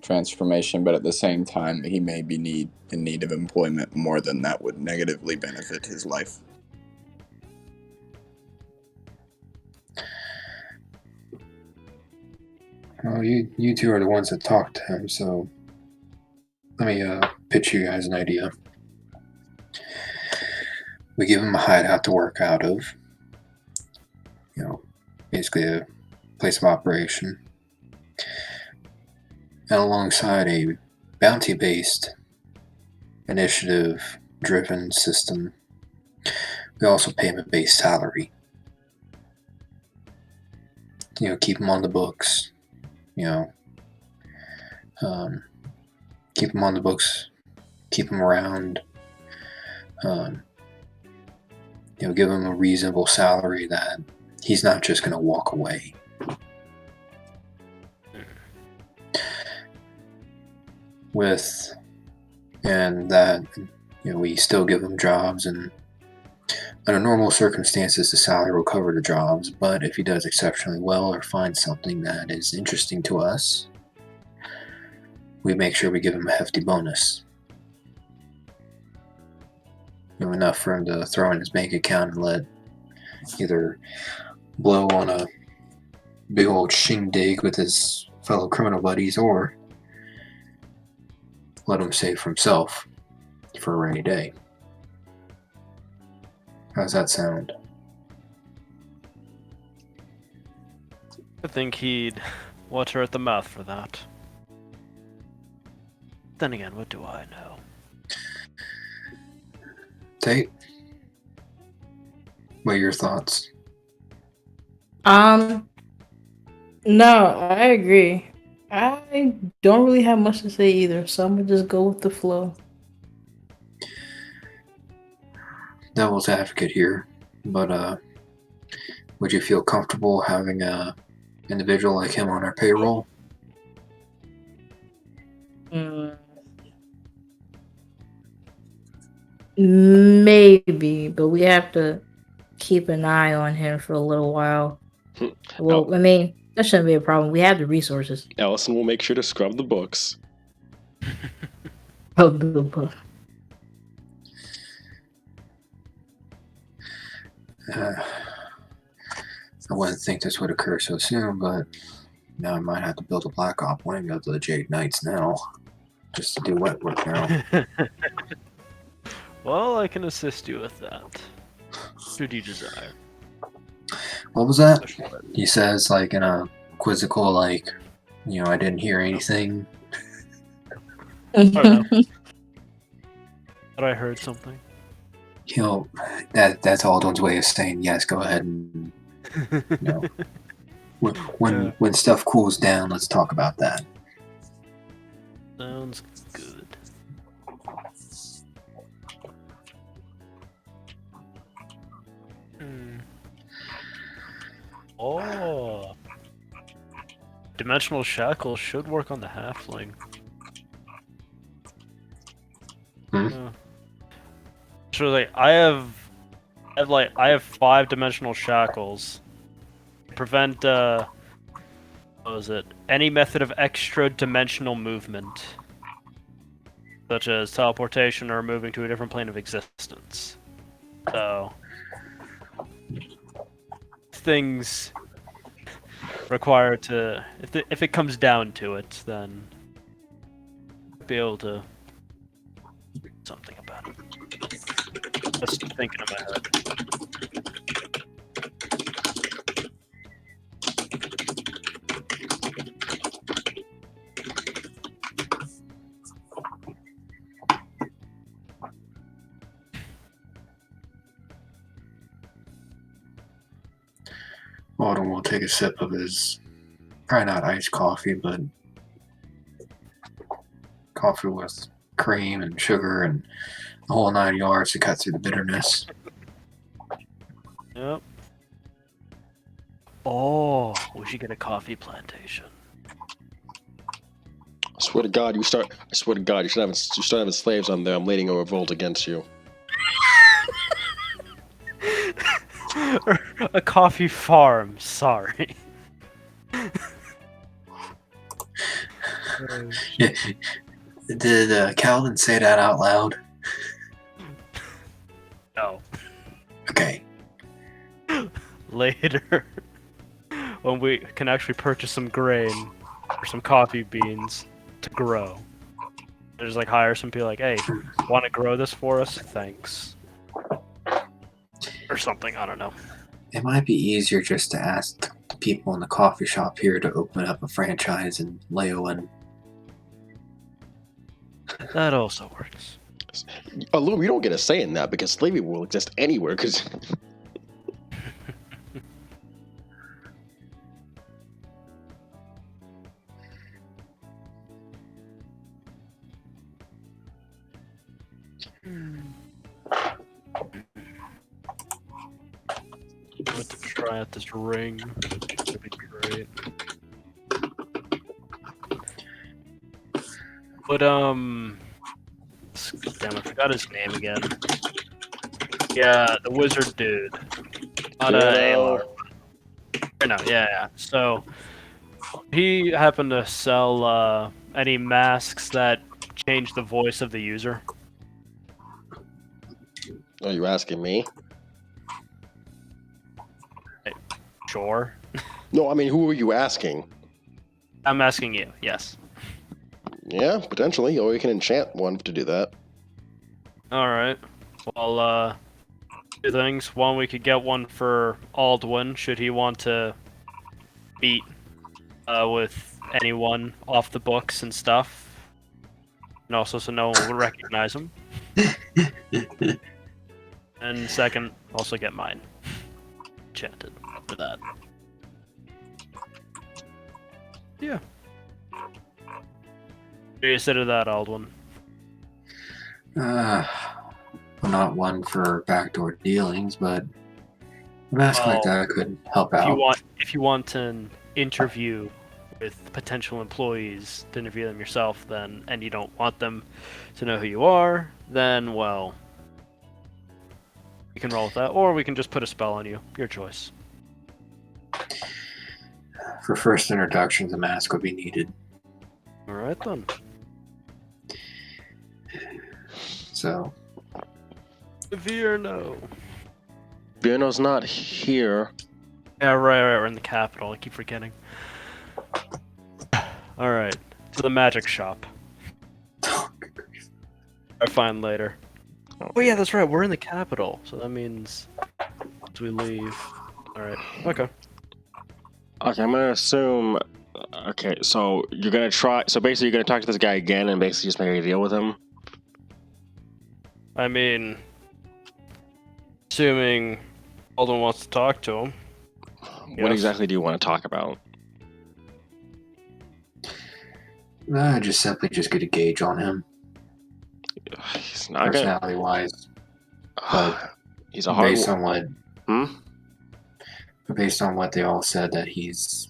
transformation, but at the same time, he may be in need of employment more than that would negatively benefit his life. Well, you two are the ones that talked to him, so let me pitch you guys an idea. We give him a hideout to work out of. You know, basically a place of operation. And alongside a bounty-based, initiative-driven system, we also pay him a base salary. You know, keep him on the books. You know, keep him on the books. Keep him around. You know, give him a reasonable salary that he's not just going to walk away. And that, you know, we still give him jobs, and under normal circumstances the salary will cover the jobs, but if he does exceptionally well or finds something that is interesting to us, we make sure we give him a hefty bonus. You know, enough for him to throw in his bank account and let either blow on a big old shindig with his fellow criminal buddies, or let him save for himself for a rainy day. How's that sound? I think he'd water at the mouth for that. Then again, what do I know? Tate, what are your thoughts? No, I agree. I don't really have much to say either, so I'm gonna just go with the flow. Devil's advocate here, but would you feel comfortable having a individual like him on our payroll? Maybe, but we have to keep an eye on him for a little while. Well, I mean, that shouldn't be a problem. We have the resources. Allison will make sure to scrub the books. Oh, the book. I wouldn't think this would occur so soon, but now I might have to build a Black Op wing of the Jade Knights now, just to do wet work now. Well, I can assist you with that. Should you desire. What was that? He says, like, in a quizzical, like, you know, I didn't hear anything. I don't know. But I heard something. You know, that's Alden's way of saying, yes, go ahead and, you know, when stuff cools down, let's talk about that. Sounds good. Oh. Dimensional Shackle should work on the halfling. So like I have 5 dimensional shackles. Prevent what was it? Any method of extra dimensional movement. Such as teleportation or moving to a different plane of existence. So things required to if it comes down to it, then be able to do something about it. Just thinking in my head. Alden will take a sip of his, probably not iced coffee, but coffee with cream and sugar and the whole 9 yards to cut through the bitterness. Yep. Oh, we should get a coffee plantation. I swear to God, you start having slaves on there. I'm leading a revolt against you. A coffee farm, sorry. Did Calvin say that out loud? No. Okay. Later, when we can actually purchase some grain or some coffee beans to grow. Just like hire some people like, hey, want to grow this for us? Thanks. Or something, I don't know. It might be easier just to ask the people in the coffee shop here to open up a franchise in Leowen. That also works. Lou, we don't get a say in that because slavery will exist anywhere. Because I'm going to try out this ring. That'd be great. But damn, I forgot his name again. Yeah, the wizard dude. Not Aelar. No, yeah. So he happened to sell any masks that change the voice of the user. are you asking me? Sure. No, I mean, who are you asking? I'm asking you. Yes. Yeah, potentially, or you can enchant one to do that. All right. Well, two things. One, we could get one for Aldwin, should he want to meet with anyone off the books and stuff. And also so no one would recognize him. And second, also get mine enchanted for that. Yeah. What do you say to that, Aldwin? Not one for backdoor dealings, but a mask like that could help out. If you want an interview with potential employees to interview them yourself, then and you don't want them to know who you are, then well, we can roll with that, or we can just put a spell on you. Your choice. For first introductions, a mask would be needed. All right then. So, Vierno. Vierno's not here. Yeah, right. We're in the capital. I keep forgetting. All right, to the magic shop. I find later. Oh yeah, that's right. We're in the capital, so that means we leave. All right. Okay. Okay, I'm gonna assume. Okay, so you're gonna try. So basically, you're gonna talk to this guy again and basically just make a deal with him. I mean, assuming Alden wants to talk to him. What Yes. exactly do you want to talk about? just simply just get a gauge on him, He's not gonna. personality-wise. He's a hard. Based on what, Hmm? based on what they all said, that he's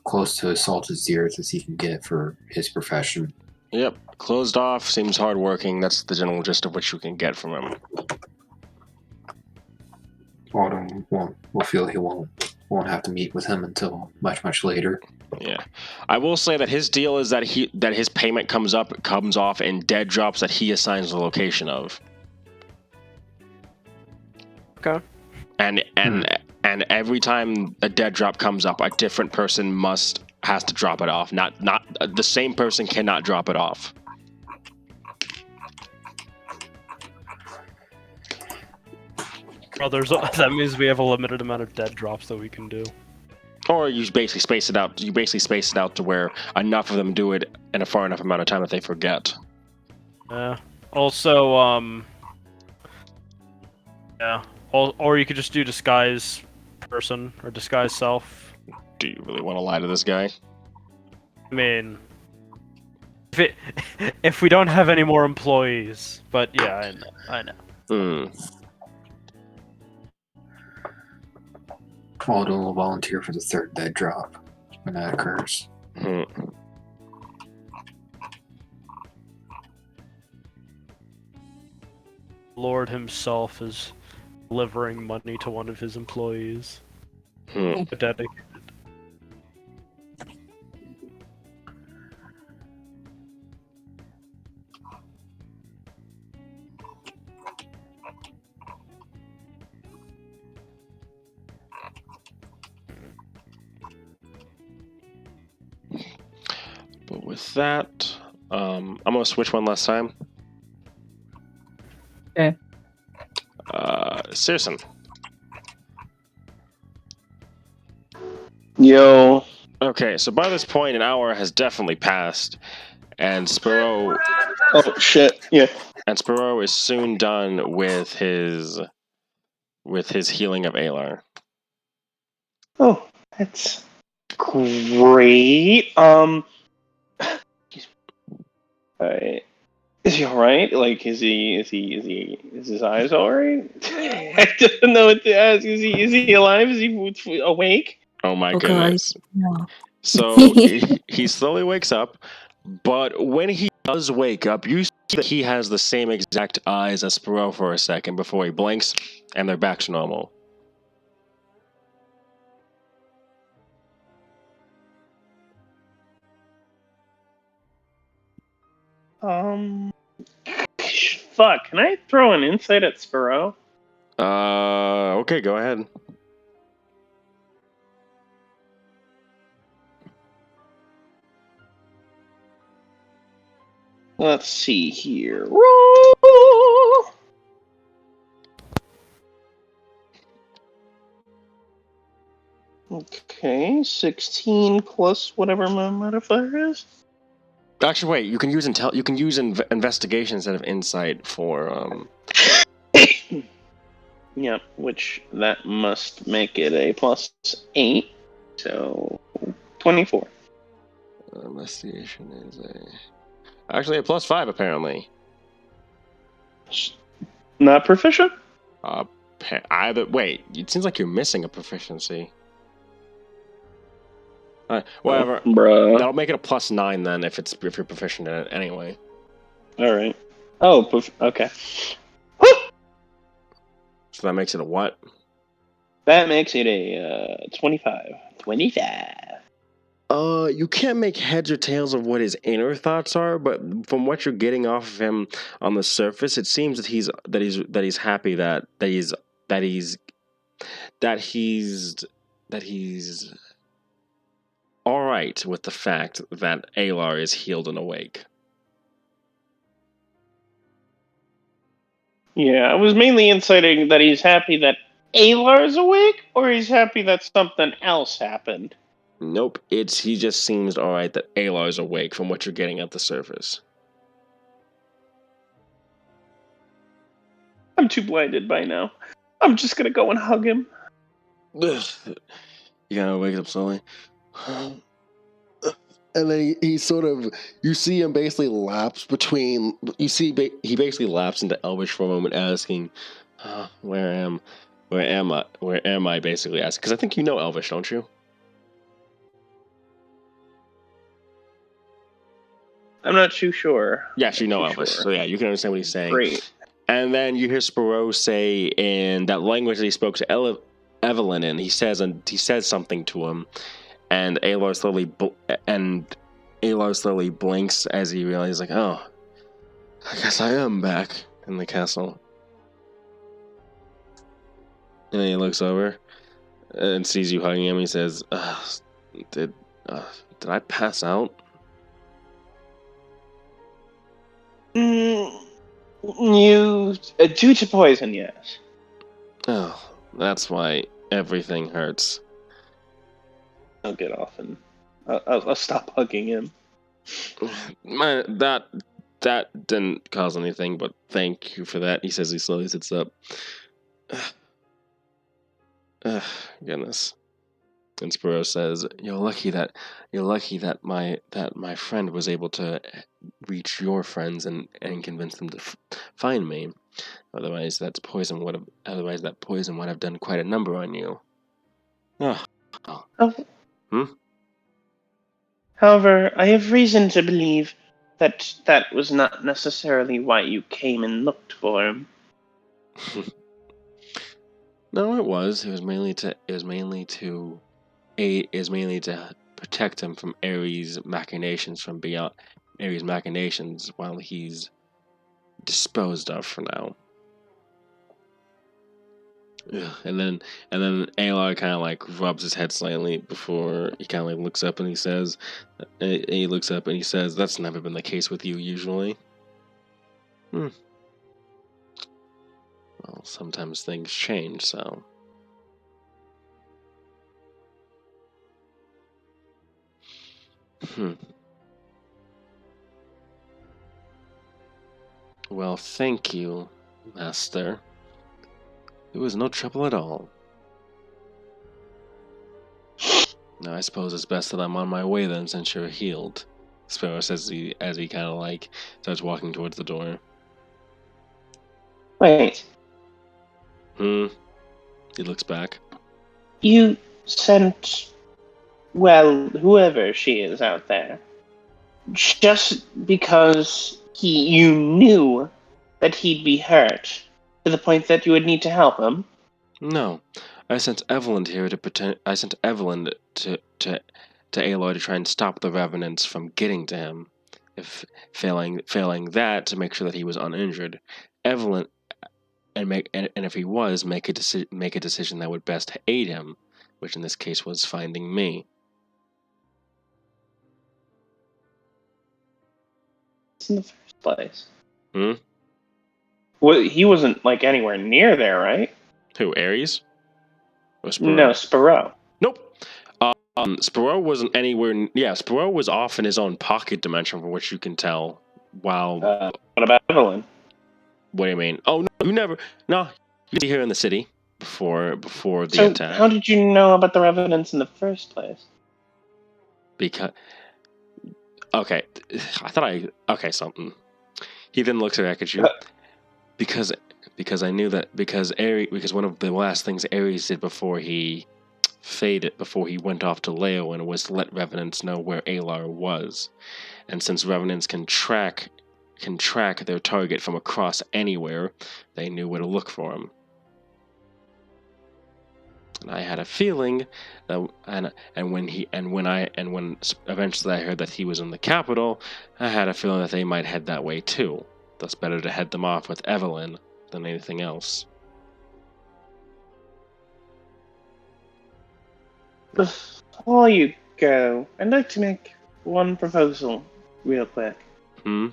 close to as salt as the earth as he can get for his profession. Yep. Closed off. Seems hardworking. That's the general gist of what you can get from him. Autumn will feel he won't have to meet with him until much later. Yeah, I will say that his deal is that his payment comes off in dead drops that he assigns the location of. Okay. And every time a dead drop comes up, a different person has to drop it off. Not the same person cannot drop it off. Well, that means we have a limited amount of dead drops that we can do. Or you basically space it out. You basically space it out to where enough of them do it in a far enough amount of time that they forget. Yeah. Also, yeah. Or you could just do disguise person or disguise self. Do you really want to lie to this guy? I mean, if we don't have any more employees, but yeah, I know. Alden will volunteer for the third dead drop when that occurs. Lord himself is delivering money to one of his employees. Dedicated. But with that, I'm gonna switch one last time. Okay. Searson. Yo. Okay, so by this point, an hour has definitely passed, and Spiro Oh shit. Yeah. and Spiro is soon done with his healing of Aelar. Oh, that's great. Is he alright? Like, is his eyes alright? I don't know what to ask. Is he alive? Is he awake? Oh my Oh god. goodness. No. So he slowly wakes up, but when he does wake up, you see that he has the same exact eyes as Spiro for a second before he blinks, and they're back to normal. Fuck. Can I throw an insight at Spiro? Okay, go ahead. Let's see here. Okay, 16 plus whatever my modifier is. Actually, wait. You can use investigation instead of insight for Yeah, which that must make it a plus 8. So 24. investigation is actually a +5 apparently. Not proficient? Either wait. It seems like you're missing a proficiency. Whatever. Bruh. That'll make it a +9 then if you're proficient in it anyway. Alright. Oh, okay. So that makes it a what? That makes it a 25. 25. You can't make heads or tails of what his inner thoughts are, but from what you're getting off of him on the surface, it seems that he's happy that he's all right with the fact that Aelar is healed and awake. Yeah, I was mainly inciting that he's happy that Aelar's awake, or he's happy that something else happened. Nope, he just seems all right that Aelar is awake from what you're getting at the surface. I'm too blinded by now. I'm just gonna go and hug him. You gotta wake up slowly. And then he sort of, you see him basically lapse between, he basically lapsed into Elvish for a moment asking, where am I basically asking, because I think you know Elvish, don't you? I'm not too sure. Yes, you know Elvish, so yeah, you can understand what he's saying. Great. And then you hear Spiro say in that language that he spoke to Evelyn in, he says something to him, and Aelar slowly blinks as he realizes, like, oh, I guess I am back in the castle. And then he looks over and sees you hugging him. He says, did I pass out? You due to poison, yes. Oh, that's why everything hurts. I'll get off and I'll stop hugging him. That didn't cause anything, but thank you for that. He says he slowly sits up. Goodness. And Spiro says, "You're lucky that my friend was able to reach your friends and convince them to find me. Otherwise, that poison would have done quite a number on you." Oh. However, I have reason to believe that was not necessarily why you came and looked for him. No, it was. It was mainly to protect him from Ares' machinations while he's disposed of for now. And then Aelar kind of like rubs his head slightly before he kind of like looks up and he says, "That's never been the case with you usually." Well, sometimes things change, so. Well, thank you, Master. It was no trouble at all. Now, I suppose it's best that I'm on my way then, since you're healed. Sparrow says as he kind of like starts walking towards the door. Wait, He looks back. you sent, well, whoever she is out there, just because you knew that he'd be hurt to the point that you would need to help him? No, I sent Evelyn here to pretend. I sent Evelyn to Aelar to try and stop the revenants from getting to him. If failing that, to make sure that he was uninjured. Evelyn, and if he was, make a decision that would best aid him, which in this case was finding me. In the first place. Well, he wasn't like anywhere near there, right? Who, Ares? Or Sparrow? No, Sparrow. Nope. Sparrow wasn't anywhere. Yeah, Sparrow was off in his own pocket dimension, from which you can tell. Wow. What about Evelyn? What do you mean? Oh, no, you never. No, you were here in the city before the So attack. how did you know about the revenants in the first place? Because. Okay, okay, something. He then looks back at you. Because I knew that because one of the last things Ares did before he went off to Leowen was to let revenants know where Aelar was. And since revenants can track their target from across anywhere, they knew where to look for him. And I had a feeling that when eventually I heard that he was in the capital, I had a feeling that they might head that way too. Thus better to head them off with Evelyn than anything else. Before you go, I'd like to make one proposal real quick. I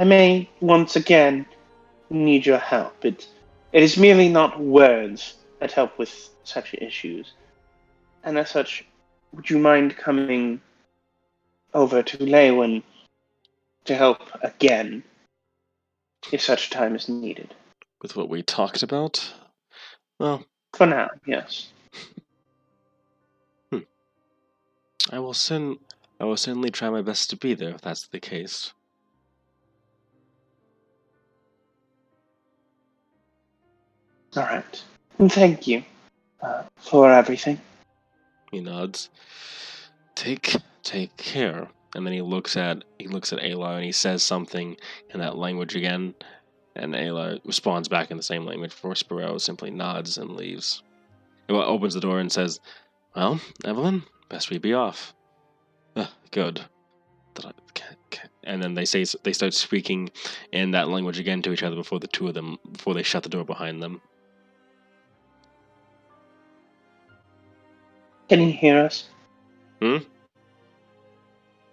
may once again need your help. It is merely not words that help with such issues. And as such, would you mind coming over to Leowen to help again, if such time is needed? With what we talked about? Well, for now, yes. I will certainly try my best to be there if that's the case. All right. And thank you for everything. He nods. Take care. And then he looks at Aelar and he says something in that language again, and Aelar responds back in the same language. For Sparrow simply nods and leaves. He opens the door and says, "Well, Evelyn, best we be off." Good. And then they start speaking in that language again to each other before they shut the door behind them. Can he hear us?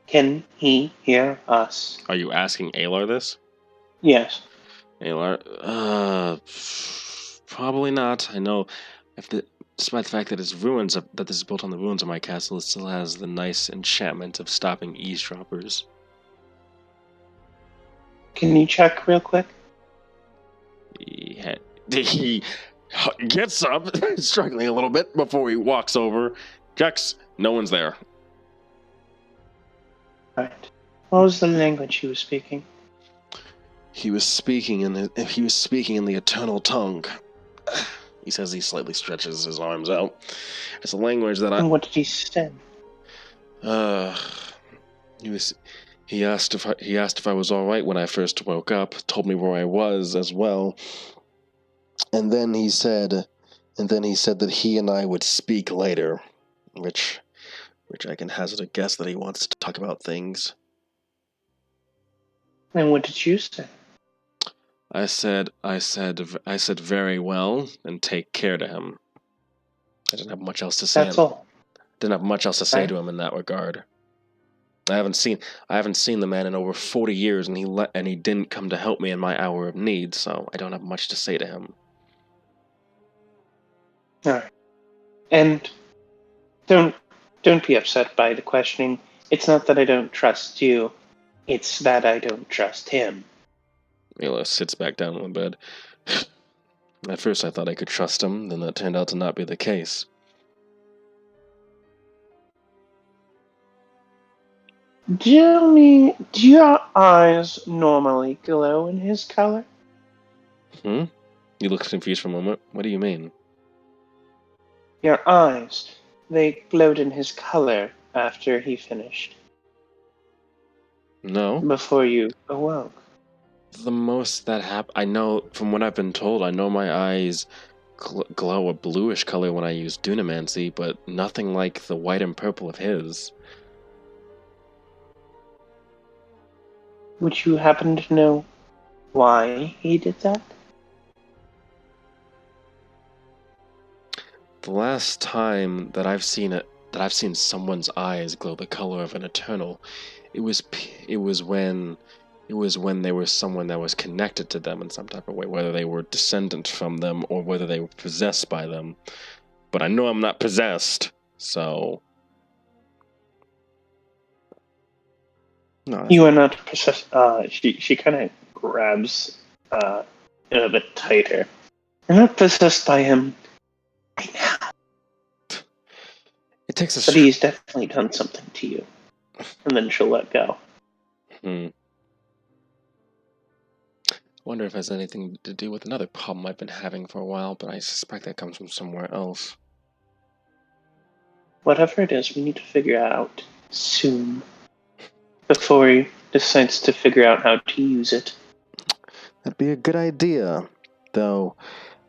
Can he hear us? Are you asking Aelar this? Yes. Aelar, probably not. I know, despite the fact that that this is built on the ruins of my castle, it still has the nice enchantment of stopping eavesdroppers. Can you check real quick? He gets up, struggling a little bit before he walks over. Checks. No one's there. Right. What was the language he was speaking? He was speaking in the eternal tongue. He says he slightly stretches his arms out. It's a language that And what did he say? He asked if I was all right when I first woke up. Told me where I was as well. And then he said that he and I would speak later, which I can hazard a guess that he wants to talk about things. And what did you say? I said very well, and take care to him. I didn't have much else to say. That's all. Didn't have much else to say Right. to him in that regard. I haven't seen the man in over 40 years, and he didn't come to help me in my hour of need, so I don't have much to say to him. All right. And don't be upset by the questioning. It's not that I don't trust you. It's that I don't trust him. Mila sits back down on the bed. At first I thought I could trust him, then that turned out to not be the case. Tell me, do your eyes normally glow in his color? You look confused for a moment. What do you mean? Your eyes, they glowed in his color after he finished. No. Before you awoke. The most that I know, from what I've been told, I know my eyes glow a bluish color when I use Dunamancy, but nothing like the white and purple of his. Would you happen to know why he did that? The last time that I've seen someone's eyes glow the color of an eternal, it was when there was someone that was connected to them in some type of way, whether they were descendant from them or whether they were possessed by them. But I know I'm not possessed, so no. You are not possessed. She kind of grabs a bit tighter. You're not possessed by him right now. It takes a But he's definitely done something to you. And then she'll let go. Wonder if it has anything to do with another problem I've been having for a while, but I suspect that comes from somewhere else. Whatever it is, we need to figure out soon. Before he decides to figure out how to use it. That'd be a good idea, though.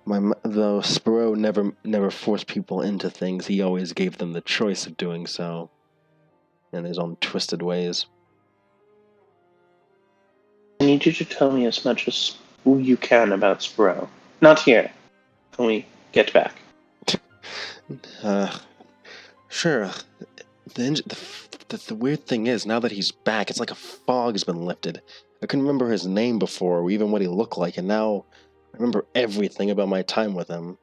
Though Spiro never forced people into things, he always gave them the choice of doing so, in his own twisted ways. I need you to tell me as much as you can about Spiro. Not here. When we get back. Sure. The weird thing is, now that he's back, it's like a fog has been lifted. I couldn't remember his name before, or even what he looked like, and now I remember everything about my time with him.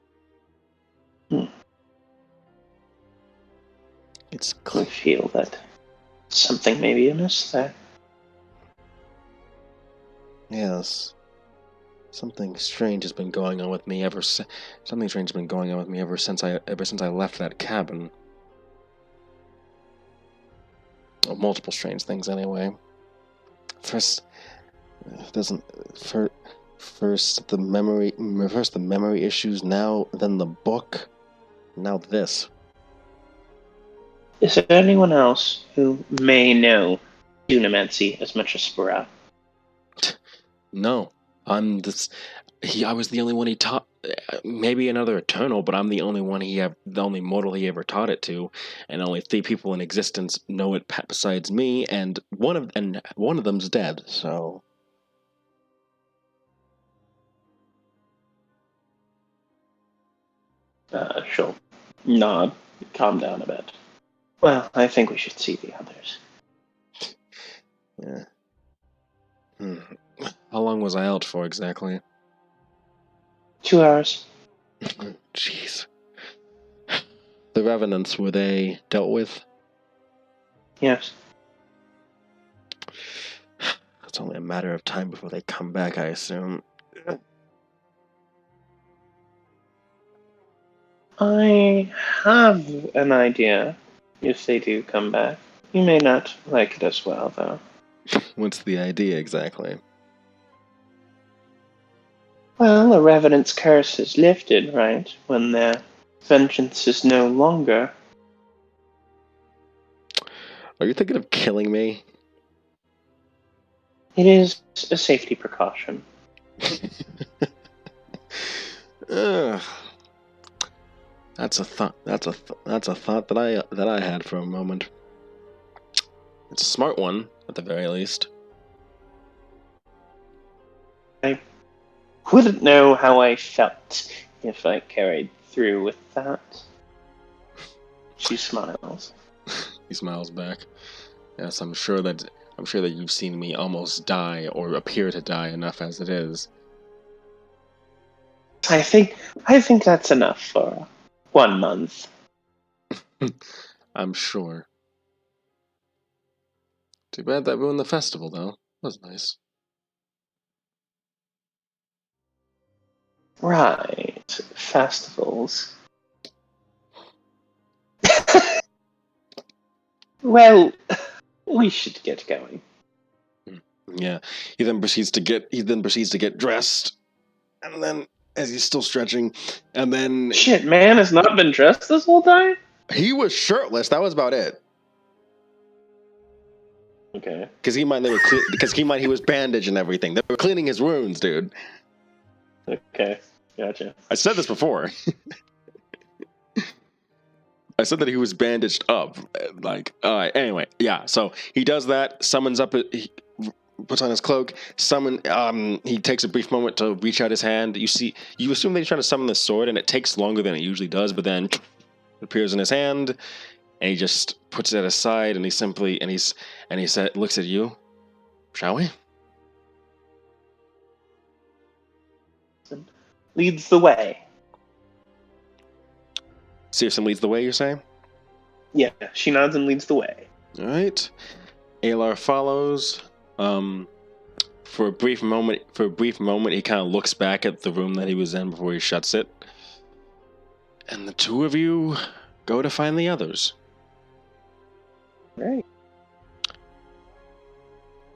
It's I feel that something may be amiss there. Yes. Something strange has been going on with me ever since I left that cabin. Oh, multiple strange things, anyway. First the memory issues, now then the book, now this. Is there anyone else who may know Dunamancy as much as Spiro? No, I was the only one he taught. Maybe another Eternal, but I'm the only mortal he ever taught it to, and only 3 people in existence know it besides me, and one of them's dead. So. She'll nod, calm down a bit. Well, I think we should see the others. Yeah. How long was I out for exactly? 2 hours. Jeez. The Revenants, were they dealt with? Yes. It's only a matter of time before they come back, I assume. I have an idea if they do come back. You may not like it as well, though. What's the idea exactly? Well, a Revenant's curse is lifted, right? When their vengeance is no longer. Are you thinking of killing me? It is a safety precaution. That's a thought. That's a thought that I had for a moment. It's a smart one, at the very least. wouldn't know how I felt if I carried through with that. She smiles. He smiles back. Yes, I'm sure that you've seen me almost die or appear to die enough as it is. I think that's enough for 1 month. I'm sure. Too bad that ruined the festival, though. Was nice. Right. Festivals. Well, we should get going. Yeah. He then proceeds to get dressed, and then as he's still stretching, and then Shit, man has not been dressed this whole time? he was shirtless. That was about it. Okay. Because he was bandaged and everything. They were cleaning his wounds, dude. Okay. Gotcha. I said this before. I said that he was bandaged up. Like, anyway, yeah. So he does that. Summons up. He puts on his cloak. He takes a brief moment to reach out his hand. You assume that he's trying to summon the sword, and it takes longer than it usually does. But then it appears in his hand, and he just puts it aside. And he looks at you. Shall we? Leads the way. Searson leads the way, you're saying? Yeah, she nods and leads the way. All right. Aelar follows. For a brief moment, he kind of looks back at the room that he was in before he shuts it. And the two of you go to find the others. Right.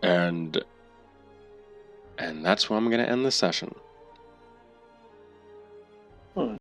And that's where I'm going to end this session.